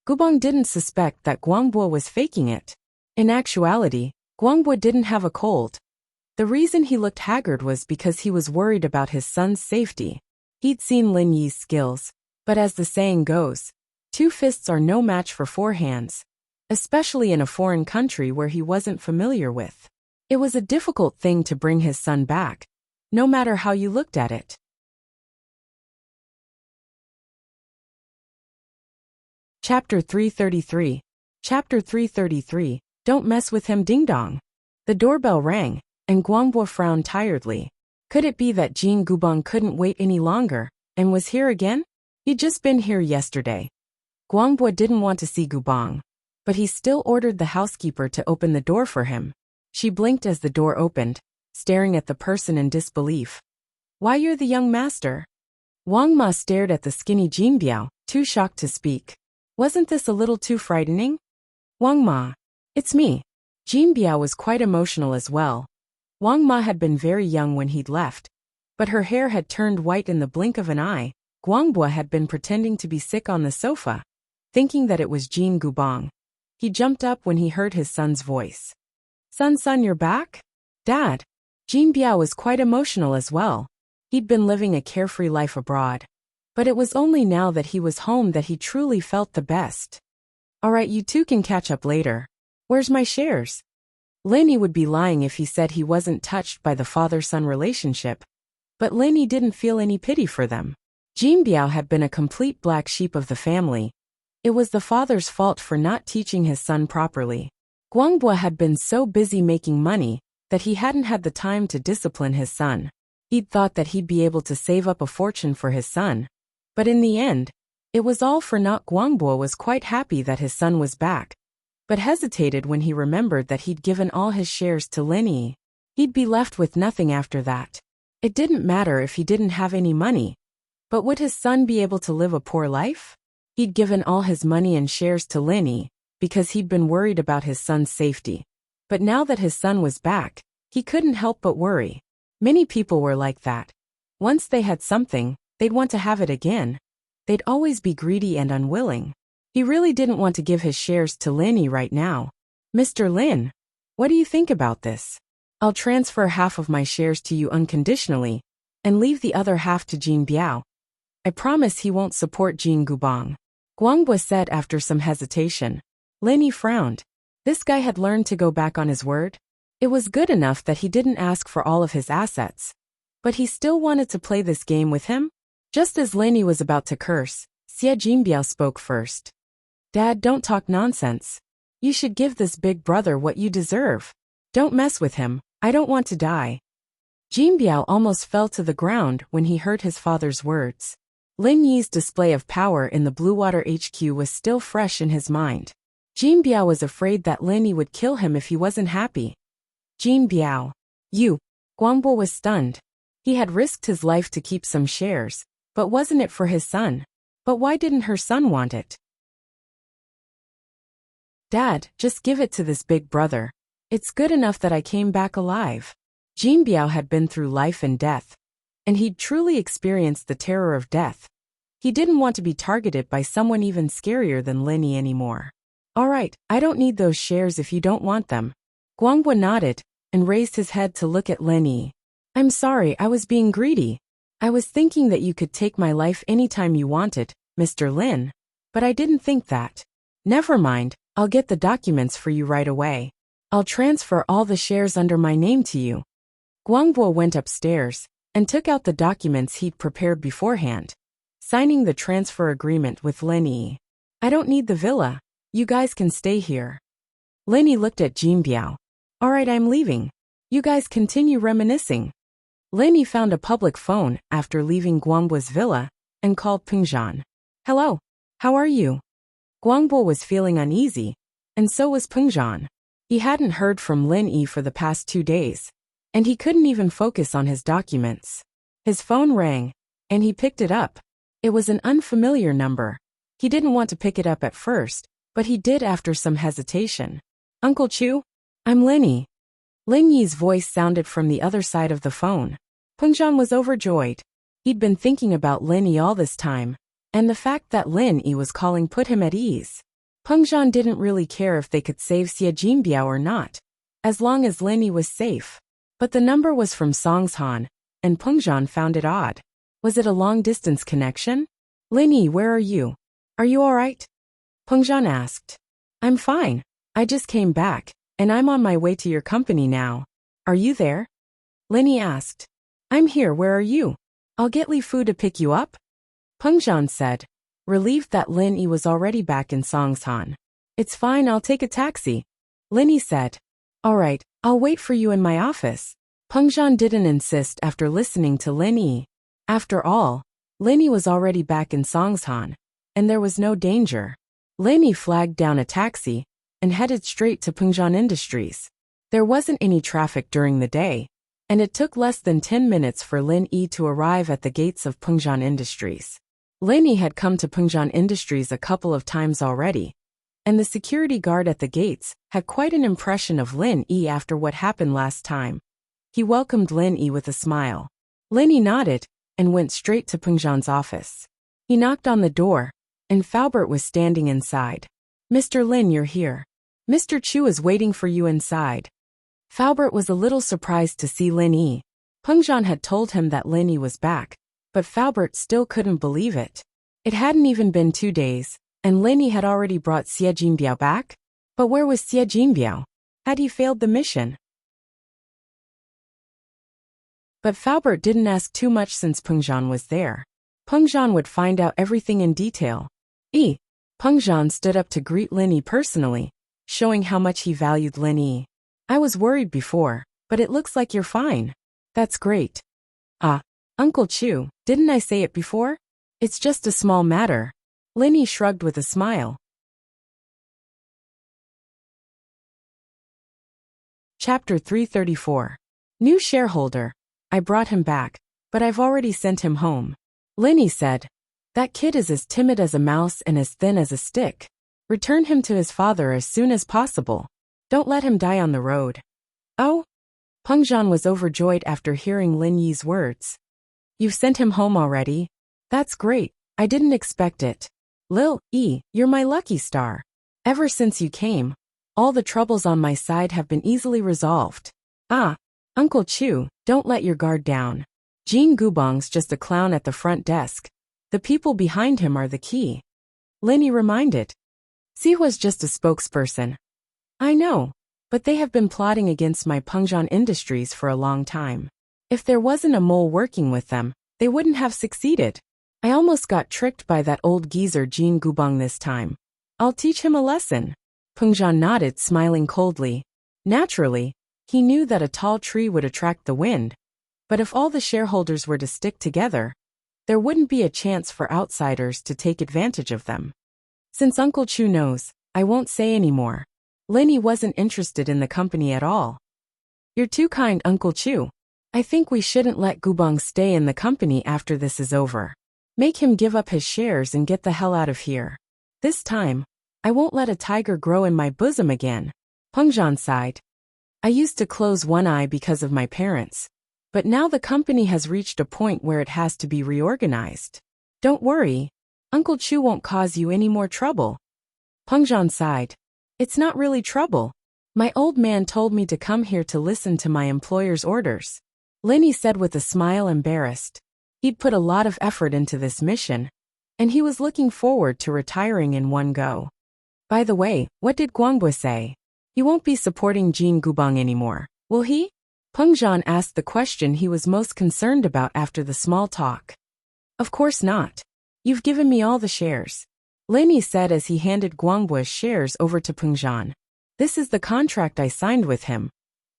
Gubang didn't suspect that Guangbo was faking it. In actuality, Guangbo didn't have a cold. The reason he looked haggard was because he was worried about his son's safety. He'd seen Lin Yi's skills, but as the saying goes, 2 fists are no match for 4 hands, especially in a foreign country where he wasn't familiar with. It was a difficult thing to bring his son back, no matter how you looked at it. Chapter 333. Chapter 333, Don't mess with him, ding dong. The doorbell rang, and Guangbo frowned tiredly. Could it be that Jin Gubang couldn't wait any longer, and was here again? He'd just been here yesterday. Guangbo didn't want to see Gubang, but he still ordered the housekeeper to open the door for him. She blinked as the door opened, staring at the person in disbelief. Why, you're the young master? Wang Ma stared at the skinny Jin Biao, too shocked to speak. Wasn't this a little too frightening? Wang Ma. It's me. Jin Biao was quite emotional as well. Wang Ma had been very young when he'd left, but her hair had turned white in the blink of an eye. Guangbo had been pretending to be sick on the sofa, thinking that it was Jin Gubang. He jumped up when he heard his son's voice. Son, you're back? Dad. Jin Biao was quite emotional as well. He'd been living a carefree life abroad, but it was only now that he was home that he truly felt the best. All right, you two can catch up later. Where's my shares? Lin Yi would be lying if he said he wasn't touched by the father-son relationship, but Lin Yi didn't feel any pity for them. Jin Biao had been a complete black sheep of the family. It was the father's fault for not teaching his son properly. Guangbo had been so busy making money that he hadn't had the time to discipline his son. He'd thought that he'd be able to save up a fortune for his son, but in the end, it was all for naught. Guangbo was quite happy that his son was back, but hesitated when he remembered that he'd given all his shares to Lin Yi. He'd be left with nothing after that. It didn't matter if he didn't have any money, but would his son be able to live a poor life? He'd given all his money and shares to Lin Yi because he'd been worried about his son's safety. But now that his son was back, he couldn't help but worry. Many people were like that. Once they had something, they'd want to have it again. They'd always be greedy and unwilling. He really didn't want to give his shares to Lin Yi right now. Mr. Lin, what do you think about this? I'll transfer half of my shares to you unconditionally, and leave the other half to Jin Biao. I promise he won't support Jin Gubang. Guangbo said after some hesitation. Lin Yi frowned. This guy had learned to go back on his word. It was good enough that he didn't ask for all of his assets, but he still wanted to play this game with him? Just as Lin Yi was about to curse, Xia Jinbiao spoke first. Dad, don't talk nonsense. You should give this big brother what you deserve. Don't mess with him. I don't want to die. Jinbiao almost fell to the ground when he heard his father's words. Lin Yi's display of power in the Bluewater HQ was still fresh in his mind. Jinbiao was afraid that Lin Yi would kill him if he wasn't happy. Jinbiao. You. Guangbo was stunned. He had risked his life to keep some shares, but wasn't it for his son? But why didn't her son want it? Dad, just give it to this big brother. It's good enough that I came back alive. Jinbiao had been through life and death, and he'd truly experienced the terror of death. He didn't want to be targeted by someone even scarier than Lin Yi anymore. All right, I don't need those shares if you don't want them. Guangbo nodded and raised his head to look at Lin Yi. I'm sorry, I was being greedy. I was thinking that you could take my life anytime you wanted, Mr. Lin. But I didn't think that. Never mind, I'll get the documents for you right away. I'll transfer all the shares under my name to you. Guangbo went upstairs and took out the documents he'd prepared beforehand, signing the transfer agreement with Lin Yi. I don't need the villa. You guys can stay here. Lin Yi looked at Jin Biao. All right, I'm leaving. You guys continue reminiscing. Lin Yi found a public phone after leaving Guangbo's villa and called Pengzhan. Hello, how are you? Guangbo was feeling uneasy, and so was Pengzhan. He hadn't heard from Lin Yi for the past 2 days, and he couldn't even focus on his documents. His phone rang, and he picked it up. It was an unfamiliar number. He didn't want to pick it up at first, but he did after some hesitation. Uncle Chu? I'm Lin Yi. Lin Yi's voice sounded from the other side of the phone. Pengzhan was overjoyed. He'd been thinking about Lin Yi all this time, and the fact that Lin Yi was calling put him at ease. Pengzhan didn't really care if they could save Xie Jinbiao or not, as long as Lin Yi was safe. But the number was from Songshan, and Pengzhan found it odd. Was it a long-distance connection? Lin Yi, where are you? Are you all right? Pengzhan asked. I'm fine. I just came back, and I'm on my way to your company now. Are you there? Lin Yi asked. I'm here, where are you? I'll get Li Fu to pick you up. Pengzhan said, relieved that Lin Yi was already back in Songshan. It's fine, I'll take a taxi. Lin Yi said. All right, I'll wait for you in my office. Pengzhan didn't insist after listening to Lin Yi. After all, Lin Yi was already back in Songshan, and there was no danger. Lin Yi flagged down a taxi and headed straight to Pengzhan Industries. There wasn't any traffic during the day, and it took less than 10 minutes for Lin Yi to arrive at the gates of Pengzhan Industries. Lin Yi had come to Pengzhan Industries a couple of times already, and the security guard at the gates had quite an impression of Lin Yi after what happened last time. He welcomed Lin Yi with a smile. Lin Yi nodded and went straight to Pengzhan's office. He knocked on the door, and Faubert was standing inside. Mr. Lin, you're here. Mr. Chu is waiting for you inside. Faubert was a little surprised to see Lin Yi. Pengzhan had told him that Lin Yi was back, but Faubert still couldn't believe it. It hadn't even been 2 days, and Lin Yi had already brought Xie Jinbiao back? But where was Xie Jinbiao? Had he failed the mission? But Faubert didn't ask too much since Pengzhan was there. Pengzhan would find out everything in detail. Pengzhan stood up to greet Lin Yi personally, showing how much he valued Lin Yi. I was worried before, but it looks like you're fine. That's great. Uncle Chu, didn't I say it before? It's just a small matter. Lin Yi shrugged with a smile. Chapter 334. New shareholder. I brought him back, but I've already sent him home. Lin Yi said. That kid is as timid as a mouse and as thin as a stick. Return him to his father as soon as possible. Don't let him die on the road. Oh? Pengzhan was overjoyed after hearing Lin Yi's words. You've sent him home already? That's great. I didn't expect it. Lil Yi, you're my lucky star. Ever since you came, all the troubles on my side have been easily resolved. Uncle Chu, don't let your guard down. Jean Gubong's just a clown at the front desk. The people behind him are the key. Lin Yi reminded. Sihua's just a spokesperson. I know, but they have been plotting against my Pengzhan Industries for a long time. If there wasn't a mole working with them, they wouldn't have succeeded. I almost got tricked by that old geezer Jean Gubong this time. I'll teach him a lesson. Pengzhan nodded, smiling coldly. Naturally, he knew that a tall tree would attract the wind, but if all the shareholders were to stick together, there wouldn't be a chance for outsiders to take advantage of them. Since Uncle Chu knows, I won't say any more. Lin Yi wasn't interested in the company at all. You're too kind, Uncle Chu. I think we shouldn't let Gubong stay in the company after this is over. Make him give up his shares and get the hell out of here. This time, I won't let a tiger grow in my bosom again. Pengzhan sighed. I used to close one eye because of my parents, but now the company has reached a point where it has to be reorganized. Don't worry, Uncle Chu won't cause you any more trouble. Pengzhan sighed. It's not really trouble. My old man told me to come here to listen to my employer's orders. Lin Yi said with a smile, embarrassed. He'd put a lot of effort into this mission, and he was looking forward to retiring in one go. By the way, what did Guangbo say? He won't be supporting Jin Gubang anymore, will he? Peng Zhan asked the question he was most concerned about after the small talk. Of course not. You've given me all the shares, Lin Yi said as he handed Guangbo's shares over to Peng Zhan. This is the contract I signed with him.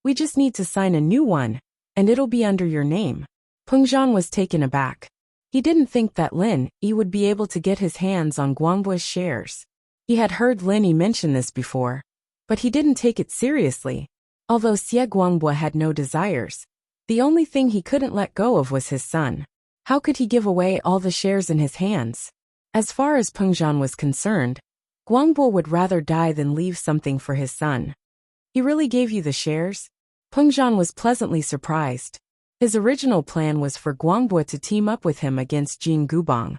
We just need to sign a new one, and it'll be under your name. Peng Zhan was taken aback. He didn't think that Lin Yi would be able to get his hands on Guangbo's shares. He had heard Lin Yi mention this before, but he didn't take it seriously. Although Xie Guangbo had no desires, the only thing he couldn't let go of was his son. How could he give away all the shares in his hands? As far as Peng Zhan was concerned, Guangbo would rather die than leave something for his son. He really gave you the shares? Peng Zhan was pleasantly surprised. His original plan was for Guangbo to team up with him against Jin Gubang.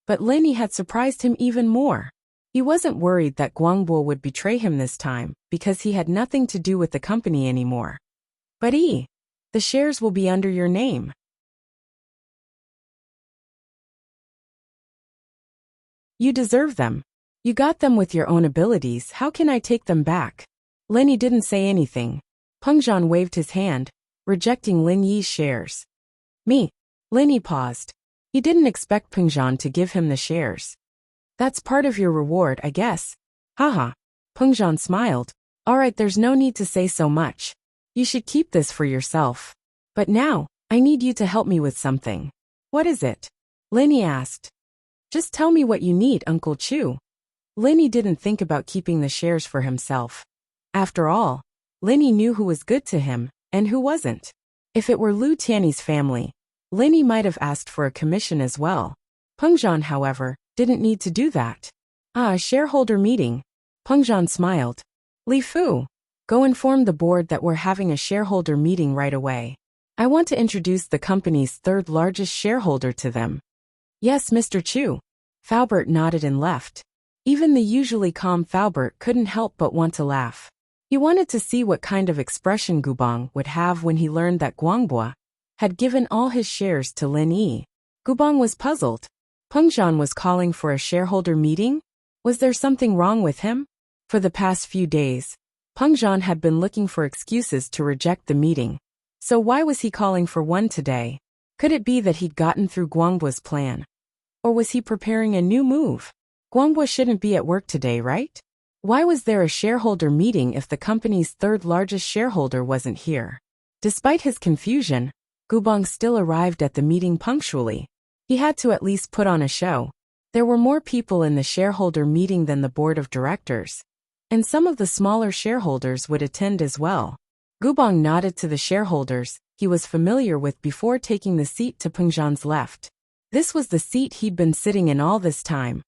But Lin Yi had surprised him even more. He wasn't worried that Guangbo would betray him this time, because he had nothing to do with the company anymore. But the shares will be under your name. You deserve them. You got them with your own abilities, how can I take them back? Lin Yi didn't say anything. Peng Zhan waved his hand, rejecting Lin Yi's shares. Me. Lin Yi paused. He didn't expect Peng Zhan to give him the shares. That's part of your reward, I guess. Haha. Peng Zhan smiled. Alright, there's no need to say so much. You should keep this for yourself. But now, I need you to help me with something. What is it? Lin Yi asked. Just tell me what you need, Uncle Chu. Lin Yi didn't think about keeping the shares for himself. After all, Lin Yi knew who was good to him, and who wasn't. If it were Lu Tiany's family, Lin Yi might have asked for a commission as well. Peng Zhan, however, didn't need to do that. A shareholder meeting. Peng Zhan smiled. Li Fu, go inform the board that we're having a shareholder meeting right away. I want to introduce the company's third largest shareholder to them. Yes, Mr. Chu. Faubert nodded and left. Even the usually calm Faubert couldn't help but want to laugh. He wanted to see what kind of expression Gubang would have when he learned that Guangbo had given all his shares to Lin Yi. Gubang was puzzled. Peng Zhan was calling for a shareholder meeting? Was there something wrong with him? For the past few days, Peng Zhan had been looking for excuses to reject the meeting. So why was he calling for one today? Could it be that he'd gotten through Guangbo's plan? Or was he preparing a new move? Guangbo shouldn't be at work today, right? Why was there a shareholder meeting if the company's third largest shareholder wasn't here? Despite his confusion, Gubang still arrived at the meeting punctually. He had to at least put on a show. There were more people in the shareholder meeting than the board of directors, and some of the smaller shareholders would attend as well. Gubang nodded to the shareholders he was familiar with before taking the seat to Peng Zhan's left. This was the seat he'd been sitting in all this time,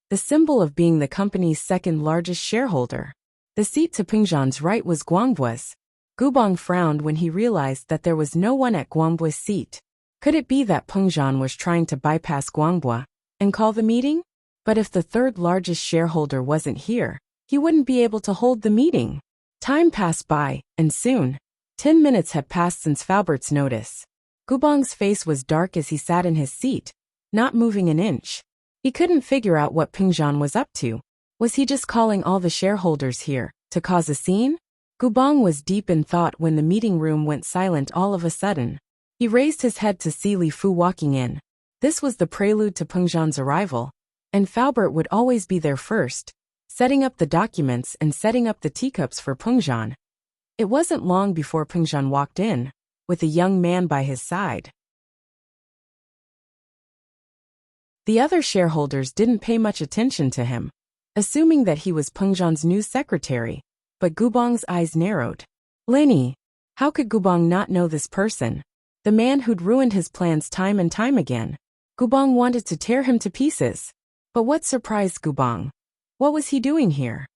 the symbol of being the company's second largest shareholder. The seat to Peng Zhan's right was Guangbo's. Gubang frowned when he realized that there was no one at Guangbo's seat. Could it be that Peng Zhan was trying to bypass Guangbo and call the meeting? But if the third largest shareholder wasn't here, he wouldn't be able to hold the meeting. Time passed by, and soon, 10 minutes had passed since Faubert's notice. Gubang's face was dark as he sat in his seat, not moving an inch. He couldn't figure out what Peng Zhan was up to. Was he just calling all the shareholders here to cause a scene? Gubang was deep in thought when the meeting room went silent all of a sudden. He raised his head to see Li Fu walking in. This was the prelude to Peng Zhan's arrival, and Faubert would always be there first, setting up the documents and setting up the teacups for Peng Zhan. It wasn't long before Peng Zhan walked in, with a young man by his side. The other shareholders didn't pay much attention to him, assuming that he was Peng Zhan's new secretary, but Gubang's eyes narrowed. Lin Yi, how could Gubang not know this person? The man who'd ruined his plans time and time again. Gubang wanted to tear him to pieces. But what surprised Gubang? What was he doing here?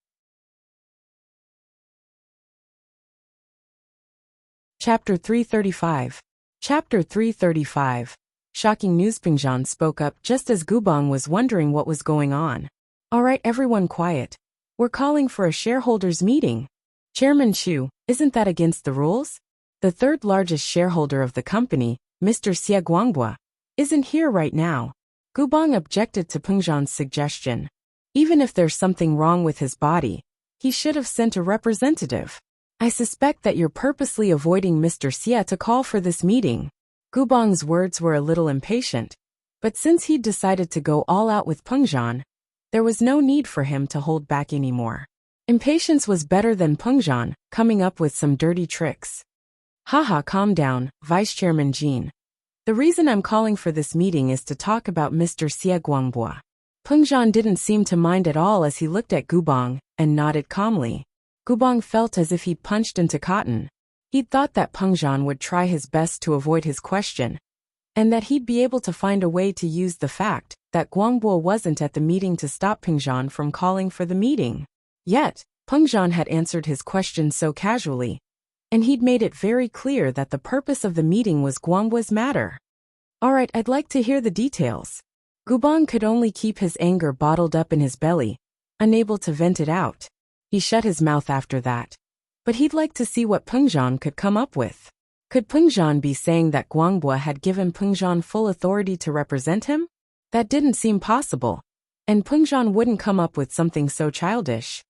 Chapter 335. Chapter 335. Shocking news. Peng Zhan spoke up just as Gubang was wondering what was going on. Alright, everyone quiet. We're calling for a shareholders meeting. Chairman Chu, isn't that against the rules? The third largest shareholder of the company, Mr. Xie Guangbo, isn't here right now. Gubong objected to Pengzhan's suggestion. Even if there's something wrong with his body, he should have sent a representative. I suspect that you're purposely avoiding Mr. Xie to call for this meeting. Gubong's words were a little impatient, but since he'd decided to go all out with Pengzhan, there was no need for him to hold back anymore. Impatience was better than Pengzhan coming up with some dirty tricks. Haha, calm down, Vice Chairman Jin. The reason I'm calling for this meeting is to talk about Mr. Xie Guangbua. Pengzhan didn't seem to mind at all as he looked at Gubong and nodded calmly. Gubong felt as if he'd punched into cotton. He'd thought that Pengzhan would try his best to avoid his question, and that he'd be able to find a way to use the fact that Guangbua wasn't at the meeting to stop Pengzhan from calling for the meeting. Yet, Pengzhan had answered his question so casually, and he'd made it very clear that the purpose of the meeting was Guangbua's matter. Alright, I'd like to hear the details. Gubong could only keep his anger bottled up in his belly, unable to vent it out. He shut his mouth after that. But he'd like to see what Pengzhan could come up with. Could Pengzhan be saying that Guangbua had given Pengzhan full authority to represent him? That didn't seem possible, and Pengzhan wouldn't come up with something so childish.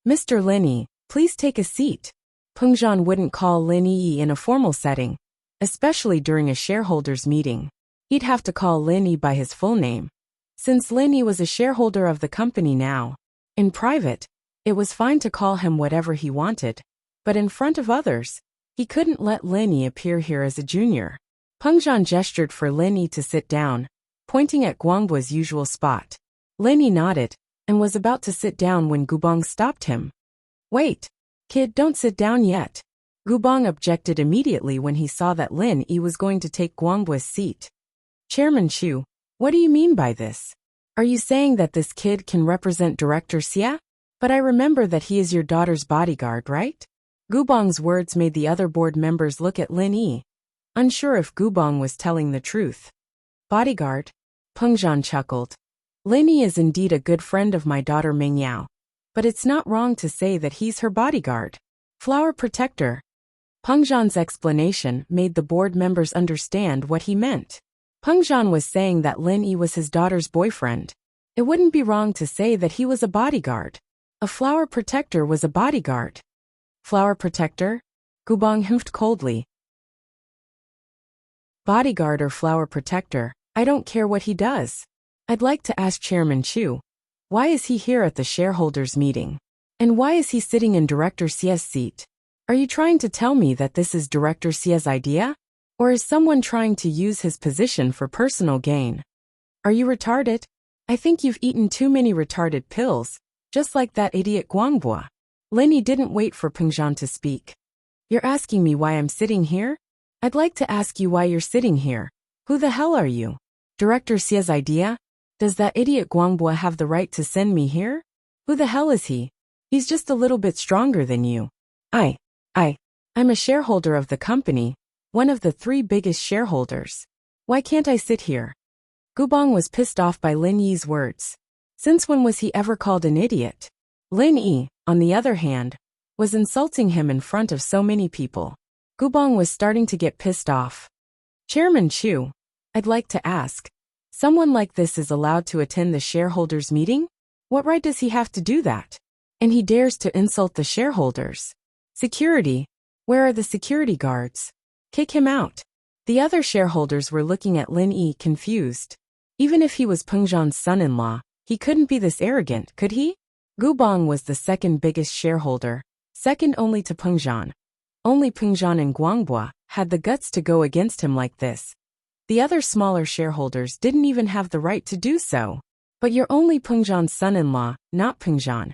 Mr. Lin Yi, please take a seat. Pengzhan wouldn't call Lin Yi in a formal setting, especially during a shareholders' meeting. He'd have to call Lin Yi by his full name. Since Lin Yi was a shareholder of the company now, in private, it was fine to call him whatever he wanted, but in front of others, he couldn't let Lin Yi appear here as a junior. Pengzhan gestured for Lin Yi to sit down, pointing at Guangbua's usual spot. Lin Yi nodded, and was about to sit down when Gubong stopped him. Wait, kid, don't sit down yet. Gubong objected immediately when he saw that Lin Yi was going to take Guangbua's seat. Chairman Chu, what do you mean by this? Are you saying that this kid can represent Director Xie? But I remember that he is your daughter's bodyguard, right? Gubong's words made the other board members look at Lin Yi, unsure if Gubong was telling the truth. Bodyguard? Pengzhan chuckled. Lin Yi is indeed a good friend of my daughter Ming Yao, but it's not wrong to say that he's her bodyguard. Flower protector. Pengzhan's explanation made the board members understand what he meant. Pengzhan was saying that Lin Yi was his daughter's boyfriend. It wouldn't be wrong to say that he was a bodyguard. A flower protector was a bodyguard. Flower protector? Gubong humphed coldly. Bodyguard or flower protector, I don't care what he does. I'd like to ask Chairman Chu, why is he here at the shareholders' meeting? And why is he sitting in Director Xie's seat? Are you trying to tell me that this is Director Xie's idea? Or is someone trying to use his position for personal gain? Are you retarded? I think you've eaten too many retarded pills, just like that idiot Guangbua. Lin Yi didn't wait for Pengzhan to speak. You're asking me why I'm sitting here? I'd like to ask you why you're sitting here. Who the hell are you? Director Xie's idea? Does that idiot Guangbua have the right to send me here? Who the hell is he? He's just a little bit stronger than you. I'm a shareholder of the company, one of the 3 biggest shareholders. Why can't I sit here? Gubong was pissed off by Lin Yi's words. Since when was he ever called an idiot? Lin Yi, on the other hand, was insulting him in front of so many people. Gubong was starting to get pissed off. Chairman Chu, I'd like to ask, someone like this is allowed to attend the shareholders' meeting? What right does he have to do that? And he dares to insult the shareholders. Security, where are the security guards? Kick him out. The other shareholders were looking at Lin Yi confused. Even if he was Pengzhan's son-in-law, he couldn't be this arrogant, could he? Gubong was the second biggest shareholder, second only to Pengzhan. Only Pengzhan and Guangbua had the guts to go against him like this. The other smaller shareholders didn't even have the right to do so. But you're only Pengzhan's son-in-law, not Pengzhan.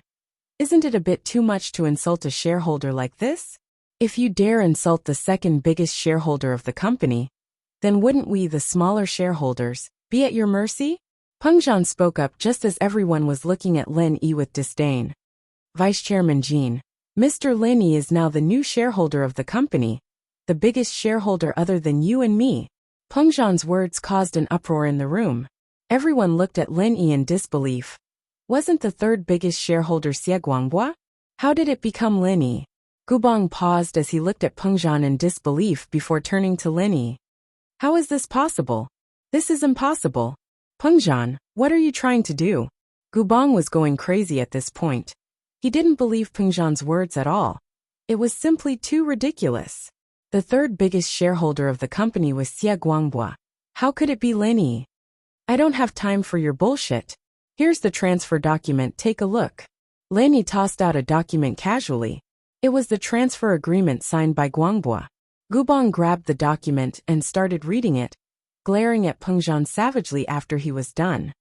Isn't it a bit too much to insult a shareholder like this? If you dare insult the second biggest shareholder of the company, then wouldn't we, the smaller shareholders, be at your mercy? Pengzhan spoke up just as everyone was looking at Lin Yi with disdain. Vice Chairman Jin, Mr. Lin Yi is now the new shareholder of the company, the biggest shareholder other than you and me. Pengzhan's words caused an uproar in the room. Everyone looked at Lin Yi in disbelief. Wasn't the third biggest shareholder Xie Guangbua? How did it become Lin Yi? Gubong paused as he looked at Pengzhan in disbelief before turning to Lin Yi. How is this possible? This is impossible. Pengzhan, what are you trying to do? Gubong was going crazy at this point. He didn't believe Pengzhan's words at all. It was simply too ridiculous. The third biggest shareholder of the company was Xie Guangbua. How could it be Lin Yi? I don't have time for your bullshit. Here's the transfer document, take a look. Lin Yi tossed out a document casually. It was the transfer agreement signed by Guangbua. Gubong grabbed the document and started reading it, glaring at Pengzhan savagely after he was done.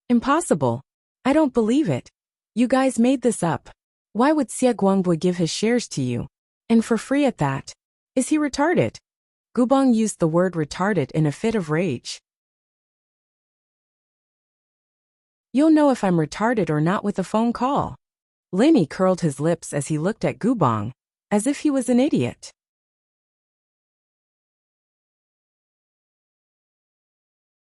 Impossible. I don't believe it. You guys made this up. Why would Xie Guangbua give his shares to you? And for free at that? Is he retarded? Gubong used the word retarded in a fit of rage. You'll know if I'm retarded or not with a phone call. Lin Yi curled his lips as he looked at Gubong, as if he was an idiot.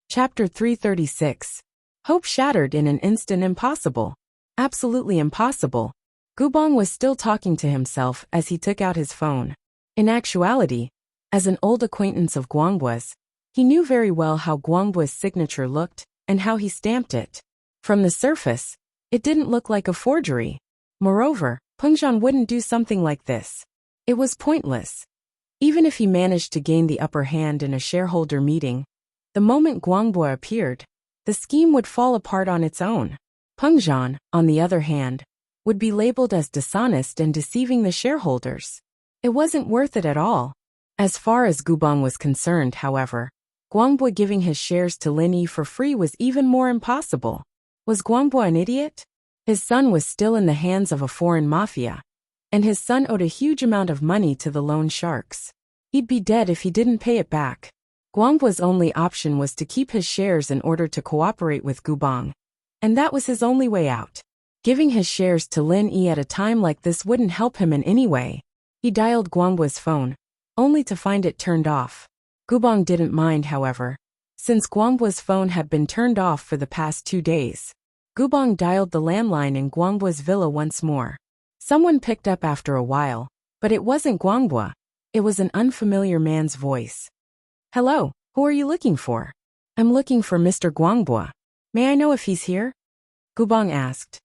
Chapter 336. Hope shattered in an instant. Impossible. Absolutely impossible. Gubong was still talking to himself as he took out his phone. In actuality, as an old acquaintance of Guangbua's, he knew very well how Guangbua's signature looked and how he stamped it. From the surface, it didn't look like a forgery. Moreover, Pengzhan wouldn't do something like this. It was pointless. Even if he managed to gain the upper hand in a shareholder meeting, the moment Guangbua appeared, the scheme would fall apart on its own. Pengzhan, on the other hand, would be labeled as dishonest and deceiving the shareholders. It wasn't worth it at all. As far as Gubong was concerned, however, Guangbua giving his shares to Lin Yi for free was even more impossible. Was Guangbua an idiot? His son was still in the hands of a foreign mafia, and his son owed a huge amount of money to the loan sharks. He'd be dead if he didn't pay it back. Guangbua's only option was to keep his shares in order to cooperate with Gubong, and that was his only way out. Giving his shares to Lin Yi at a time like this wouldn't help him in any way. He dialed Guangbua's phone, only to find it turned off. Gubong didn't mind, however, since Guangbua's phone had been turned off for the past 2 days. Gubong dialed the landline in Guangbua's villa once more. Someone picked up after a while, but it wasn't Guangbua. It was an unfamiliar man's voice. Hello, who are you looking for? I'm looking for Mr. Guangbua. May I know if he's here? Gubong asked.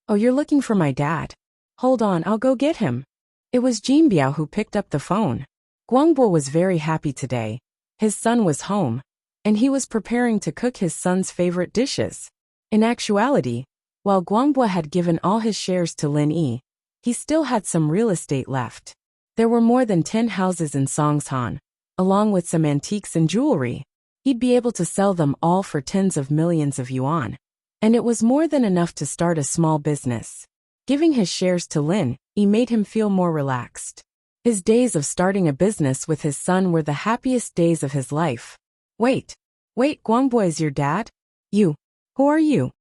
Oh, you're looking for my dad. Hold on, I'll go get him. It was Jinbiao who picked up the phone. Guangbua was very happy today. His son was home, and he was preparing to cook his son's favorite dishes. In actuality, while Guangbua had given all his shares to Lin Yi, he still had some real estate left. There were more than 10 houses in Songshan, along with some antiques and jewelry. He'd be able to sell them all for tens of millions of yuan, and it was more than enough to start a small business. Giving his shares to Lin Yi made him feel more relaxed. His days of starting a business with his son were the happiest days of his life. Wait, Guangbua is your dad? You. Who are you?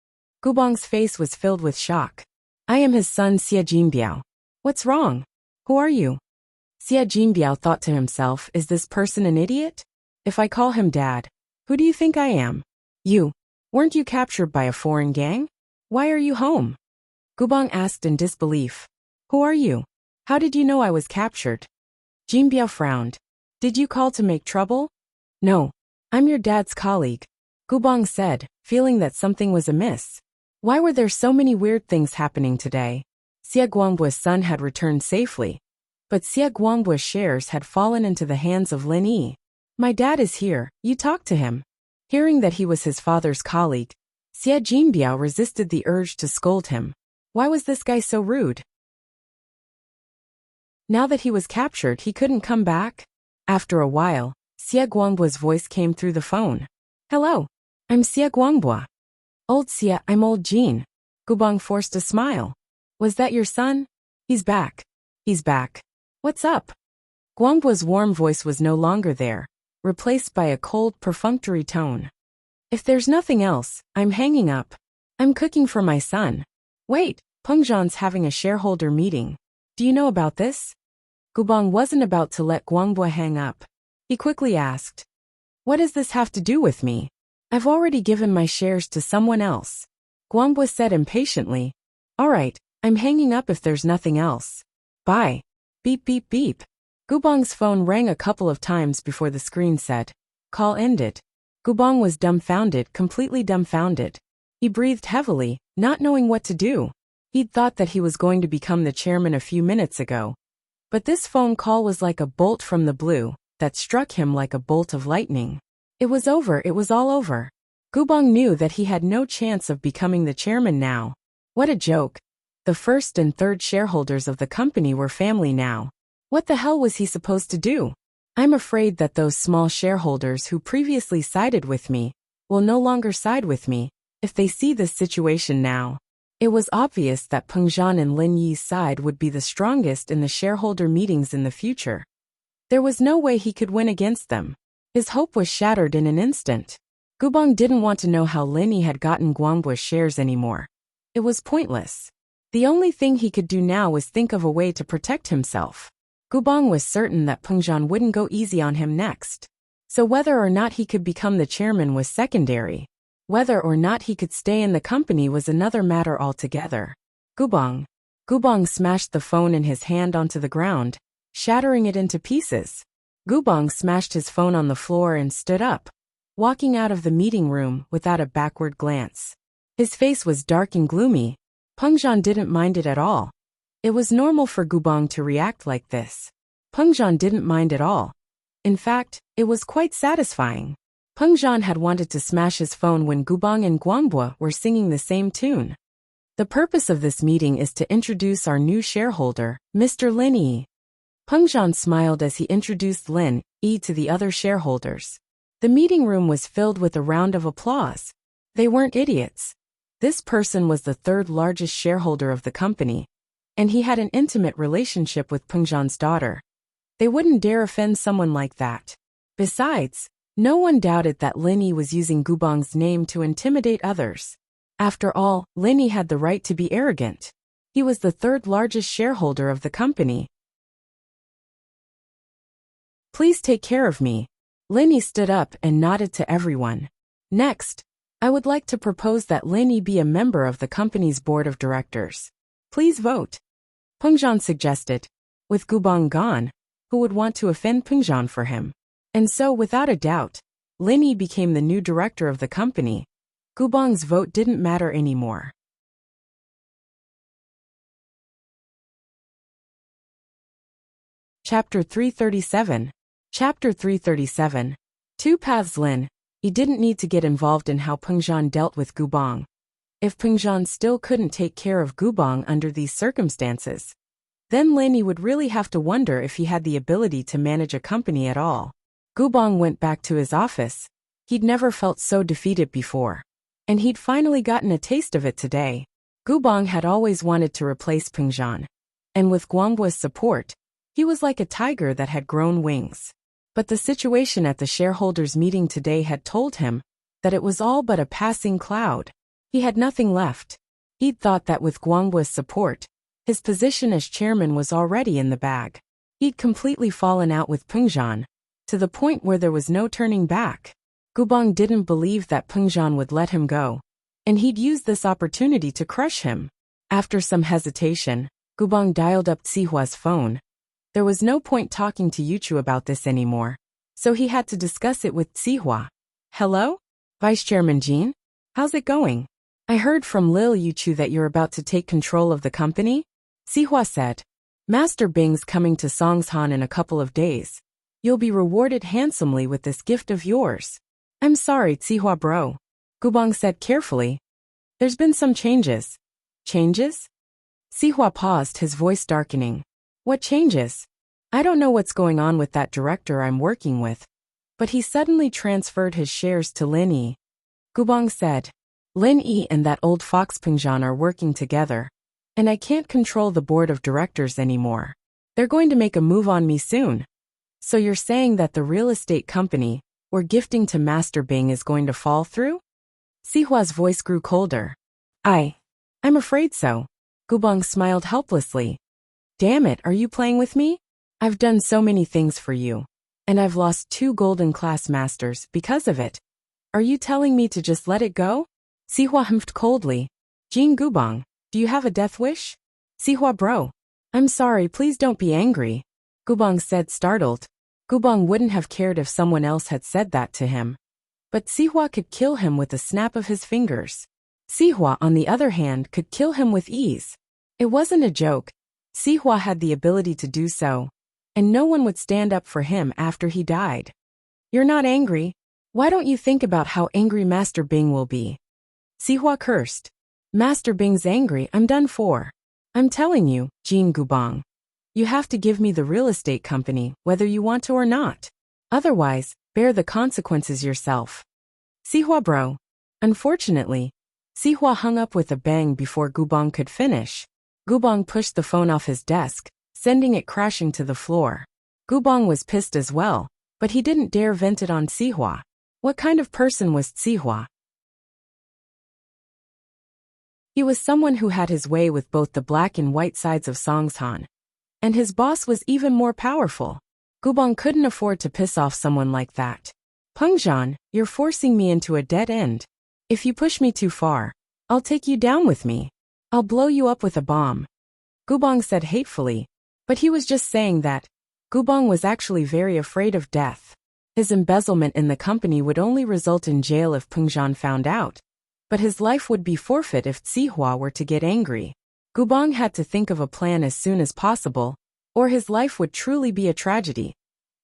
Gubong's face was filled with shock. I am his son Xie Jinbiao. What's wrong? Who are you? Xie Jinbiao thought to himself, is this person an idiot? If I call him dad, who do you think I am? You. Weren't you captured by a foreign gang? Why are you home? Gubong asked in disbelief. Who are you? How did you know I was captured? Jinbiao frowned. Did you call to make trouble? No. I'm your dad's colleague. Gubong said, feeling that something was amiss. Why were there so many weird things happening today? Xie Guangbua's son had returned safely, but Xie Guangbua's shares had fallen into the hands of Lin Yi. My dad is here, you talk to him. Hearing that he was his father's colleague, Xie Jinbiao resisted the urge to scold him. Why was this guy so rude? Now that he was captured, he couldn't come back? After a while, Xie Guangbua's voice came through the phone. Hello, I'm Xie Guangbua. Old Xie, I'm old Jean. Gubong forced a smile. Was that your son? He's back. He's back. What's up? Guangbua's warm voice was no longer there, replaced by a cold, perfunctory tone. If there's nothing else, I'm hanging up. I'm cooking for my son. Wait, Pengzhan's having a shareholder meeting. Do you know about this? Gubong wasn't about to let Guangbua hang up. He quickly asked. What does this have to do with me? I've already given my shares to someone else. Guangbua said impatiently. All right, I'm hanging up if there's nothing else. Bye. Beep beep beep. Gubong's phone rang a couple of times before the screen said, call ended. Gubong was dumbfounded, completely dumbfounded. He breathed heavily, not knowing what to do. He'd thought that he was going to become the chairman a few minutes ago. But this phone call was like a bolt from the blue, that struck him like a bolt of lightning. It was over, it was all over. Gubong knew that he had no chance of becoming the chairman now. What a joke. The first and third shareholders of the company were family now. What the hell was he supposed to do? I'm afraid that those small shareholders who previously sided with me will no longer side with me if they see this situation now. It was obvious that Peng Zhan and Lin Yi's side would be the strongest in the shareholder meetings in the future. There was no way he could win against them. His hope was shattered in an instant. Gubong didn't want to know how Lin Yi had gotten Guangbu's shares anymore. It was pointless. The only thing he could do now was think of a way to protect himself. Gubong was certain that Peng Zhan wouldn't go easy on him next. So whether or not he could become the chairman was secondary. Whether or not he could stay in the company was another matter altogether. Gubong. Gubong smashed the phone in his hand onto the ground, shattering it into pieces. Gubong smashed his phone on the floor and stood up, walking out of the meeting room without a backward glance. His face was dark and gloomy. Peng Zhan didn't mind it at all. It was normal for Gubong to react like this. Peng Zhan didn't mind at all. In fact, it was quite satisfying. Peng Zhan had wanted to smash his phone when Gubong and Guangbu were singing the same tune. The purpose of this meeting is to introduce our new shareholder, Mr. Lin Yi. Peng Zhan smiled as he introduced Lin Yi to the other shareholders. The meeting room was filled with a round of applause. They weren't idiots. This person was the third largest shareholder of the company, and he had an intimate relationship with Peng Zhan's daughter. They wouldn't dare offend someone like that. Besides, no one doubted that Lin Yi was using Gubong's name to intimidate others. After all, Lin Yi had the right to be arrogant. He was the third largest shareholder of the company. Please take care of me. Lin Yi stood up and nodded to everyone. Next, I would like to propose that Lin Yi be a member of the company's board of directors. Please vote. Peng Zhan suggested. With Gubong gone, who would want to offend Peng Zhan for him? And so, without a doubt, Lin Yi became the new director of the company. Gubong's vote didn't matter anymore. Chapter 337. Chapter 337. Two paths. Lin Yi didn't need to get involved in how Peng Zhan dealt with Gubong. If Peng Zhan still couldn't take care of Gubong under these circumstances, then Lin Yi would really have to wonder if he had the ability to manage a company at all. Gubong went back to his office. He'd never felt so defeated before. And he'd finally gotten a taste of it today. Gubong had always wanted to replace Peng Zhan. And with Guangbu's support, he was like a tiger that had grown wings. But the situation at the shareholders' meeting today had told him that it was all but a passing cloud. He had nothing left. He'd thought that with Guangbu's support, his position as chairman was already in the bag. He'd completely fallen out with Peng Zhan, to the point where there was no turning back. Gubong didn't believe that Peng Zhan would let him go, and he'd use this opportunity to crush him. After some hesitation, Gubong dialed up Tsihua's phone. There was no point talking to Yuchu about this anymore, so he had to discuss it with Tsihua. Hello? Vice Chairman Jean? How's it going? I heard from Lil Yuchu that you're about to take control of the company? Tsihua said. Master Bing's coming to Songshan in a couple of days. You'll be rewarded handsomely with this gift of yours. I'm sorry, Tsihua bro. Gubong said carefully. There's been some changes. Changes? Tsihua paused, his voice darkening. What changes? I don't know what's going on with that director I'm working with, but he suddenly transferred his shares to Lin Yi. Gubong said. Lin Yi and that old fox Peng Zhan are working together, and I can't control the board of directors anymore. They're going to make a move on me soon. So you're saying that the real estate company we're gifting to Master Bing is going to fall through? Sihua's voice grew colder. I'm afraid so. Gubong smiled helplessly. Damn it, are you playing with me? I've done so many things for you, and I've lost 2 golden class masters because of it. Are you telling me to just let it go? Sihua humphed coldly. Jing Gubong, do you have a death wish? Sihua bro. I'm sorry, please don't be angry. Gubong said, startled. Gubong wouldn't have cared if someone else had said that to him. But Sihua could kill him with a snap of his fingers. Sihua, on the other hand, could kill him with ease. It wasn't a joke. Sihua had the ability to do so, and no one would stand up for him after he died. You're not angry? Why don't you think about how angry Master Bing will be? Sihua cursed. Master Bing's angry, I'm done for. I'm telling you, Jin Gubang. You have to give me the real estate company, whether you want to or not. Otherwise, bear the consequences yourself. Sihua bro. Unfortunately, Sihua hung up with a bang before Gubang could finish. Gubang pushed the phone off his desk, sending it crashing to the floor. Gubang was pissed as well, but he didn't dare vent it on Sihua. What kind of person was Sihua? He was someone who had his way with both the black and white sides of Songshan. And his boss was even more powerful. Gubang couldn't afford to piss off someone like that. Pengzhan, you're forcing me into a dead end. If you push me too far, I'll take you down with me. I'll blow you up with a bomb. Gubang said hatefully, but he was just saying that. Gubang was actually very afraid of death. His embezzlement in the company would only result in jail if Pengzhan found out, but his life would be forfeit if Sihua were to get angry. Gubang had to think of a plan as soon as possible, or his life would truly be a tragedy.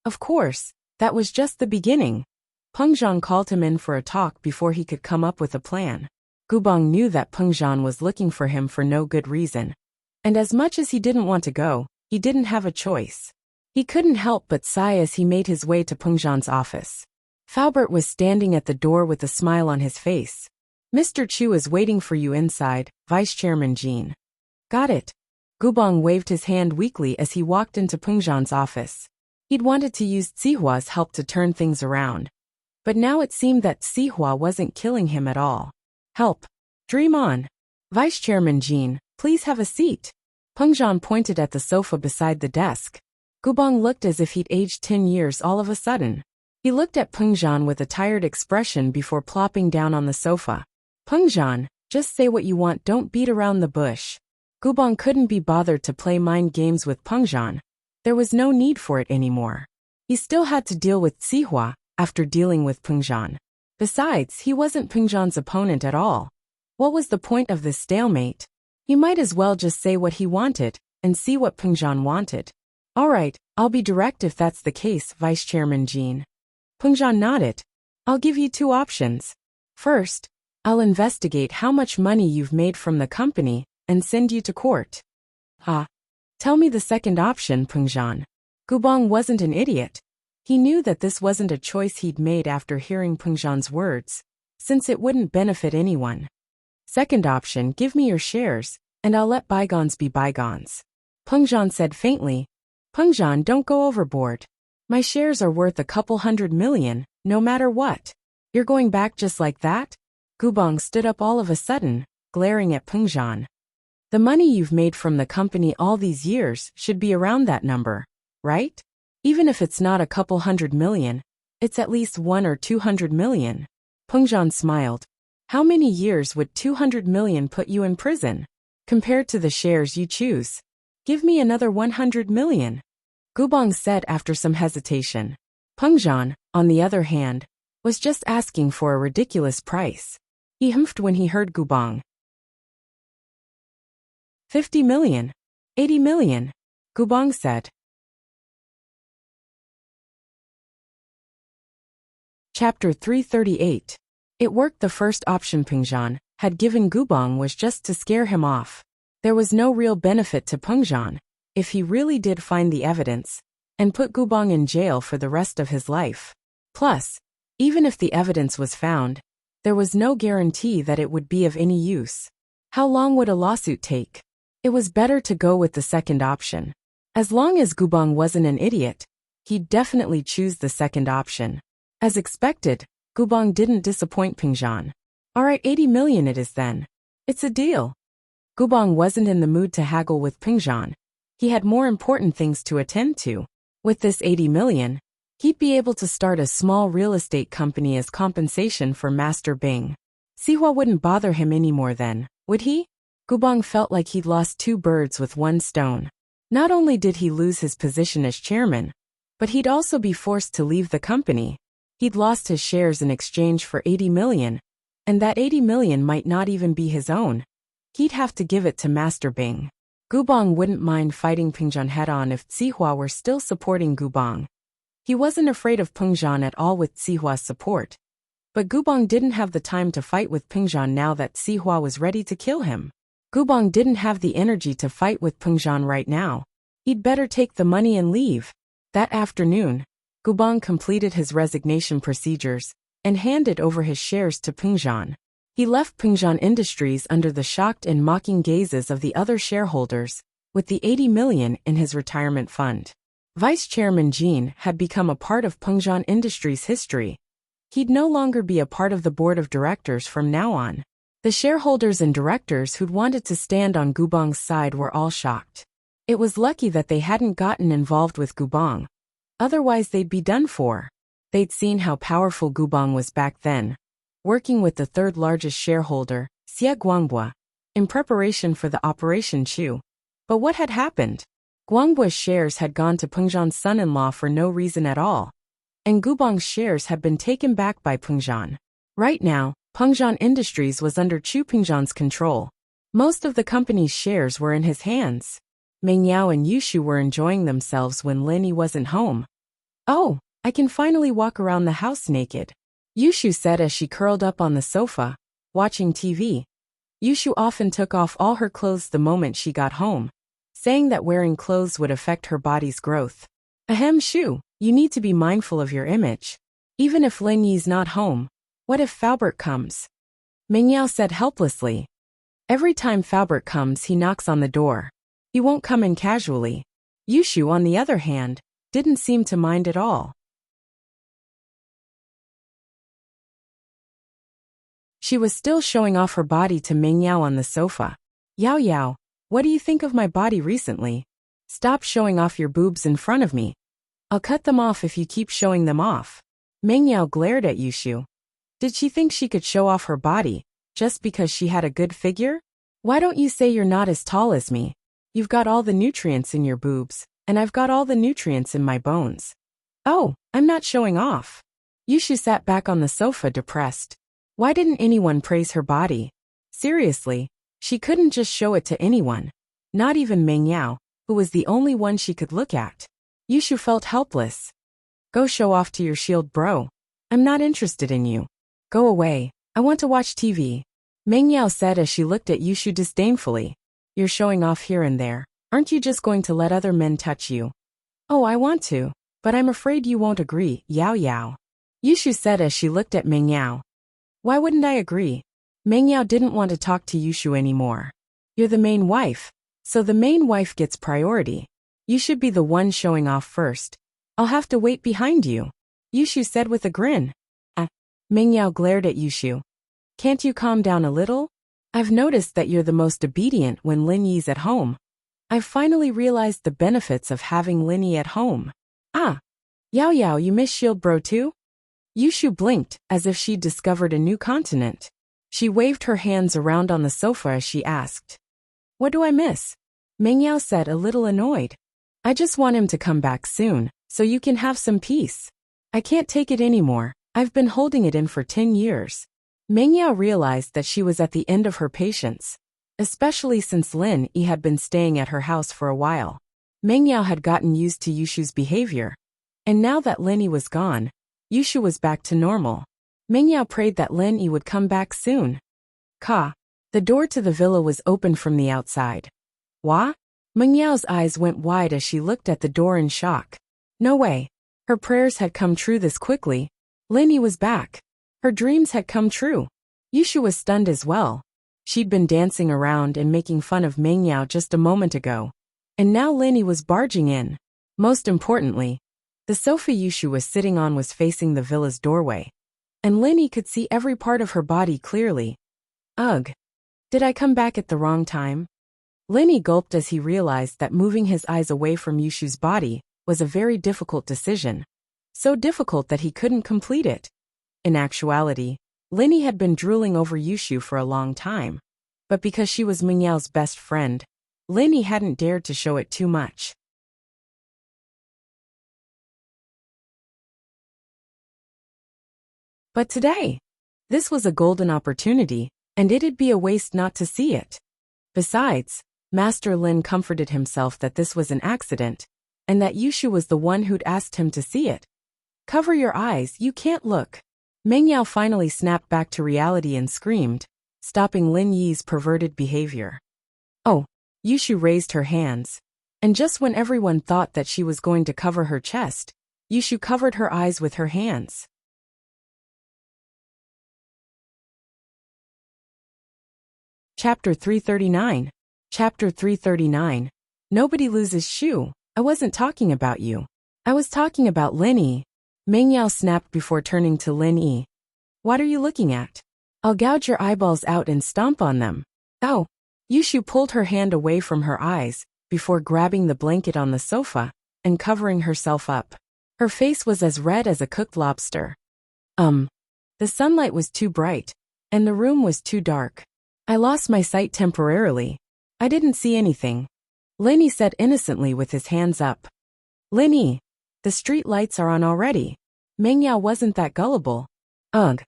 Of course, that was just the beginning. Pengzhan called him in for a talk before he could come up with a plan. Gubang knew that Pengzhan was looking for him for no good reason. And as much as he didn't want to go, he didn't have a choice. He couldn't help but sigh as he made his way to Pengzhan's office. Faubert was standing at the door with a smile on his face. Mr. Chu is waiting for you inside, Vice Chairman Jean. Got it. Gubang waved his hand weakly as he walked into Pengzhan's office. He'd wanted to use Sihua's help to turn things around. But now it seemed that Sihua wasn't killing him at all. Help. Dream on. Vice Chairman Jean, please have a seat. Pengzhan pointed at the sofa beside the desk. Gubang looked as if he'd aged 10 years all of a sudden. He looked at Pengzhan with a tired expression before plopping down on the sofa. Pengzhan, just say what you want, don't beat around the bush. Gubang couldn't be bothered to play mind games with Pengzhan. There was no need for it anymore. He still had to deal with Sihua after dealing with Pengzhan. Besides, he wasn't Pengzhan's opponent at all. What was the point of this stalemate? He might as well just say what he wanted and see what Pengzhan wanted. All right, I'll be direct if that's the case, Vice Chairman Jean. Pengzhan nodded. I'll give you two options. First, I'll investigate how much money you've made from the company and send you to court. Tell me the second option, Pengzhan. Gubang wasn't an idiot. He knew that this wasn't a choice he'd made after hearing Pengzhan's words, since it wouldn't benefit anyone. Second option, give me your shares, and I'll let bygones be bygones. Pengzhan said faintly. Pengzhan, don't go overboard. My shares are worth a couple $100 million, no matter what. You're going back just like that? Gubang stood up all of a sudden, glaring at Pengzhan. The money you've made from the company all these years should be around that number, right? Even if it's not a couple $100 million, it's at least 1 or 200 million. Pengzhan smiled. How many years would 200 million put you in prison? Compared to the shares you choose. Give me another 100 million. Gubang said after some hesitation. Pengzhan, on the other hand, was just asking for a ridiculous price. He humphed when he heard Gubang. 50 million. 80 million. Gubang said. Chapter 338. It worked. The first option Pengzhan had given Gubang was just to scare him off. There was no real benefit to Pengzhan if he really did find the evidence and put Gubang in jail for the rest of his life. Plus, even if the evidence was found, there was no guarantee that it would be of any use. How long would a lawsuit take? It was better to go with the second option. As long as Gubang wasn't an idiot, he'd definitely choose the second option. As expected, Gubang didn't disappoint Pengzhan. All right, 80 million it is then. It's a deal. Gubang wasn't in the mood to haggle with Pengzhan. He had more important things to attend to. With this 80 million, he'd be able to start a small real estate company as compensation for Master Bing. Sihua wouldn't bother him anymore then, would he? Gubang felt like he'd lost two birds with one stone. Not only did he lose his position as chairman, but he'd also be forced to leave the company. He'd lost his shares in exchange for 80 million, and that 80 million might not even be his own. He'd have to give it to Master Bing. Gubong wouldn't mind fighting Pengzhan head-on if Zihua were still supporting Gubong. He wasn't afraid of Pengzhan at all with Zihua's support. But Gubong didn't have the time to fight with Pengzhan now that Zihua was ready to kill him. Gubong didn't have the energy to fight with Pengzhan right now. He'd better take the money and leave. That afternoon, Gubong completed his resignation procedures and handed over his shares to Pengzhan. He left Pengzhan Industries under the shocked and mocking gazes of the other shareholders, with the 80 million in his retirement fund. Vice Chairman Jin had become a part of Pengzhan Industries' history. He'd no longer be a part of the board of directors from now on. The shareholders and directors who'd wanted to stand on Gubong's side were all shocked. It was lucky that they hadn't gotten involved with Gubong. Otherwise they'd be done for. They'd seen how powerful Gubong was back then, working with the third largest shareholder, Xie Guangbua, in preparation for the Operation Chu. But what had happened? Guangbua's shares had gone to Pengzhan's son-in-law for no reason at all, and Gubong's shares had been taken back by Pengzhan. Right now, Pengzhan Industries was under Chu Pengzhan's control. Most of the company's shares were in his hands. Meng Yao and Yushu were enjoying themselves when Lin Yi wasn't home. "Oh, I can finally walk around the house naked," Yushu said as she curled up on the sofa, watching TV. Yushu often took off all her clothes the moment she got home, saying that wearing clothes would affect her body's growth. "Ahem, Shu, you need to be mindful of your image. Even if Lin Yi's not home, what if Faubert comes?" Meng Yao said helplessly. "Every time Faubert comes he knocks on the door. He won't come in casually." Yushu, on the other hand, didn't seem to mind at all. She was still showing off her body to Meng Yao on the sofa. "Yao Yao, what do you think of my body recently? Stop showing off your boobs in front of me. I'll cut them off if you keep showing them off." Meng Yao glared at Yushu. Did she think she could show off her body, just because she had a good figure? "Why don't you say you're not as tall as me? You've got all the nutrients in your boobs, and I've got all the nutrients in my bones." "Oh, I'm not showing off." Yushu sat back on the sofa depressed. Why didn't anyone praise her body? Seriously, she couldn't just show it to anyone. Not even Meng Yao, who was the only one she could look at. Yushu felt helpless. "Go show off to your shield bro. I'm not interested in you. Go away, I want to watch TV." Meng Yao said as she looked at Yushu disdainfully. "You're showing off here and there. Aren't you just going to let other men touch you?" "Oh, I want to, but I'm afraid you won't agree, Yao Yao," Yushu said as she looked at Meng Yao. "Why wouldn't I agree?" Meng Yao didn't want to talk to Yushu anymore. "You're the main wife, so the main wife gets priority. You should be the one showing off first. I'll have to wait behind you," Yushu said with a grin. Meng Yao glared at Yushu. "Can't you calm down a little? I've noticed that you're the most obedient when Lin Yi's at home. I've finally realized the benefits of having Lin Yi at home." "Ah, Yao Yao, you miss Shield Bro too?" Yushu blinked, as if she'd discovered a new continent. She waved her hands around on the sofa as she asked. "What do I miss?" Meng Yao said, a little annoyed. "I just want him to come back soon, so you can have some peace. I can't take it anymore. I've been holding it in for 10 years. Meng Yao realized that she was at the end of her patience, especially since Lin Yi had been staying at her house for a while. Meng Yao had gotten used to Yushu's behavior, and now that Lin Yi was gone, Yushu was back to normal. Meng Yao prayed that Lin Yi would come back soon. The door to the villa was open from the outside. "What?" Meng Yao's eyes went wide as she looked at the door in shock. No way. Her prayers had come true this quickly. Lin Yi was back. Her dreams had come true. Yushu was stunned as well. She'd been dancing around and making fun of Meng Yao just a moment ago, and now Lin Yi was barging in. Most importantly, the sofa Yushu was sitting on was facing the villa's doorway, and Lin Yi could see every part of her body clearly. Ugh. Did I come back at the wrong time? Lin Yi gulped as he realized that moving his eyes away from Yushu's body was a very difficult decision. So difficult that he couldn't complete it. In actuality, Lin Yi had been drooling over Yushu for a long time, but because she was Meng Yao's best friend, Lin Yi hadn't dared to show it too much. But today, this was a golden opportunity, and it'd be a waste not to see it. Besides, Master Lin comforted himself that this was an accident, and that Yushu was the one who'd asked him to see it. Cover your eyes, you can't look. Meng Yao finally snapped back to reality and screamed, stopping Lin Yi's perverted behavior. Oh, Yushu raised her hands. And just when everyone thought that she was going to cover her chest, Yushu covered her eyes with her hands. Chapter 339. Chapter 339. Nobody loses Shu. I wasn't talking about you. I was talking about Lin Yi. Meng Yao snapped before turning to Lin Yi. What are you looking at? I'll gouge your eyeballs out and stomp on them. Oh. Yushu pulled her hand away from her eyes, before grabbing the blanket on the sofa, and covering herself up. Her face was as red as a cooked lobster. The sunlight was too bright, and the room was too dark. I lost my sight temporarily. I didn't see anything. Lin Yi said innocently with his hands up. Lin Yi, the street lights are on already. Meng Yao wasn't that gullible. Ugh.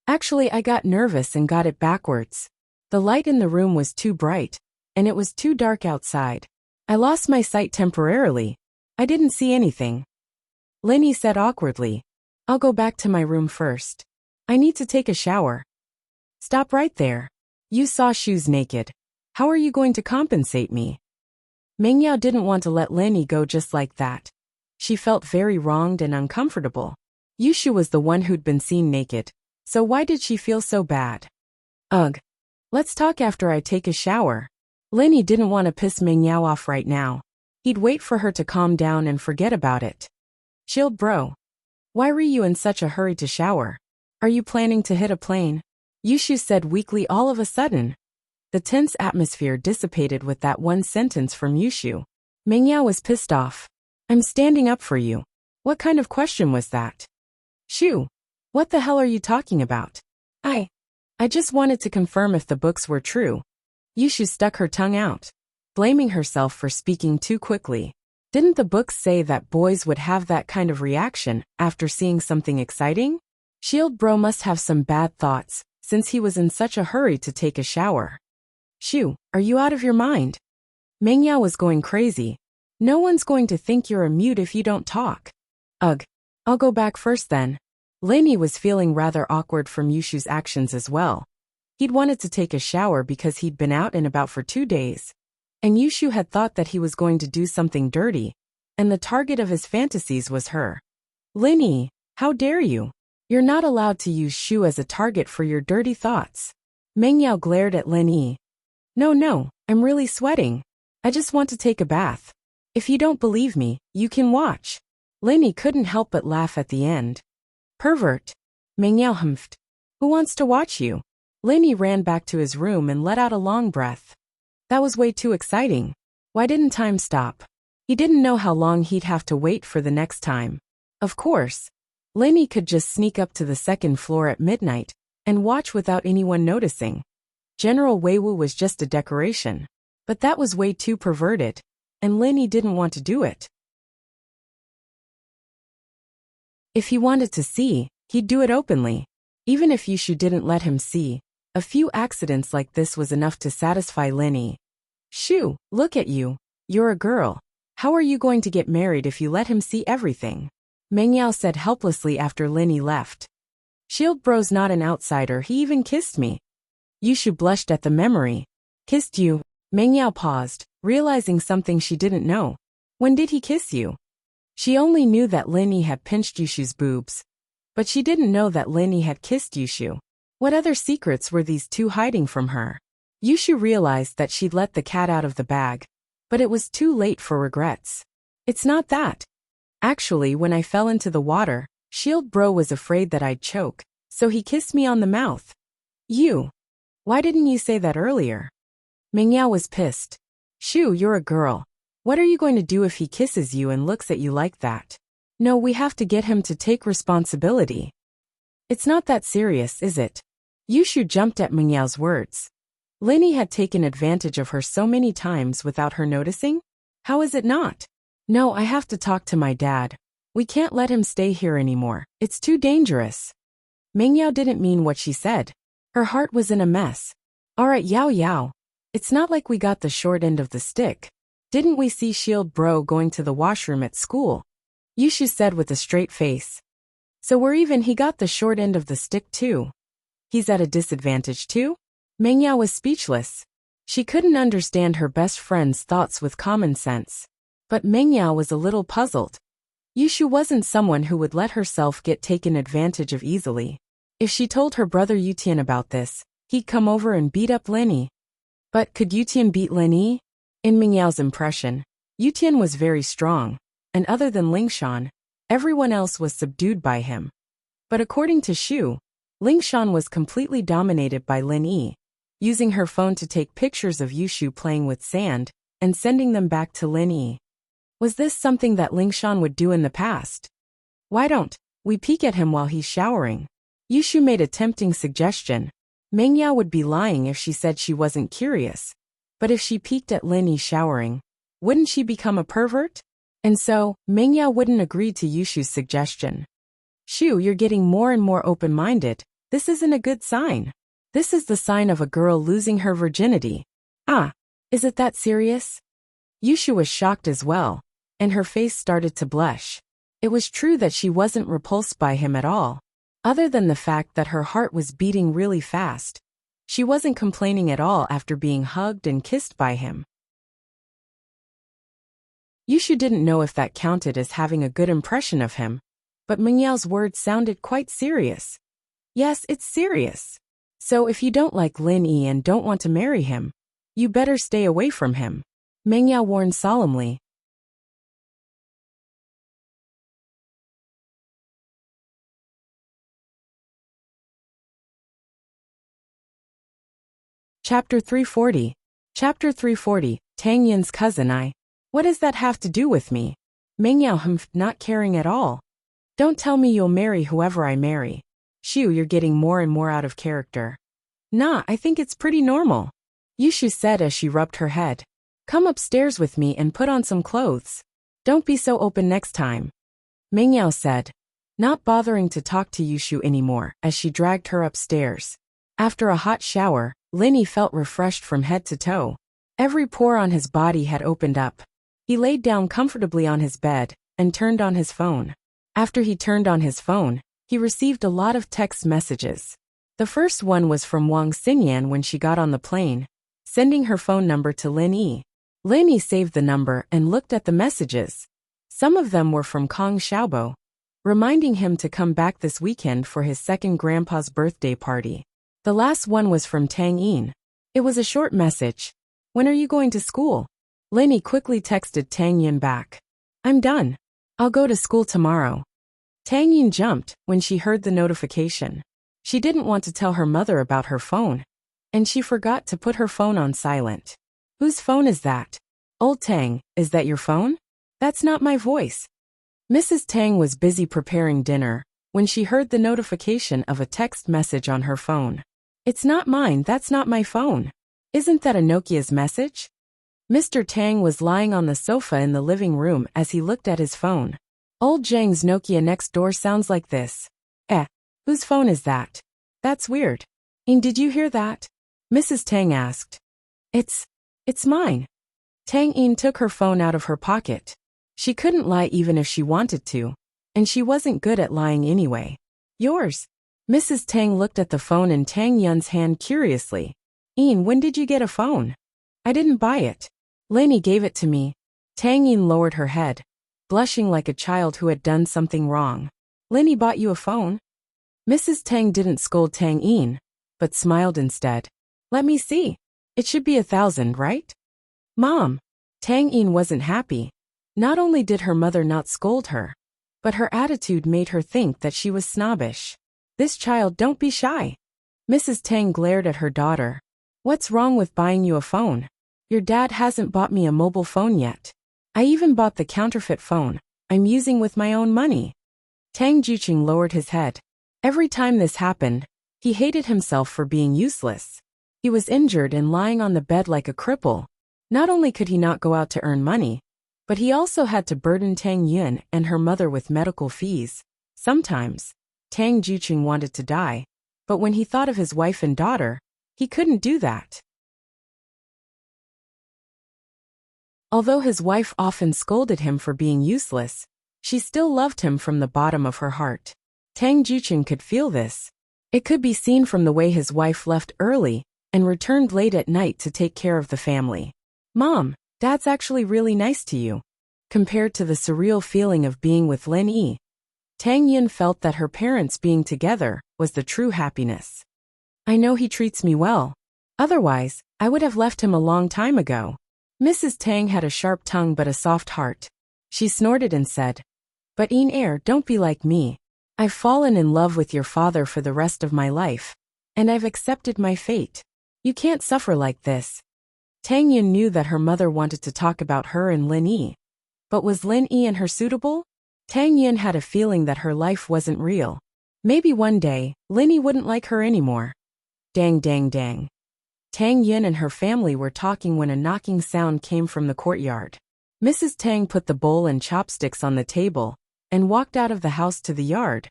Actually, I got nervous and got it backwards. The light in the room was too bright, and it was too dark outside. I lost my sight temporarily. I didn't see anything. Lin Yi said awkwardly. I'll go back to my room first. I need to take a shower. Stop right there. You saw Shu's naked. How are you going to compensate me? Meng Yao didn't want to let Lin Yi go just like that. She felt very wronged and uncomfortable. Yushu was the one who'd been seen naked, so why did she feel so bad? Ugh. Let's talk after I take a shower. Lin Yi didn't want to piss Meng Yao off right now. He'd wait for her to calm down and forget about it. Chilled bro. Why were you in such a hurry to shower? Are you planning to hit a plane? Yushu said weakly all of a sudden. The tense atmosphere dissipated with that one sentence from Yushu. Meng Yao was pissed off. I'm standing up for you. What kind of question was that? Shu, what the hell are you talking about? I just wanted to confirm if the books were true. Yushu stuck her tongue out, blaming herself for speaking too quickly. Didn't the books say that boys would have that kind of reaction after seeing something exciting? Shield bro must have some bad thoughts, since he was in such a hurry to take a shower. Shu, are you out of your mind? Meng Yao was going crazy. No one's going to think you're a mute if you don't talk. Ugh. I'll go back first then. Lin Yi was feeling rather awkward from Yushu's actions as well. He'd wanted to take a shower because he'd been out and about for 2 days. And Yushu had thought that he was going to do something dirty, and the target of his fantasies was her. Lin Yi, how dare you? You're not allowed to use Shu as a target for your dirty thoughts. Meng Yao glared at Lin Yi. No, I'm really sweating. I just want to take a bath. If you don't believe me, you can watch. Lin Yi couldn't help but laugh at the end. Pervert. Meng Yao humphed. Who wants to watch you? Lin Yi ran back to his room and let out a long breath. That was way too exciting. Why didn't time stop? He didn't know how long he'd have to wait for the next time. Of course, Lin Yi could just sneak up to the second floor at midnight and watch without anyone noticing. General Weiwu was just a decoration. But that was way too perverted, and Lin Yi didn't want to do it. If he wanted to see, he'd do it openly. Even if Yushu didn't let him see, a few accidents like this was enough to satisfy Lin Yi. Shu, look at you. You're a girl. How are you going to get married if you let him see everything? Meng Yao said helplessly after Lin Yi left. Shield bro's not an outsider, he even kissed me. Yushu blushed at the memory. Kissed you? Meng Yao paused, realizing something she didn't know. When did he kiss you? She only knew that Lin Yi had pinched Yushu's boobs. But she didn't know that Lin Yi had kissed Yushu. What other secrets were these two hiding from her? Yushu realized that she'd let the cat out of the bag. But it was too late for regrets. It's not that. Actually, when I fell into the water, Shield bro was afraid that I'd choke, so he kissed me on the mouth. You. Why didn't you say that earlier? Meng Yao was pissed. Shu, you're a girl. What are you going to do if he kisses you and looks at you like that? No, we have to get him to take responsibility. It's not that serious, is it? Yushu jumped at Meng Yao's words. Lin Yi had taken advantage of her so many times without her noticing? How is it not? No, I have to talk to my dad. We can't let him stay here anymore. It's too dangerous. Meng Yao didn't mean what she said. Her heart was in a mess. Alright Yao Yao. It's not like we got the short end of the stick. Didn't we see Shield Bro going to the washroom at school? Yushu said with a straight face. So we're even, he got the short end of the stick too. He's at a disadvantage too? Meng Yao was speechless. She couldn't understand her best friend's thoughts with common sense. But Meng Yao was a little puzzled. Yushu wasn't someone who would let herself get taken advantage of easily. If she told her brother Yutian about this, he'd come over and beat up Linny. But could Yutian beat Linny? In Meng Yao's impression, Yutian was very strong, and other than Lingshan, everyone else was subdued by him. But according to Shu, Lingshan was completely dominated by Lin Yi, using her phone to take pictures of Yushu playing with sand and sending them back to Lin Yi. Was this something that Lingshan would do in the past? Why don't we peek at him while he's showering? Yushu made a tempting suggestion. Meng Yao would be lying if she said she wasn't curious. But if she peeked at Lin Yi showering, wouldn't she become a pervert? And so, Meng Yao wouldn't agree to Yushu's suggestion. Shu, you're getting more and more open-minded. This isn't a good sign. This is the sign of a girl losing her virginity. Ah, is it that serious? Yushu was shocked as well, and her face started to blush. It was true that she wasn't repulsed by him at all. Other than the fact that her heart was beating really fast, she wasn't complaining at all after being hugged and kissed by him. Yushu didn't know if that counted as having a good impression of him, but Meng Yao's words sounded quite serious. Yes, it's serious. So if you don't like Lin Yi and don't want to marry him, you better stay away from him, Meng Yao warned solemnly. Chapter 340. Chapter 340, Tang Yin's cousin. What does that have to do with me? Meng Yao humphed, not caring at all. Don't tell me you'll marry whoever I marry. Shu, you're getting more and more out of character. Nah, I think it's pretty normal, Yushu said as she rubbed her head. Come upstairs with me and put on some clothes. Don't be so open next time, Meng Yao said, not bothering to talk to Yushu anymore as she dragged her upstairs. After a hot shower, Lin Yi felt refreshed from head to toe. Every pore on his body had opened up. He laid down comfortably on his bed and turned on his phone. After he turned on his phone, he received a lot of text messages. The first one was from Wang Xinyan when she got on the plane, sending her phone number to Lin Yi. Lin Yi saved the number and looked at the messages. Some of them were from Kong Xiaobo, reminding him to come back this weekend for his second grandpa's birthday party. The last one was from Tang Yin. It was a short message. When are you going to school? Lin Yi quickly texted Tang Yin back. I'm done. I'll go to school tomorrow. Tang Yin jumped when she heard the notification. She didn't want to tell her mother about her phone, and she forgot to put her phone on silent. Whose phone is that? Old Tang, is that your phone? That's not my voice. Mrs. Tang was busy preparing dinner when she heard the notification of a text message on her phone. It's not mine, that's not my phone. Isn't that a Nokia's message? Mr. Tang was lying on the sofa in the living room as he looked at his phone. Old Zhang's Nokia next door sounds like this. Whose phone is that? That's weird. Did you hear that? Mrs. Tang asked. It's mine. Tang Yin took her phone out of her pocket. She couldn't lie even if she wanted to, and she wasn't good at lying anyway. Yours. Mrs. Tang looked at the phone in Tang Yun's hand curiously. When did you get a phone? I didn't buy it. Lin Yi gave it to me. Tang Yin lowered her head, blushing like a child who had done something wrong. Lin Yi bought you a phone? Mrs. Tang didn't scold Tang Yin, but smiled instead. Let me see. It should be 1,000, right? Mom. Tang Yin wasn't happy. Not only did her mother not scold her, but her attitude made her think that she was snobbish. This child, don't be shy. Mrs. Tang glared at her daughter. What's wrong with buying you a phone? Your dad hasn't bought me a mobile phone yet. I even bought the counterfeit phone I'm using with my own money. Tang Juqing lowered his head. Every time this happened, he hated himself for being useless. He was injured and lying on the bed like a cripple. Not only could he not go out to earn money, but he also had to burden Tang Yun and her mother with medical fees. Sometimes, Tang Juqing wanted to die, but when he thought of his wife and daughter, he couldn't do that. Although his wife often scolded him for being useless, she still loved him from the bottom of her heart. Tang Juqing could feel this. It could be seen from the way his wife left early and returned late at night to take care of the family. Mom, Dad's actually really nice to you. Compared to the surreal feeling of being with Lin Yi, Tang Yin felt that her parents being together was the true happiness. I know he treats me well. Otherwise, I would have left him a long time ago. Mrs. Tang had a sharp tongue but a soft heart. She snorted and said, "But don't be like me. I've fallen in love with your father for the rest of my life, and I've accepted my fate. You can't suffer like this." Tang Yin knew that her mother wanted to talk about her and Lin Yi. But was Lin Yi and her suitable? Tang Yin had a feeling that her life wasn't real. Maybe one day, Lin Yi wouldn't like her anymore. Dang dang dang. Tang Yin and her family were talking when a knocking sound came from the courtyard. Mrs. Tang put the bowl and chopsticks on the table and walked out of the house to the yard.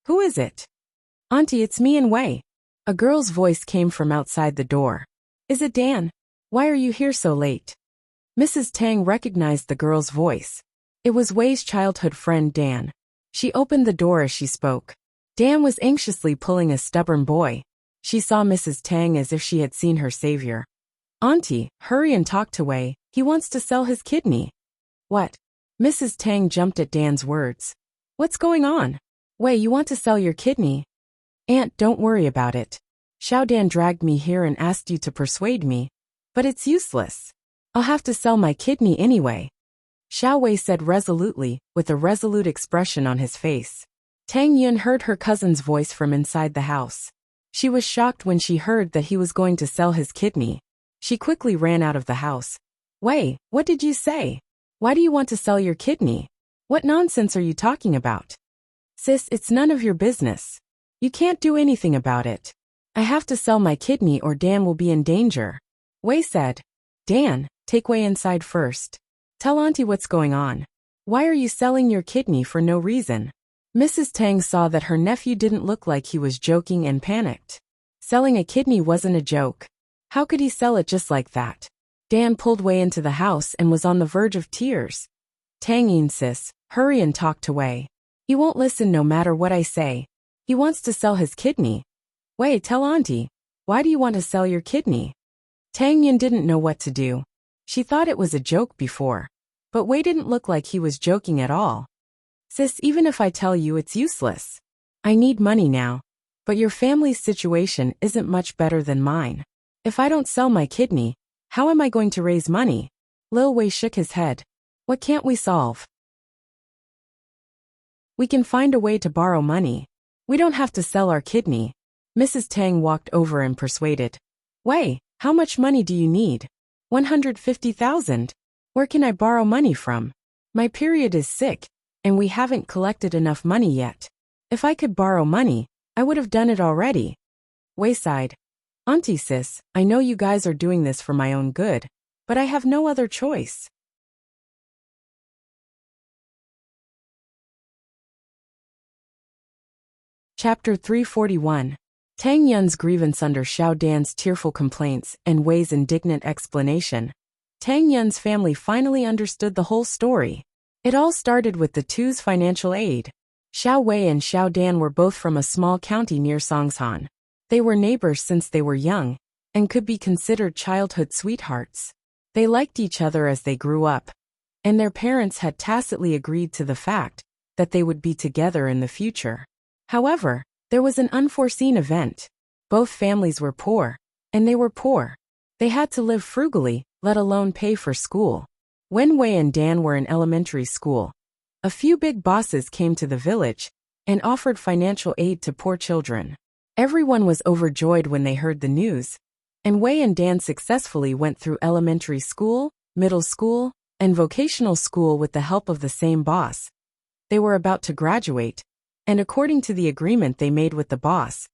"Who is it?" "Auntie, it's me and Wei." A girl's voice came from outside the door. "Is it Dan? Why are you here so late?" Mrs. Tang recognized the girl's voice. It was Wei's childhood friend Dan. She opened the door as she spoke. Dan was anxiously pulling a stubborn boy. She saw Mrs. Tang as if she had seen her savior. "Auntie, hurry and talk to Wei. He wants to sell his kidney." "What?" Mrs. Tang jumped at Dan's words. "What's going on? Wei, you want to sell your kidney?" "Aunt, don't worry about it. Xiao Dan dragged me here and asked you to persuade me, but it's useless. I'll have to sell my kidney anyway," Xiao Wei said resolutely, with a resolute expression on his face. Tang Yun heard her cousin's voice from inside the house. She was shocked when she heard that he was going to sell his kidney. She quickly ran out of the house. "Wei, what did you say? Why do you want to sell your kidney? What nonsense are you talking about?" "Sis, it's none of your business. You can't do anything about it. I have to sell my kidney or Dan will be in danger," Wei said. "Dan, take Wei inside first. Tell Auntie what's going on. Why are you selling your kidney for no reason?" Mrs. Tang saw that her nephew didn't look like he was joking and panicked. Selling a kidney wasn't a joke. How could he sell it just like that? Dan pulled Wei into the house and was on the verge of tears. "Tang Yin sis, hurry and talk to Wei. He won't listen no matter what I say. He wants to sell his kidney." "Wei, tell Auntie. Why do you want to sell your kidney?" Tang Yin didn't know what to do. She thought it was a joke before. But Wei didn't look like he was joking at all. "Sis, even if I tell you, it's useless. I need money now. But your family's situation isn't much better than mine. If I don't sell my kidney, how am I going to raise money?" Lil Wei shook his head. "What can't we solve? We can find a way to borrow money. We don't have to sell our kidney." Mrs. Tang walked over and persuaded. "Wei, how much money do you need?" 150,000. "Where can I borrow money from? My period is sick, and we haven't collected enough money yet. If I could borrow money, I would have done it already." Wei sighed. "Auntie sis, I know you guys are doing this for my own good, but I have no other choice." Chapter 341. Tang Yun's grievance under Xiao Dan's tearful complaints and Wei's indignant explanation. Tang Yun's family finally understood the whole story. It all started with the two's financial aid. Xiao Wei and Xiao Dan were both from a small county near Songshan. They were neighbors since they were young, and could be considered childhood sweethearts. They liked each other as they grew up, and their parents had tacitly agreed to the fact that they would be together in the future. However, there was an unforeseen event. Both families were poor, and they were poor. They had to live frugally, let alone pay for school. When Wei and Dan were in elementary school, a few big bosses came to the village and offered financial aid to poor children. Everyone was overjoyed when they heard the news, and Wei and Dan successfully went through elementary school, middle school, and vocational school with the help of the same boss. They were about to graduate, and according to the agreement they made with the boss,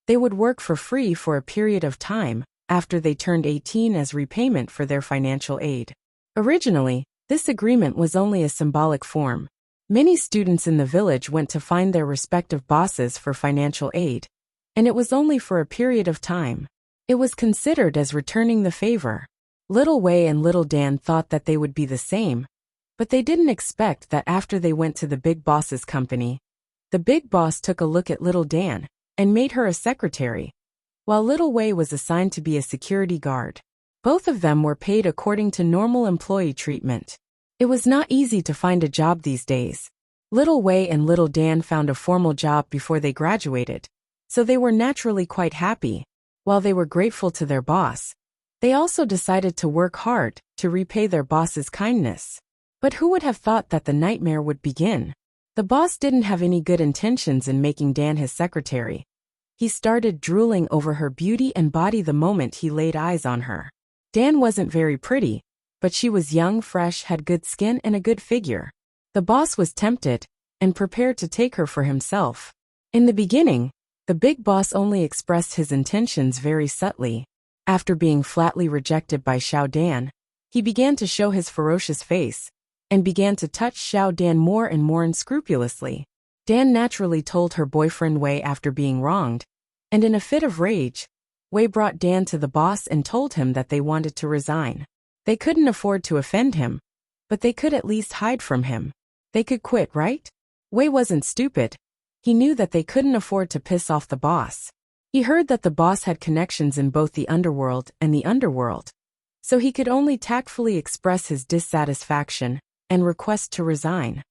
they would work for free for a period of time after they turned 18 as repayment for their financial aid. Originally, this agreement was only a symbolic form. Many students in the village went to find their respective bosses for financial aid, and it was only for a period of time. It was considered as returning the favor. Little Wei and Little Dan thought that they would be the same, but they didn't expect that after they went to the big boss's company, the big boss took a look at Little Dan and made her a secretary, while Little Wei was assigned to be a security guard. Both of them were paid according to normal employee treatment. It was not easy to find a job these days. Little Wei and Little Dan found a formal job before they graduated, so they were naturally quite happy. While they were grateful to their boss, they also decided to work hard to repay their boss's kindness. But who would have thought that the nightmare would begin? The boss didn't have any good intentions in making Dan his secretary. He started drooling over her beauty and body the moment he laid eyes on her. Dan wasn't very pretty, but she was young, fresh, had good skin and a good figure. The boss was tempted and prepared to take her for himself. In the beginning, the big boss only expressed his intentions very subtly. After being flatly rejected by Xiao Dan, he began to show his ferocious face and began to touch Xiao Dan more and more unscrupulously. Dan naturally told her boyfriend Wei after being wronged, and in a fit of rage, Wei brought Dan to the boss and told him that they wanted to resign. They couldn't afford to offend him, but they could at least hide from him. They could quit, right? Wei wasn't stupid. He knew that they couldn't afford to piss off the boss. He heard that the boss had connections in both the underworld and the underworld, so he could only tactfully express his dissatisfaction and request to resign.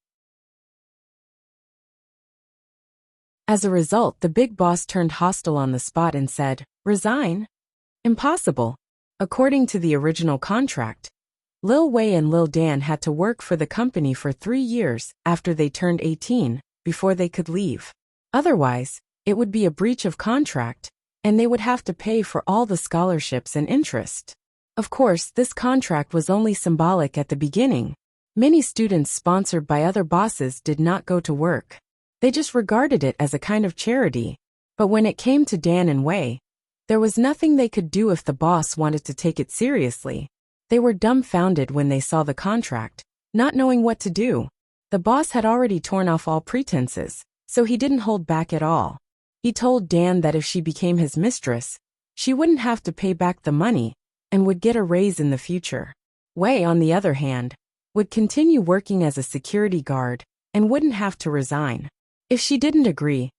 As a result, the big boss turned hostile on the spot and said, "Resign? Impossible." According to the original contract, Lil Wei and Lil Dan had to work for the company for 3 years after they turned 18 before they could leave. Otherwise, it would be a breach of contract, and they would have to pay for all the scholarships and interest. Of course, this contract was only symbolic at the beginning. Many students sponsored by other bosses did not go to work. They just regarded it as a kind of charity. But when it came to Dan and Wei, there was nothing they could do if the boss wanted to take it seriously. They were dumbfounded when they saw the contract, not knowing what to do. The boss had already torn off all pretenses, so he didn't hold back at all. He told Dan that if she became his mistress, she wouldn't have to pay back the money and would get a raise in the future. Wei, on the other hand, would continue working as a security guard and wouldn't have to resign. If she didn't agree,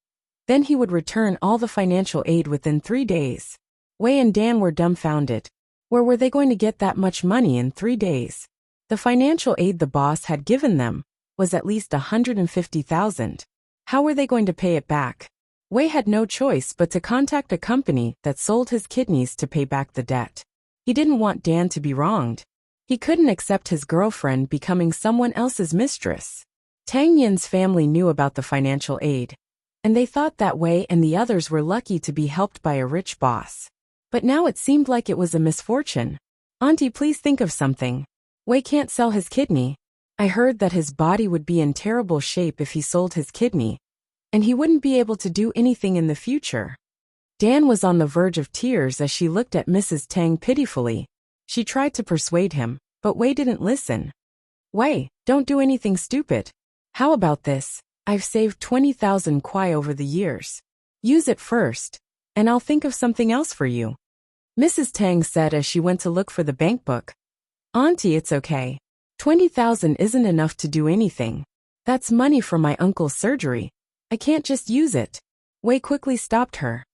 then he would return all the financial aid within 3 days. Wei and Dan were dumbfounded. Where were they going to get that much money in 3 days? The financial aid the boss had given them was at least 150,000. How were they going to pay it back? Wei had no choice but to contact a company that sold his kidneys to pay back the debt. He didn't want Dan to be wronged. He couldn't accept his girlfriend becoming someone else's mistress. Tang Yin's family knew about the financial aid, and they thought that Wei and the others were lucky to be helped by a rich boss. But now it seemed like it was a misfortune. "Auntie, please think of something. Wei can't sell his kidney. I heard that his body would be in terrible shape if he sold his kidney, and he wouldn't be able to do anything in the future." Dan was on the verge of tears as she looked at Mrs. Tang pitifully. She tried to persuade him, but Wei didn't listen. "Wei, don't do anything stupid. How about this? I've saved 20,000 kwai over the years. Use it first, and I'll think of something else for you," Mrs. Tang said as she went to look for the bank book. "Auntie, it's okay. 20,000 isn't enough to do anything. That's money for my uncle's surgery. I can't just use it." Wei quickly stopped her.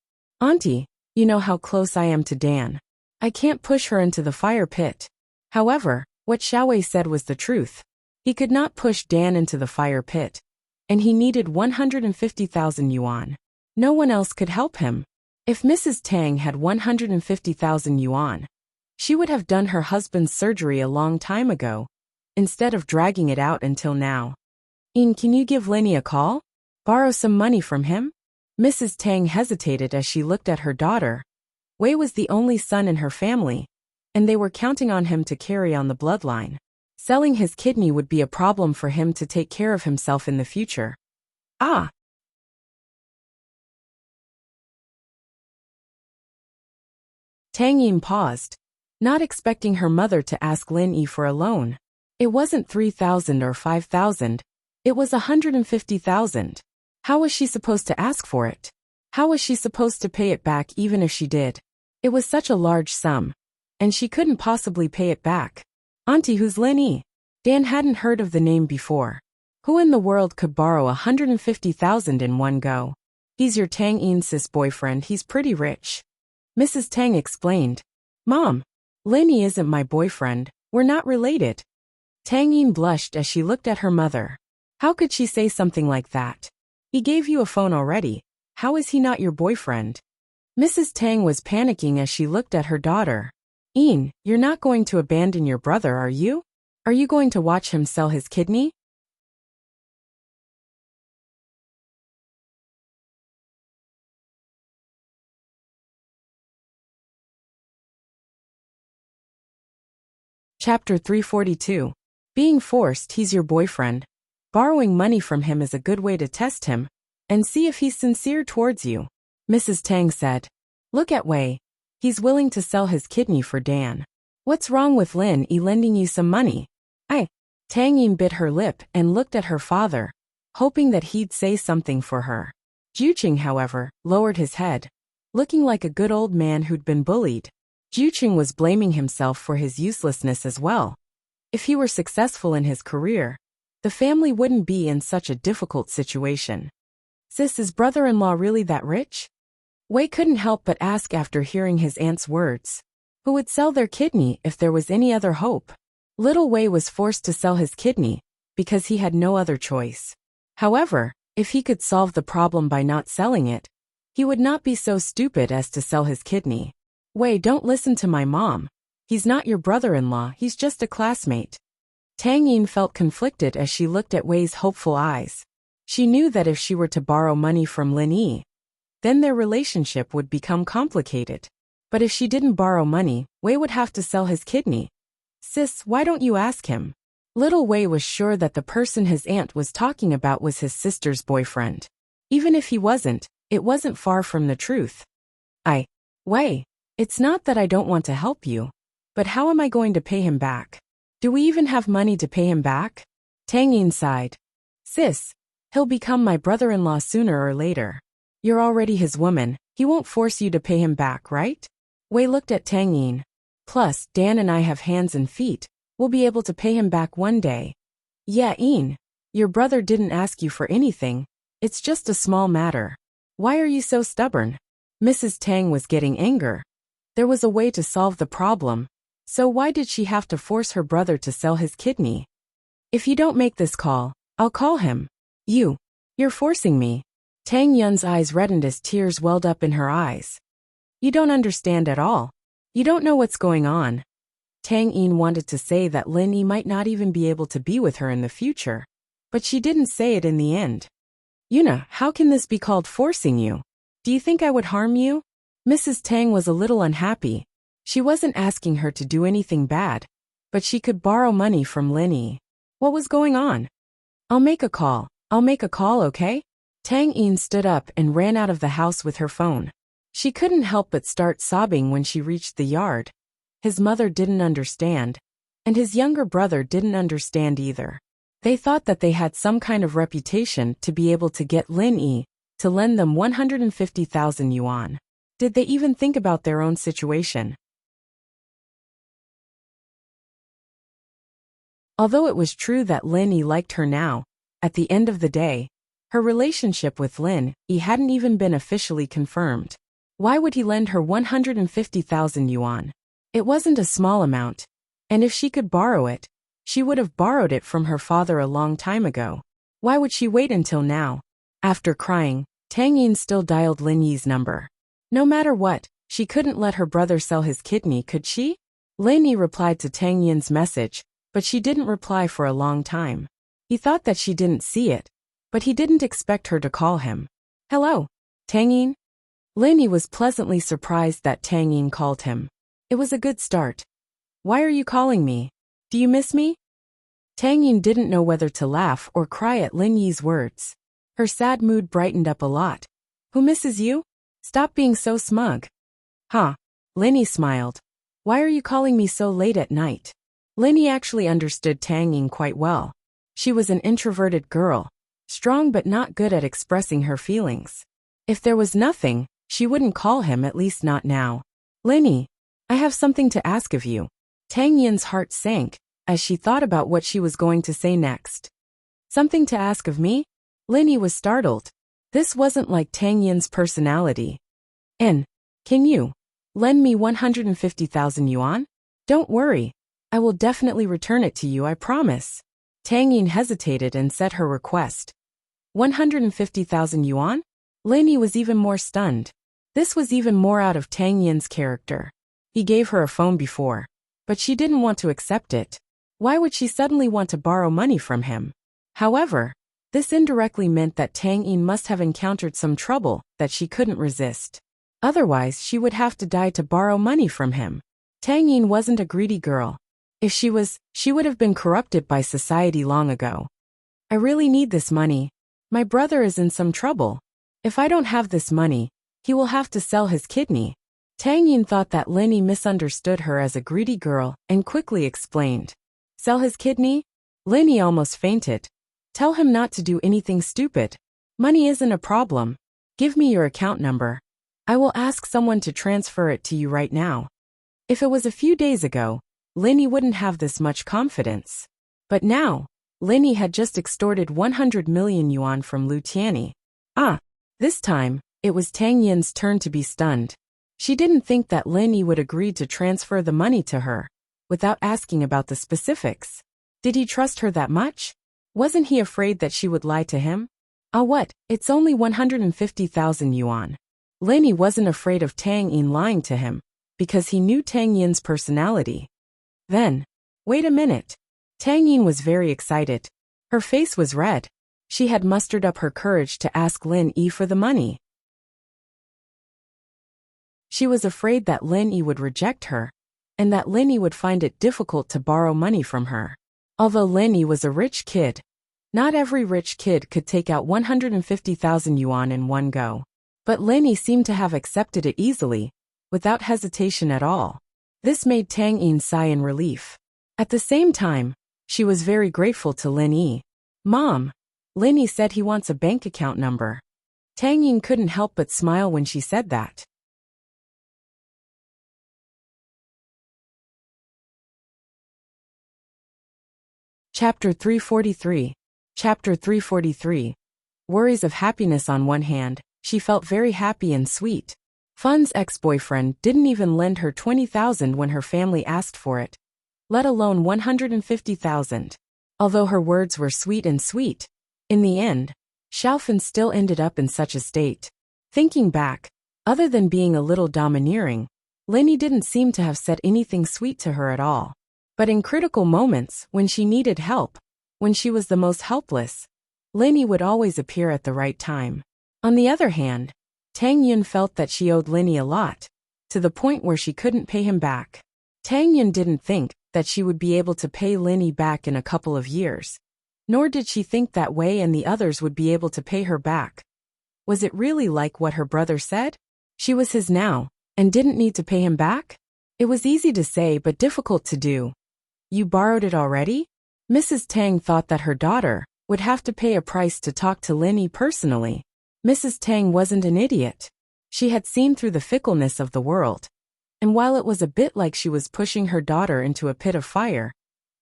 "Auntie, you know how close I am to Dan. I can't push her into the fire pit." However, what Xiaowei said was the truth. He could not push Dan into the fire pit, and he needed 150,000 yuan. No one else could help him. If Mrs. Tang had 150,000 yuan, she would have done her husband's surgery a long time ago, instead of dragging it out until now. Can you give Lenny a call? Borrow some money from him?" Mrs. Tang hesitated as she looked at her daughter. Wei was the only son in her family, and they were counting on him to carry on the bloodline. Selling his kidney would be a problem for him to take care of himself in the future. Ah! Tang Yin paused, not expecting her mother to ask Lin Yi for a loan. It wasn't 3,000 or 5,000, It was 150,000. How was she supposed to ask for it? How was she supposed to pay it back even if she did? It was such a large sum. And she couldn't possibly pay it back. Auntie, who's Lin Yi? Dan hadn't heard of the name before. Who in the world could borrow 150,000 in one go? He's your Tang Yin sis boyfriend, he's pretty rich. Mrs. Tang explained. Mom, Lin Yi isn't my boyfriend, we're not related. Tang Yin blushed as she looked at her mother. How could she say something like that? He gave you a phone already. How is he not your boyfriend? Mrs. Tang was panicking as she looked at her daughter. Yin, you're not going to abandon your brother, are you? Are you going to watch him sell his kidney? Chapter 342. Being forced, he's your boyfriend. Borrowing money from him is a good way to test him and see if he's sincere towards you. Mrs. Tang said. Look at Wei. He's willing to sell his kidney for Dan. What's wrong with Lin Yi lending you some money? Tang Yin bit her lip and looked at her father, hoping that he'd say something for her. Juqing, however, lowered his head, looking like a good old man who'd been bullied. Juqing was blaming himself for his uselessness as well. If he were successful in his career, the family wouldn't be in such a difficult situation. Sis, is brother-in-law really that rich? Wei couldn't help but ask after hearing his aunt's words. Who would sell their kidney if there was any other hope? Little Wei was forced to sell his kidney because he had no other choice. However, if he could solve the problem by not selling it, he would not be so stupid as to sell his kidney. Wei, don't listen to my mom. He's not your brother-in-law, he's just a classmate. Tang Yin felt conflicted as she looked at Wei's hopeful eyes. She knew that if she were to borrow money from Lin Yi, then their relationship would become complicated. But if she didn't borrow money, Wei would have to sell his kidney. Sis, why don't you ask him? Little Wei was sure that the person his aunt was talking about was his sister's boyfriend. Even if he wasn't, it wasn't far from the truth. Wei, it's not that I don't want to help you, but how am I going to pay him back? Do we even have money to pay him back? Tang Yin sighed. Sis, he'll become my brother-in-law sooner or later. You're already his woman, he won't force you to pay him back, right? Wei looked at Tang Yin. Plus, Dan and I have hands and feet. We'll be able to pay him back one day. Yeah, Yin. Your brother didn't ask you for anything. It's just a small matter. Why are you so stubborn? Mrs. Tang was getting anger. There was a way to solve the problem. So why did she have to force her brother to sell his kidney? If you don't make this call, I'll call him. You're forcing me. Tang Yun's eyes reddened as tears welled up in her eyes. You don't understand at all. You don't know what's going on. Tang Yin wanted to say that Lin Yi might not even be able to be with her in the future, but she didn't say it in the end. Yuna, how can this be called forcing you? Do you think I would harm you? Mrs. Tang was a little unhappy. She wasn't asking her to do anything bad, but she could borrow money from Lin Yi. What was going on? I'll make a call, okay? Tang Yin stood up and ran out of the house with her phone. She couldn't help but start sobbing when she reached the yard. His mother didn't understand, and his younger brother didn't understand either. They thought that they had some kind of reputation to be able to get Lin Yi to lend them 150,000 yuan. Did they even think about their own situation? Although it was true that Lin Yi liked her now, at the end of the day, her relationship with Lin Yi hadn't even been officially confirmed. Why would he lend her 150,000 yuan? It wasn't a small amount, and if she could borrow it, she would have borrowed it from her father a long time ago. Why would she wait until now? After crying, Tang Yin still dialed Lin Yi's number. No matter what, she couldn't let her brother sell his kidney, could she? Lin Yi replied to Tang Yin's message, but she didn't reply for a long time. He thought that she didn't see it, but he didn't expect her to call him. Hello, Tang Yin? Lin Yi was pleasantly surprised that Tang Yin called him. It was a good start. Why are you calling me? Do you miss me? Tang Yin didn't know whether to laugh or cry at Lin Yi's words. Her sad mood brightened up a lot. Who misses you? Stop being so smug. Huh? Lin Yi smiled. Why are you calling me so late at night? Lin Yi actually understood Tang Yin quite well. She was an introverted girl, strong but not good at expressing her feelings. If there was nothing, she wouldn't call him, at least not now. Lenny, I have something to ask of you. Tang Yin's heart sank as she thought about what she was going to say next. Something to ask of me? Lenny was startled. This wasn't like Tang Yin's personality. And, can you lend me 150,000 yuan? Don't worry. I will definitely return it to you, I promise. Tang Yin hesitated and said her request. 150,000 yuan? Lenny was even more stunned. This was even more out of Tang Yin's character. He gave her a phone before, but she didn't want to accept it. Why would she suddenly want to borrow money from him? However, this indirectly meant that Tang Yin must have encountered some trouble that she couldn't resist. Otherwise, she would have to die to borrow money from him. Tang Yin wasn't a greedy girl. If she was, she would have been corrupted by society long ago. I really need this money. My brother is in some trouble. If I don't have this money, he will have to sell his kidney. Tang Yin thought that Lenny misunderstood her as a greedy girl and quickly explained. Sell his kidney? Lenny almost fainted. Tell him not to do anything stupid. Money isn't a problem. Give me your account number. I will ask someone to transfer it to you right now. If it was a few days ago, Lenny wouldn't have this much confidence. But now, Lenny had just extorted 100 million yuan from Lu Tianyi. This time, it was Tang Yin's turn to be stunned. She didn't think that Lenny would agree to transfer the money to her, without asking about the specifics. Did he trust her that much? Wasn't he afraid that she would lie to him? What? It's only 150,000 yuan. Lenny wasn't afraid of Tang Yin lying to him, because he knew Tang Yin's personality. Then, wait a minute. Tang Yin was very excited. Her face was red. She had mustered up her courage to ask Lin Yi for the money. She was afraid that Lin Yi would reject her, and that Lin Yi would find it difficult to borrow money from her. Although Lin Yi was a rich kid, not every rich kid could take out 150,000 yuan in one go. But Lin Yi seemed to have accepted it easily, without hesitation at all. This made Tang Yin sigh in relief. At the same time, she was very grateful to Lin Yi. Mom, Lin Yi said he wants a bank account number. Tang Yin couldn't help but smile when she said that. Chapter 343. Chapter 343. Worries of happiness. On one hand, she felt very happy and sweet. Fun's ex-boyfriend didn't even lend her 20,000 when her family asked for it, let alone 150,000. Although her words were sweet, in the end, Xiaofan still ended up in such a state. Thinking back, other than being a little domineering, Lin Yi didn't seem to have said anything sweet to her at all. But in critical moments, when she needed help, when she was the most helpless, Lin Yi would always appear at the right time. On the other hand, Tang Yun felt that she owed Lin Yi a lot, to the point where she couldn't pay him back. Tang Yun didn't think that she would be able to pay Lin Yi back in a couple of years. Nor did she think that Wei and the others would be able to pay her back. Was it really like what her brother said? She was his now, and didn't need to pay him back? It was easy to say but difficult to do. You borrowed it already? Mrs. Tang thought that her daughter would have to pay a price to talk to Lin Yi personally. Mrs. Tang wasn't an idiot. She had seen through the fickleness of the world. And while it was a bit like she was pushing her daughter into a pit of fire,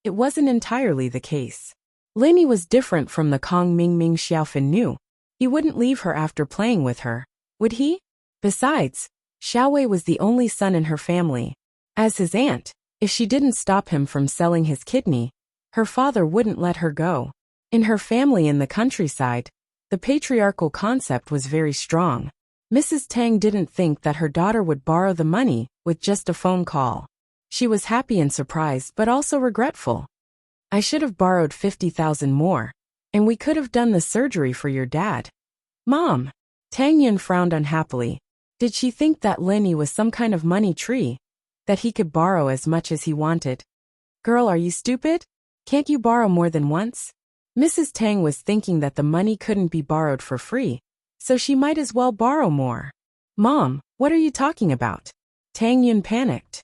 it wasn't entirely the case. Lin Yi was different from the Kong Mingming Xiaofan knew. He wouldn't leave her after playing with her, would he? Besides, Xiaowei was the only son in her family. As his aunt, if she didn't stop him from selling his kidney, her father wouldn't let her go. In her family in the countryside, the patriarchal concept was very strong. Mrs. Tang didn't think that her daughter would borrow the money with just a phone call. She was happy and surprised but also regretful. I should have borrowed 50,000 more, and we could have done the surgery for your dad. Mom! Tang Yun frowned unhappily. Did she think that Lin Yi was some kind of money tree, that he could borrow as much as he wanted? Girl, are you stupid? Can't you borrow more than once? Mrs. Tang was thinking that the money couldn't be borrowed for free, so she might as well borrow more. Mom, what are you talking about? Tang Yun panicked.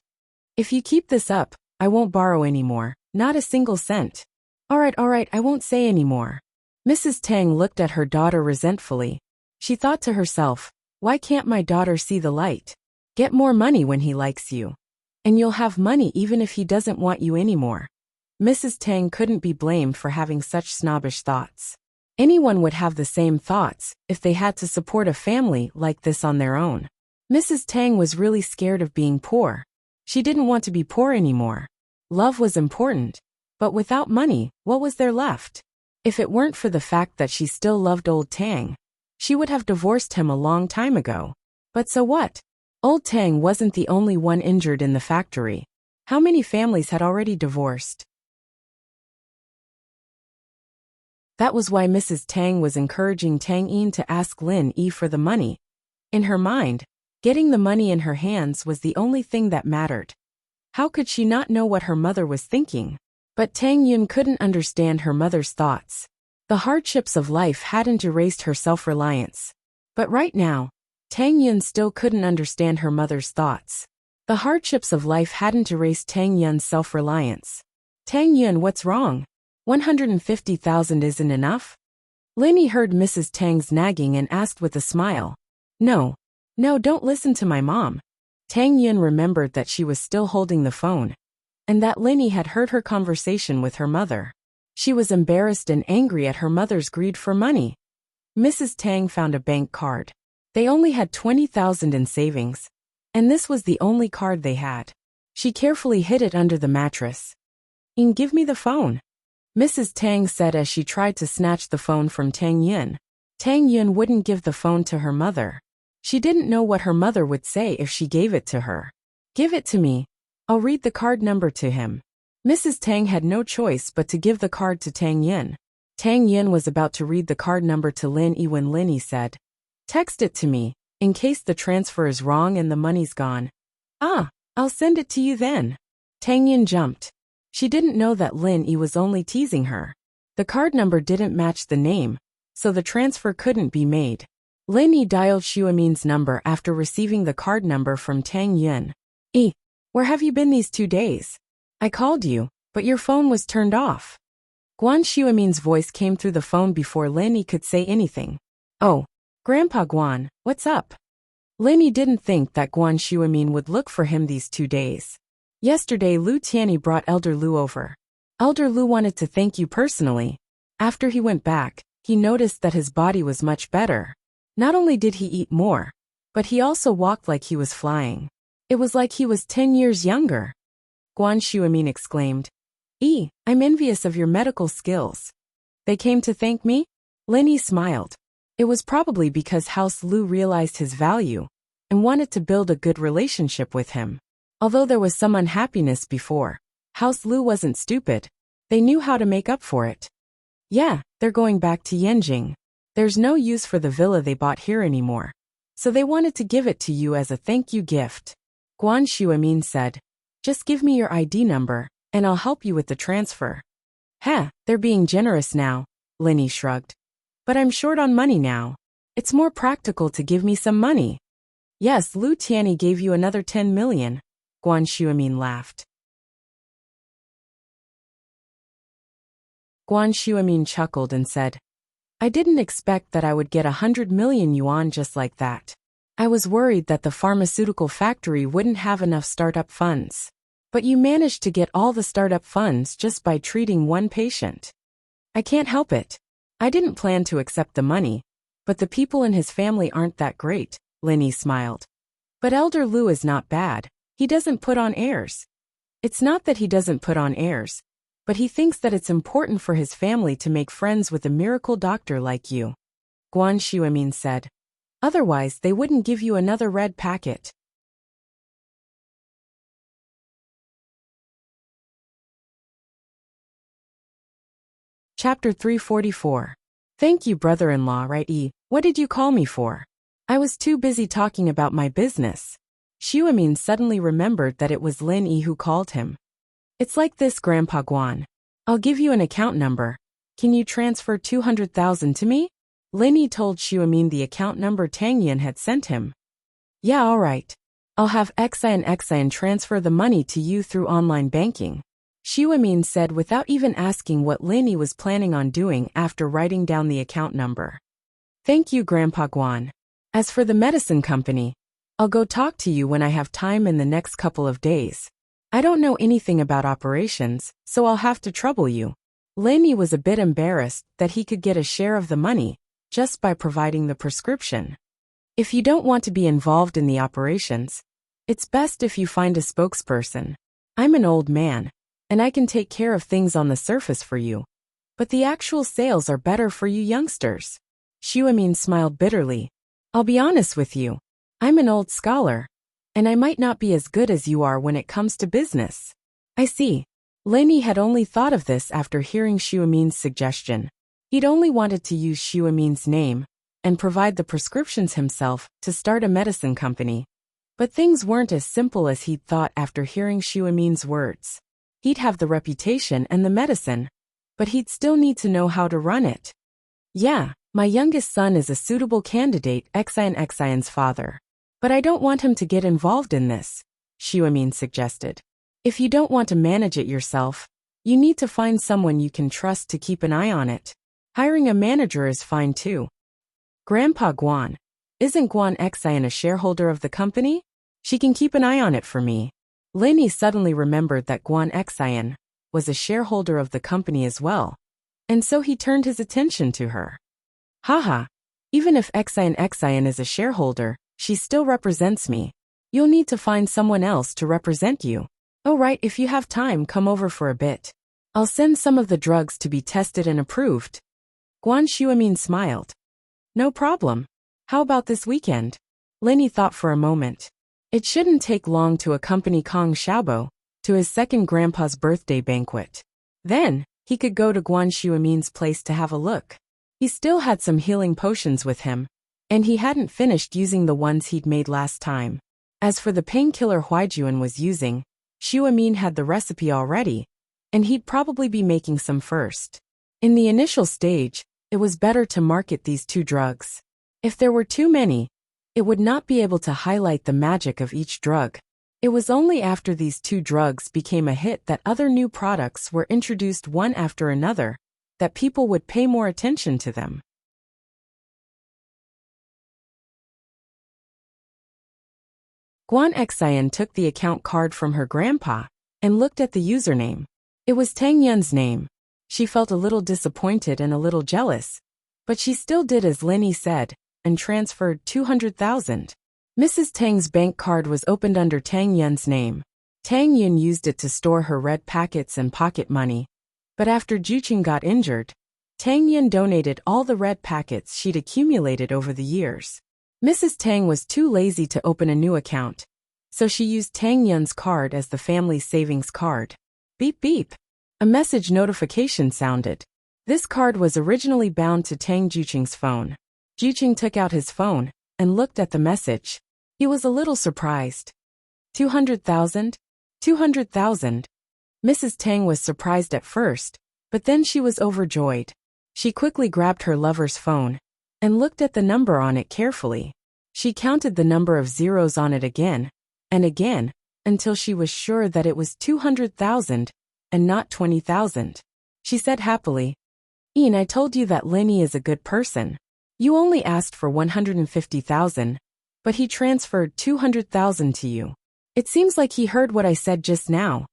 If you keep this up, I won't borrow anymore, not a single cent. All right, I won't say any more. Mrs. Tang looked at her daughter resentfully. She thought to herself, why can't my daughter see the light? Get more money when he likes you. And you'll have money even if he doesn't want you anymore. Mrs. Tang couldn't be blamed for having such snobbish thoughts. Anyone would have the same thoughts if they had to support a family like this on their own. Mrs. Tang was really scared of being poor. She didn't want to be poor anymore. Love was important, but without money, what was there left? If it weren't for the fact that she still loved old Tang, she would have divorced him a long time ago. But so what? Old Tang wasn't the only one injured in the factory. How many families had already divorced? That was why Mrs. Tang was encouraging Tang Yin to ask Lin Yi for the money. In her mind, getting the money in her hands was the only thing that mattered. How could she not know what her mother was thinking? But Tang Yun couldn't understand her mother's thoughts. The hardships of life hadn't erased her self-reliance. But right now, Tang Yun still couldn't understand her mother's thoughts. The hardships of life hadn't erased Tang Yun's self-reliance. Tang Yun, what's wrong? 150,000 isn't enough? Lin Yi heard Mrs. Tang's nagging and asked with a smile. No, don't listen to my mom. Tang Yun remembered that she was still holding the phone, and that Lin Yi had heard her conversation with her mother. She was embarrassed and angry at her mother's greed for money. Mrs. Tang found a bank card. They only had 20,000 in savings, and this was the only card they had. She carefully hid it under the mattress. Give me the phone, Mrs. Tang said as she tried to snatch the phone from Tang Yun. Tang Yun wouldn't give the phone to her mother. She didn't know what her mother would say if she gave it to her. Give it to me. I'll read the card number to him. Mrs. Tang had no choice but to give the card to Tang Yun. Tang Yun was about to read the card number to Lin Yi when Lin Yi said, text it to me, in case the transfer is wrong and the money's gone. Ah, I'll send it to you then. Tang Yun jumped. She didn't know that Lin Yi was only teasing her. The card number didn't match the name, so the transfer couldn't be made. Lin Yi dialed Xuemin's number after receiving the card number from Tang Yun. Where have you been these 2 days? I called you, but your phone was turned off. Guan Xuemin's voice came through the phone before Lin Yi could say anything. Oh, Grandpa Guan, what's up? Lin Yi didn't think that Guan Xuemin would look for him these 2 days. Yesterday Lu Tianyi brought Elder Lu over. Elder Lu wanted to thank you personally. After he went back, he noticed that his body was much better. Not only did he eat more, but he also walked like he was flying. It was like he was 10 years younger. Guan Xuemin exclaimed. I'm envious of your medical skills. They came to thank me? Lin Yi smiled. It was probably because House Lu realized his value and wanted to build a good relationship with him. Although there was some unhappiness before, House Lu wasn't stupid. They knew how to make up for it. Yeah, they're going back to Yanjing. There's no use for the villa they bought here anymore. So they wanted to give it to you as a thank you gift. Guan Xuemin said, just give me your ID number, and I'll help you with the transfer. They're being generous now, Lin Yi shrugged. But I'm short on money now. It's more practical to give me some money. Yes, Lu Tianyi gave you another 10 million. Guan Xuemin laughed. Guan Xuemin chuckled and said, I didn't expect that I would get 100 million yuan just like that. I was worried that the pharmaceutical factory wouldn't have enough startup funds. But you managed to get all the startup funds just by treating one patient. I can't help it. I didn't plan to accept the money, but the people in his family aren't that great, Lin Yi smiled. But Elder Lu is not bad. He doesn't put on airs. It's not that he doesn't put on airs, but he thinks that it's important for his family to make friends with a miracle doctor like you. Guan Xuemin said. Otherwise, they wouldn't give you another red packet. Chapter 344. Thank you, brother-in-law, right? What did you call me for? I was too busy talking about my business. Xuemin suddenly remembered that it was Lin Yi who called him. It's like this, Grandpa Guan. I'll give you an account number. Can you transfer 200,000 to me? Lin Yi told Xuemin the account number Tang Yun had sent him. Yeah, all right. I'll have Xian transfer the money to you through online banking. Xu Amin said without even asking what Linny was planning on doing after writing down the account number. Thank you, Grandpa Guan. As for the medicine company, I'll go talk to you when I have time in the next couple of days. I don't know anything about operations, so I'll have to trouble you. Linny was a bit embarrassed that he could get a share of the money just by providing the prescription. If you don't want to be involved in the operations, it's best if you find a spokesperson. I'm an old man, and I can take care of things on the surface for you. But the actual sales are better for you youngsters. Xu Amin smiled bitterly. I'll be honest with you. I'm an old scholar, and I might not be as good as you are when it comes to business. I see. Linny had only thought of this after hearing Xu Amin's suggestion. He'd only wanted to use Xu Amin's name and provide the prescriptions himself to start a medicine company. But things weren't as simple as he'd thought after hearing Xu Amin's words. He'd have the reputation and the medicine, but he'd still need to know how to run it. Yeah, my youngest son is a suitable candidate, Xian's father. But I don't want him to get involved in this, Xu Amin suggested. If you don't want to manage it yourself, you need to find someone you can trust to keep an eye on it. Hiring a manager is fine too. Grandpa Guan, isn't Guan Xian a shareholder of the company? She can keep an eye on it for me. Linny suddenly remembered that Guan Xian was a shareholder of the company as well, and so he turned his attention to her. Haha, even if Xian is a shareholder, she still represents me. You'll need to find someone else to represent you. Oh right, if you have time, come over for a bit. I'll send some of the drugs to be tested and approved. Guan Xuemin smiled. No problem. How about this weekend? Linny thought for a moment. It shouldn't take long to accompany Kong Xiaobo to his second grandpa's birthday banquet. Then, he could go to Guan Xuemin's place to have a look. He still had some healing potions with him, and he hadn't finished using the ones he'd made last time. As for the painkiller Huaijuan was using, Xu Amin had the recipe already, and he'd probably be making some first. In the initial stage, it was better to market these two drugs. If there were too many, it would not be able to highlight the magic of each drug. It was only after these two drugs became a hit that other new products were introduced one after another, that people would pay more attention to them. Guan Xian took the account card from her grandpa and looked at the username. It was Tang Yun's name. She felt a little disappointed and a little jealous, but she still did as Linny said and transferred 200,000. Mrs. Tang's bank card was opened under Tang Yun's name. Tang Yun used it to store her red packets and pocket money, but after Juqing got injured, Tang Yun donated all the red packets she'd accumulated over the years. Mrs. Tang was too lazy to open a new account, so she used Tang Yun's card as the family's savings card. Beep beep. A message notification sounded. This card was originally bound to Tang Juqing's phone. Juqing took out his phone and looked at the message. He was a little surprised. 200,000? 200,000? Mrs. Tang was surprised at first, but then she was overjoyed. She quickly grabbed her lover's phone and looked at the number on it carefully. She counted the number of zeros on it again and again until she was sure that it was 200,000 and not 20,000. She said happily, Ian, I told you that Linny is a good person. You only asked for 150,000, but he transferred 200,000 to you. It seems like he heard what I said just now.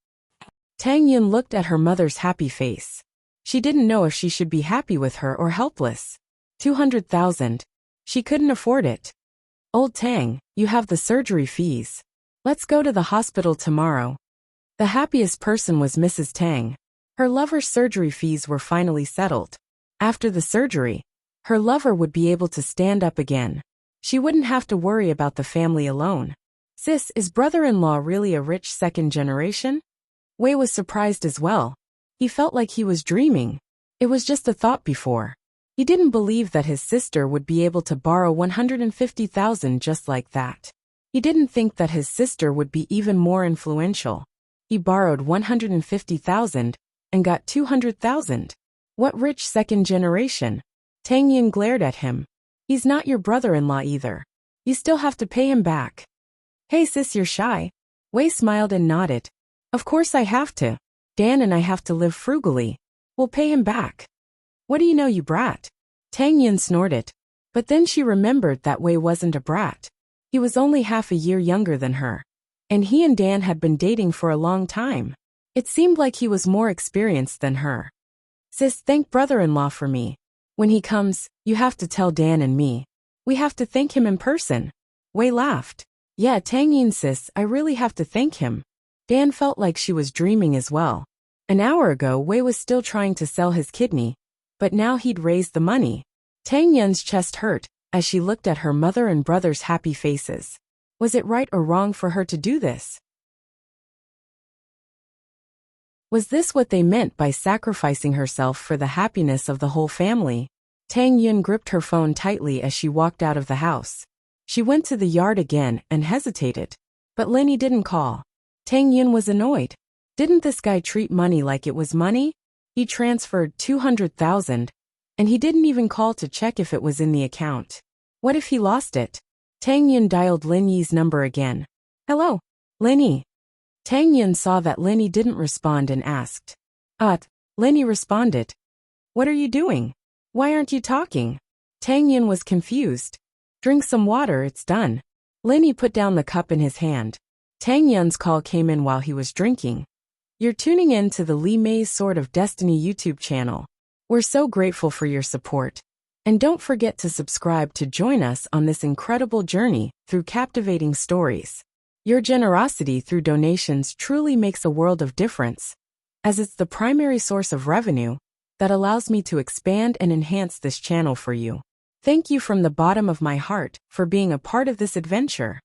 Tang Yun looked at her mother's happy face. She didn't know if she should be happy with her or helpless. 200,000. She couldn't afford it. Old Tang, you have the surgery fees. Let's go to the hospital tomorrow. The happiest person was Mrs. Tang. Her lover's surgery fees were finally settled. After the surgery, her lover would be able to stand up again. She wouldn't have to worry about the family alone. Sis, is brother-in-law really a rich second generation? Wei was surprised as well. He felt like he was dreaming. It was just a thought before. He didn't believe that his sister would be able to borrow 150,000 just like that. He didn't think that his sister would be even more influential. He borrowed 150,000 and got 200,000. What rich second generation? Tang Yin glared at him. He's not your brother-in-law either. You still have to pay him back. Hey sis, you're shy. Wei smiled and nodded. Of course I have to. Dan and I have to live frugally. We'll pay him back. What do you know, you brat? Tang Yin snorted. But then she remembered that Wei wasn't a brat. He was only half a year younger than her. And he and Dan had been dating for a long time. It seemed like he was more experienced than her. Sis, thank brother-in-law for me. When he comes, you have to tell Dan and me. We have to thank him in person. Wei laughed. Yeah, Tang Yin sis, I really have to thank him. Dan felt like she was dreaming as well. An hour ago, Wei was still trying to sell his kidney, but now he'd raised the money. Tang Yun's chest hurt as she looked at her mother and brother's happy faces. Was it right or wrong for her to do this? Was this what they meant by sacrificing herself for the happiness of the whole family? Tang Yun gripped her phone tightly as she walked out of the house. She went to the yard again and hesitated. But Lenny didn't call. Tang Yun was annoyed. Didn't this guy treat money like it was money? He transferred 200,000, and he didn't even call to check if it was in the account. What if he lost it? Tang Yun dialed Lin Yi's number again. Hello, Lenny. Tang Yun saw that Lenny didn't respond and asked. Lenny responded. What are you doing? Why aren't you talking? Tang Yun was confused. Drink some water, it's done. Lenny put down the cup in his hand. Tang Yun's call came in while he was drinking. You're tuning in to the Li Mei's Sword of Destiny YouTube channel. We're so grateful for your support. And don't forget to subscribe to join us on this incredible journey through captivating stories. Your generosity through donations truly makes a world of difference, as it's the primary source of revenue that allows me to expand and enhance this channel for you. Thank you from the bottom of my heart for being a part of this adventure.